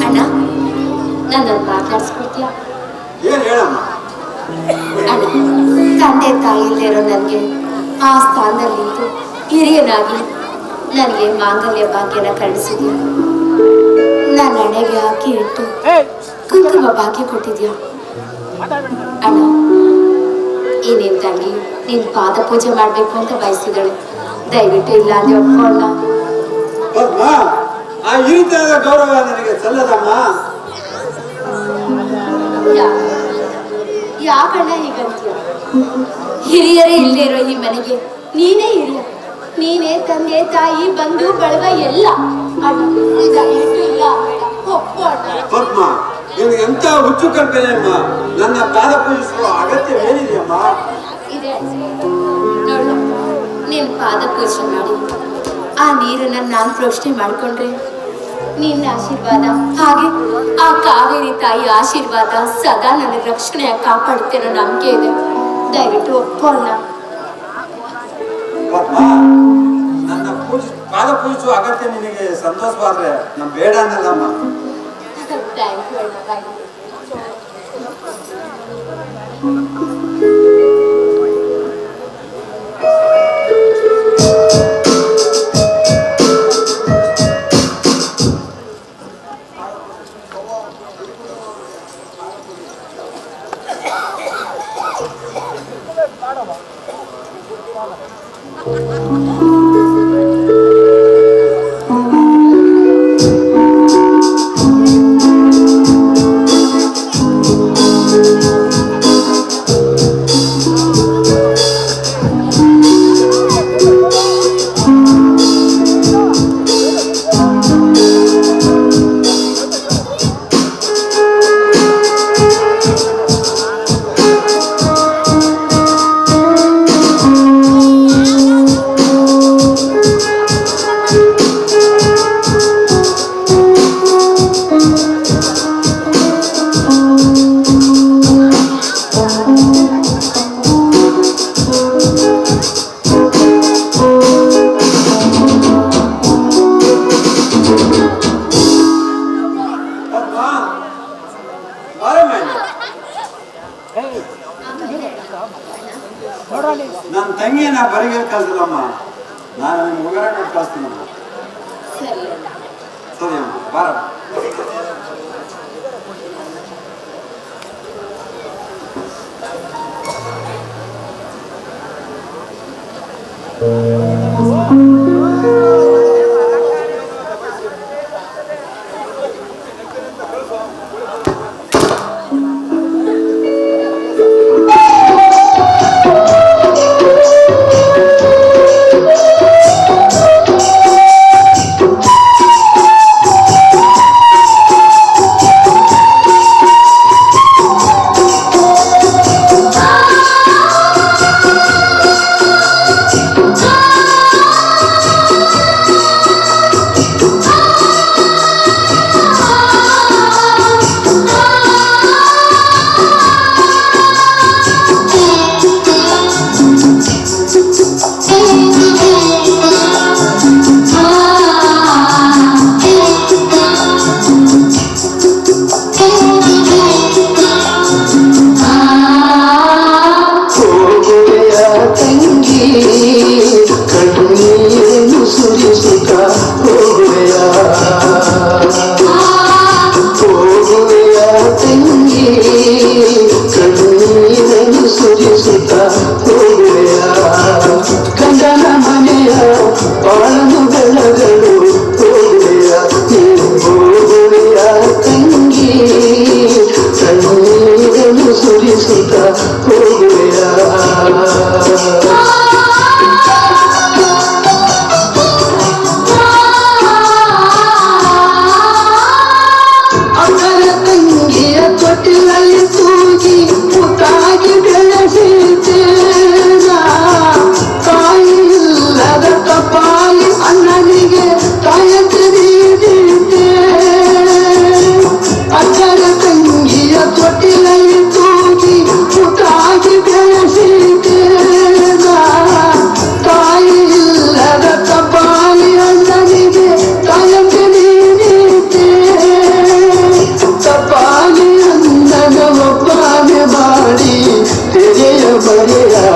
ಅಣ್ಣ, ನನ್ನನ್ನು ಮಾತಾಡ್ಸ್ಕೊಡ್ತೀಯ? ಏನ್ ಹೇಳಮ್ಮ? ಅಣ್ಣ, ತಂದೆ ತಾಯಿ ಇಲ್ದಿರೋ ನನಗೆ ಆ ಸ್ಥಾನದಲ್ಲಿ ನಿಂತು ಹಿರಿಯನಾಗಿ ನನಗೆ ಮಾಂಗಲ್ಯ ಭಾಗ್ಯನ ಕಳಿಸಿದ್ಯಾ. ನನ್ನ ಹಣೆಗೆ ಹಾಕಿ ಇಟ್ಟು ಕುಂಕುಮ ಭಾಗ್ಯ ಕೊಟ್ಟಿದ್ಯಾ. ಅಣ್ಣ, ಈ ನಿನ್ ತಂಗಿ ನಿನ್ ಪಾದ ಪೂಜೆ ಮಾಡ್ಬೇಕು ಅಂತ ಬಯಸಿದಳು. ದಯವಿಟ್ಟು ಇಲ್ಲ ಅಂದ್ರೆ ಒಪ್ಕೊಳ್ಳ. ಆ ಹಿರಿತನದ ಗೌರವ ನನಗೆ ಸಲ್ಲದಮ್ಮ. ಯಾಕಣ್ಣ ಹೀಗಂತೀಯ? ಹಿರಿಯರೇ ಇಲ್ಲದೆ ಇರೋ ಈ ಮನೆಗೆ ನೀನೇ ಹಿರಿಯ. ನೀನೇ ತಂದೆ ತಾಯಿ ಬಂಧು ಬಳಗ ಎಲ್ಲ. ದಯವಿಟ್ಟು ಇಲ್ಲ ಒಪ್ಕೊಳ್ಳ. ಪದ್ಮ, ನಿಮ್ಗೆ ಎಂತ ಹುಚ್ಚು ಕಲ್ಪನೆ ಅಮ್ಮ. ನನ್ನ ಪಾದ ಪೂಜಿಸುವ ಅಗತ್ಯವೇನಿದೆಯಮ್ಮ? ಇದೆ ನೋಡು, ನೀನ್ ಪಾದ ಪೂಜೆ ಮಾಡಿ ಆ ನೀರನ್ನ ನಾನು ಪ್ರೋಕ್ಷಣೆ ಮಾಡ್ಕೊಂಡ್ರೆ ನಿನ್ನ ಆಶೀರ್ವಾದ ಹಾಗೆ ಆ ಕಾವೇರಿ ತಾಯಿ ಆಶೀರ್ವಾದ ಸದಾ ನನಗೆ ರಕ್ಷಣೆಯಾಗಿ ಕಾಪಾಡುತ್ತೆ ಅನ್ನೋ ನಂಬಿಕೆ ಇದೆ. ದಯವಿಟ್ಟು ಒಪ್ಕೊಳ್ಳ. ಪದ್ಮ, ನನ್ನ ಪಾದ ಪೂಜಿಸುವ ಅಗತ್ಯ ನಿನಗೆ ಸಂತೋಷವಾದ್ರೆ ನಾನು ಬೇಡ ಅನ್ನಲ್ಲಮ್ಮ. ಥ್ಯಾಂಕ್ ಯು ಅಣ್ಣ. ನನ್ನ ತಂಗಿಯನ್ನ ಬರಿಗೆ ಕಳ್ಸಿಲ್ಲಮ್ಮ. ನಾನು ನಿಮ್ಗೆ ಉಗರ ಕೊಟ್ಟು ಕಳಿಸ್ತೀನಮ್ಮ. ಸರಿ ಅಮ್ಮ, ಬಾರ. ತೊಟ್ಟಿಲಲ್ಲಿ ತೂಗಿ ಮುತ್ತಾಗಿ ಬೆಳೆಸಿದೆ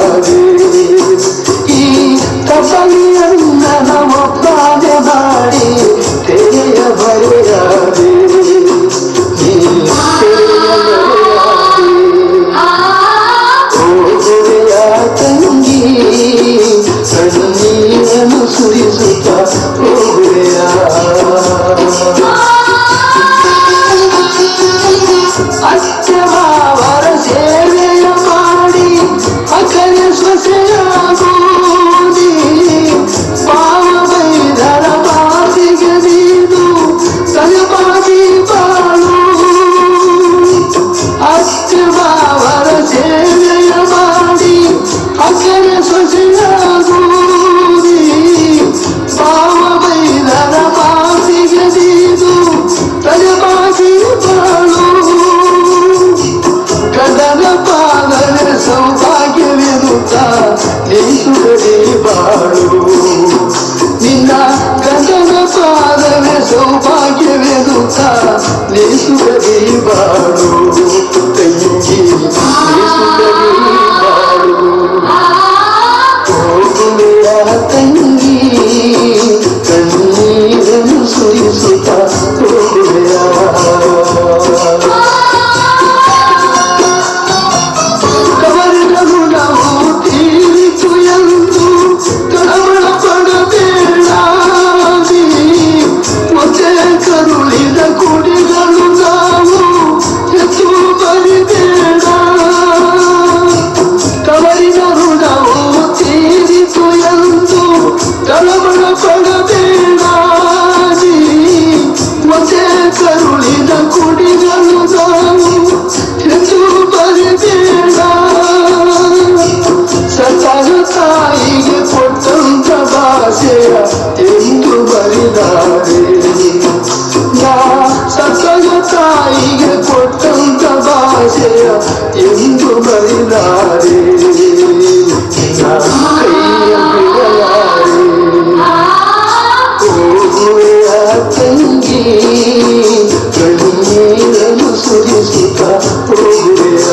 ಬರೆಯಾದೆ ಈ ಕಪಲಿಯನ್ನ ಒಪ್ಪಾದೆ ಮಾಡಿ ತೆರೆಯ ಬರೆಯಾದೆ ಈ ತೆರೆಯ ಬರೆಯಾದೆ ಹೋಗುವೆಯ ತಂಗಿ ಕಣ್ಣೀರನ್ನು ಸುರಿಸುತ್ತ ಹೋಗುವೆಯ ಅಚ್ಚವಾವರ ಸೇವೆಯ ಮಾಡಿ ಅಕಲ ಸೊಸೆಯಾಗೋದಿ ಪಾವ ಬೈದರ ಮಾತಿಗೆ ನೀನು ತಲೆಬಾಗಿ ಬಾಳು ಅಚ್ಚವಾವರ ಸೇವೆಯ ಮಾಡಿ ಅಕಲ ಸೊಸೆಯಾಗೋದಿ ಪಾವ ಬೈದರ ಮಾತಿಗೆ ನೀನು ತಲೆಬಾಗಿ ಬಾಳು ಕದನ ಪಾದನ ಸೌಭಾಗ್ಯವಿರುತ್ತ ನೀಸುಗಡಿ ಬಾಳು ನಿನ್ನ ಕದನ ಪಾದನ ಸೌಭಾಗ್ಯವಿರುತ್ತ ನೀಸುಗಡಿ ಬಾಳು ತಂಗಿ ನೀಸುಗಡಿ ಬಾಳು ಹೋಗುವೆಯ ತಂಗಿ ಕಣ್ಣೀರನ್ನು ಸುರಿಸುತ್ತ ಹೋಗುವೆಯ ಕರುಳಿದ ಕುಡಿಗಳು ನಾವು ಹೆಚ್ಚು ಬರಿಬೇಡ ಕವರಿನ ಋಣವು ತೀರಿತು ಎಂದು ಕಳವಳ ಪಡಬೇಡ ಮತ್ತೆ ಕರುಳಿದ ಕುಡಿಗಳು ನಾವು ಹೆಚ್ಚು ಬರಿಬೇಡ ಸಕಲ ತಾಯಿಗೆ ಕೊಟ್ಟಂತ ಭಾಷೆಯ ಎಂದು ಬರಿದಾರೆ ಸಕಲ ತಾಯಿಗೆ ಕೊಟ್ಟಂತ ಭಾಷೆಯ ಎಂದು ಬರಿದಾರೆ ಕೈಯ ಬಿಡಲಾರೆ ಹೋಗುವೆಯ ತಂಗಿ ಕಣ್ಣೀರನ್ನು ಸುರಿಸುತ್ತ ಹೋಗುವೆಯ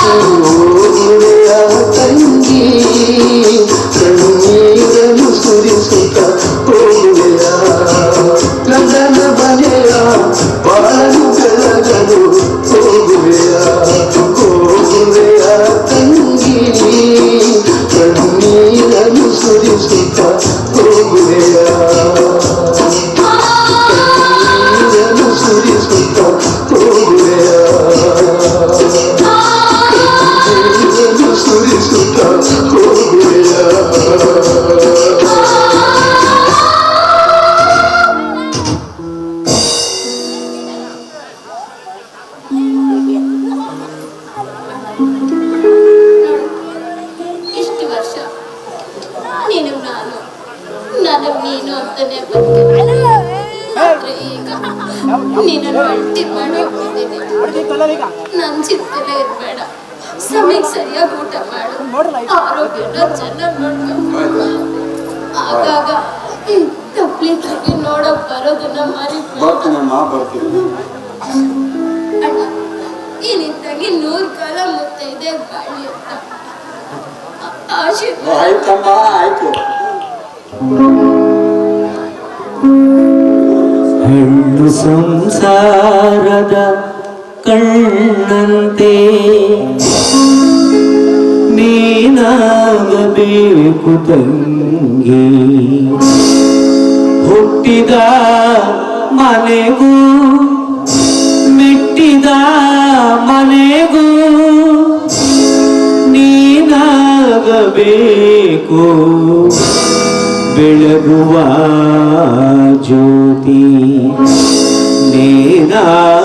ಹೋಗುವೆಯ ತಂಗಿ ಕಣ್ಣೀರನ್ನು ಸುರಿಸುತ್ತ ಹೋಗುವೆಯ ಗಗನ ಬನೆಯ ಬಾಳಲು ಬೆಳಗಲು ಹೋಗುವೆಯ ಹೋಗುವೆಯ ತಂಗಿ ಕಣ್ಣೀರನ್ನು ಸುರಿಸುತ್ತ ಹೋಗುವೆಯ ಕಣ್ಣೀರನ್ನು ಸುರಿಸುತ್ತ ಹೋಗುವೆಯ ಕಣ್ಣೀರನ್ನು ಸುರಿಸುತ್ತ ಹೋಗುವೆಯ ಇಷ್ಟು ವರ್ಷ ನೀನು ನಾನು ನನಗ್ ನೀನು ಅಂತಾನೆ ಬಂದೆ. ಆದ್ರೆ ಈಗ ನೀನು ಅಳ್ತಿ ಮಾಡಿ ಹೋಗ್ತಿದ್ದೀನಿ. ನನ್ ಚಿಂತೆಲೇ ಇರ್ಬೇಡ, ಸಮಯಕ್ಕೆ ಸರಿಯಾಗಿ ಊಟ ಮಾಡು, ಆರೋಗ್ಯನ ಚೆನ್ನಾಗಿ ನೋಡ್ಕೊ. ಆಗಾಗ ತಪ್ಲಿಕ್ಕೆ ನೋಡಕ್ ಬರೋದನ್ನ ಬರ್ತೀನಮ್ಮ ಬರ್ತೀನಿ. ಅಣ್ಣ ಏನಿದ್ದಾಗಿ 100 ಕಾಲ ಮುತ್ತೈದೆ ಬಾಳಿ ಅಂತ ಆಶೀರ್ವಾದ. ಆಯ್ತಮ್ಮ ಆಯ್ತು. ಹೆಣ್ಣು ಸಂಸಾರದ ಕಣ್ಣಂತೆ ನೀನಾಗಬೇಕು ತಂಗಿ ಹುಟ್ಟಿದ ಮನೆಗೂ ಮೆಟ್ಟಿದ ಮನೆಗೂ ನೀನಾಗಬೇಕು ಬೆಳಗುವ ಜ್ಯೋತಿ ನೀನಾಗಬೇಕು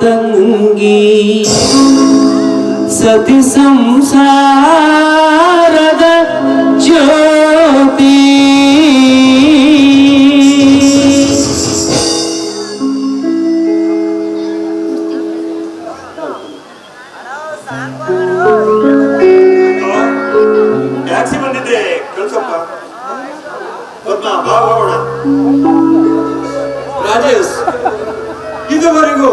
ತಂಗಿ ಸತಿ ಸಂಸಾರದ ಜ್ಯೋತಿ. ಟ್ಯಾಕ್ಸಿ ಬಂದಿದ್ದೆ ಕಳ್ಸಪ್ಪ. ಬಾ ಹೋಗೋಣ. ರಾಜೇಶ್, ಇದುವರೆಗೂ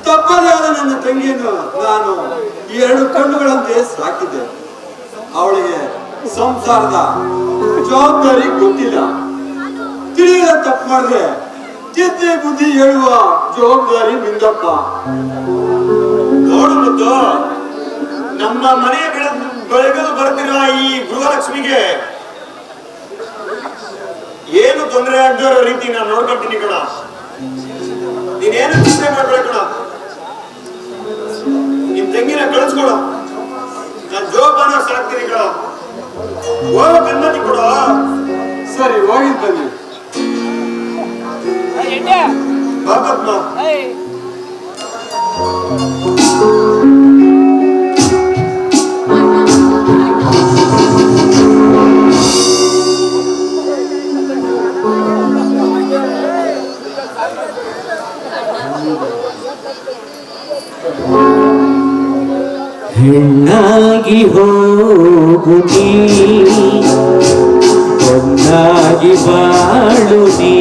ತಪ್ಪದೇ ಆದ ನನ್ನ ತಂಗಿಯನ್ನು ನಾನು 2 ಕಣ್ಣುಗಳಂತೆ ಸಾಕಿದ್ದೆ. ಅವಳಿಗೆ ಸಂಸಾರದ ಜವಾಬ್ದಾರಿ ಗೊತ್ತಿಲ್ಲ. ತಿಳಿಯದ ತಪ್ಪು ಮಾಡಿದ್ರೆ ಚಿಂತೆ ಬುದ್ಧಿ ಹೇಳುವ ಜವಾಬ್ದಾರಿ ನಿಂದಪ್ಪ. ನೋಡು ಮುದ್ದು, ನಮ್ಮ ಮನೆಯ ಬೆಳಗಲು ಬರ್ತಿರುವ ಈ ಗೃಹಲಕ್ಷ್ಮಿಗೆ ಏನು ತೊಂದರೆ ಆಗದಿರೋ ರೀತಿ ನಾನು ನೋಡ್ಕೊಂತೀನಿ ಕಣ. ನೀನೇನು ಚಿಂತೆ ಮಾಡ್ಬೇಡ ಕಣ. ನಿಮ್ ತಂಗಿನ ಕಳಿಸ್ಕೊಡ, ನಾನು ಜೋಪಾನ ಸಾಕ್ತೀನಿ ಕಣ. ಹೋಗಕ್ ಅನುಮತಿ ಕೊಡ. ಸರಿ, ಹೋಗಿ ಬನ್ನಿ. ಬಾಪತ್ಮ ಹೆಣ್ಣಾಗಿ ಹೋಗು ನೀ, ಹೊನ್ನಾಗಿ ಬಾಳು ನೀ,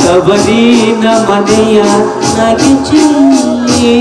ತವರಿನ ಮನೆಯ ನಗೆ ಚೆಲ್ಲಿ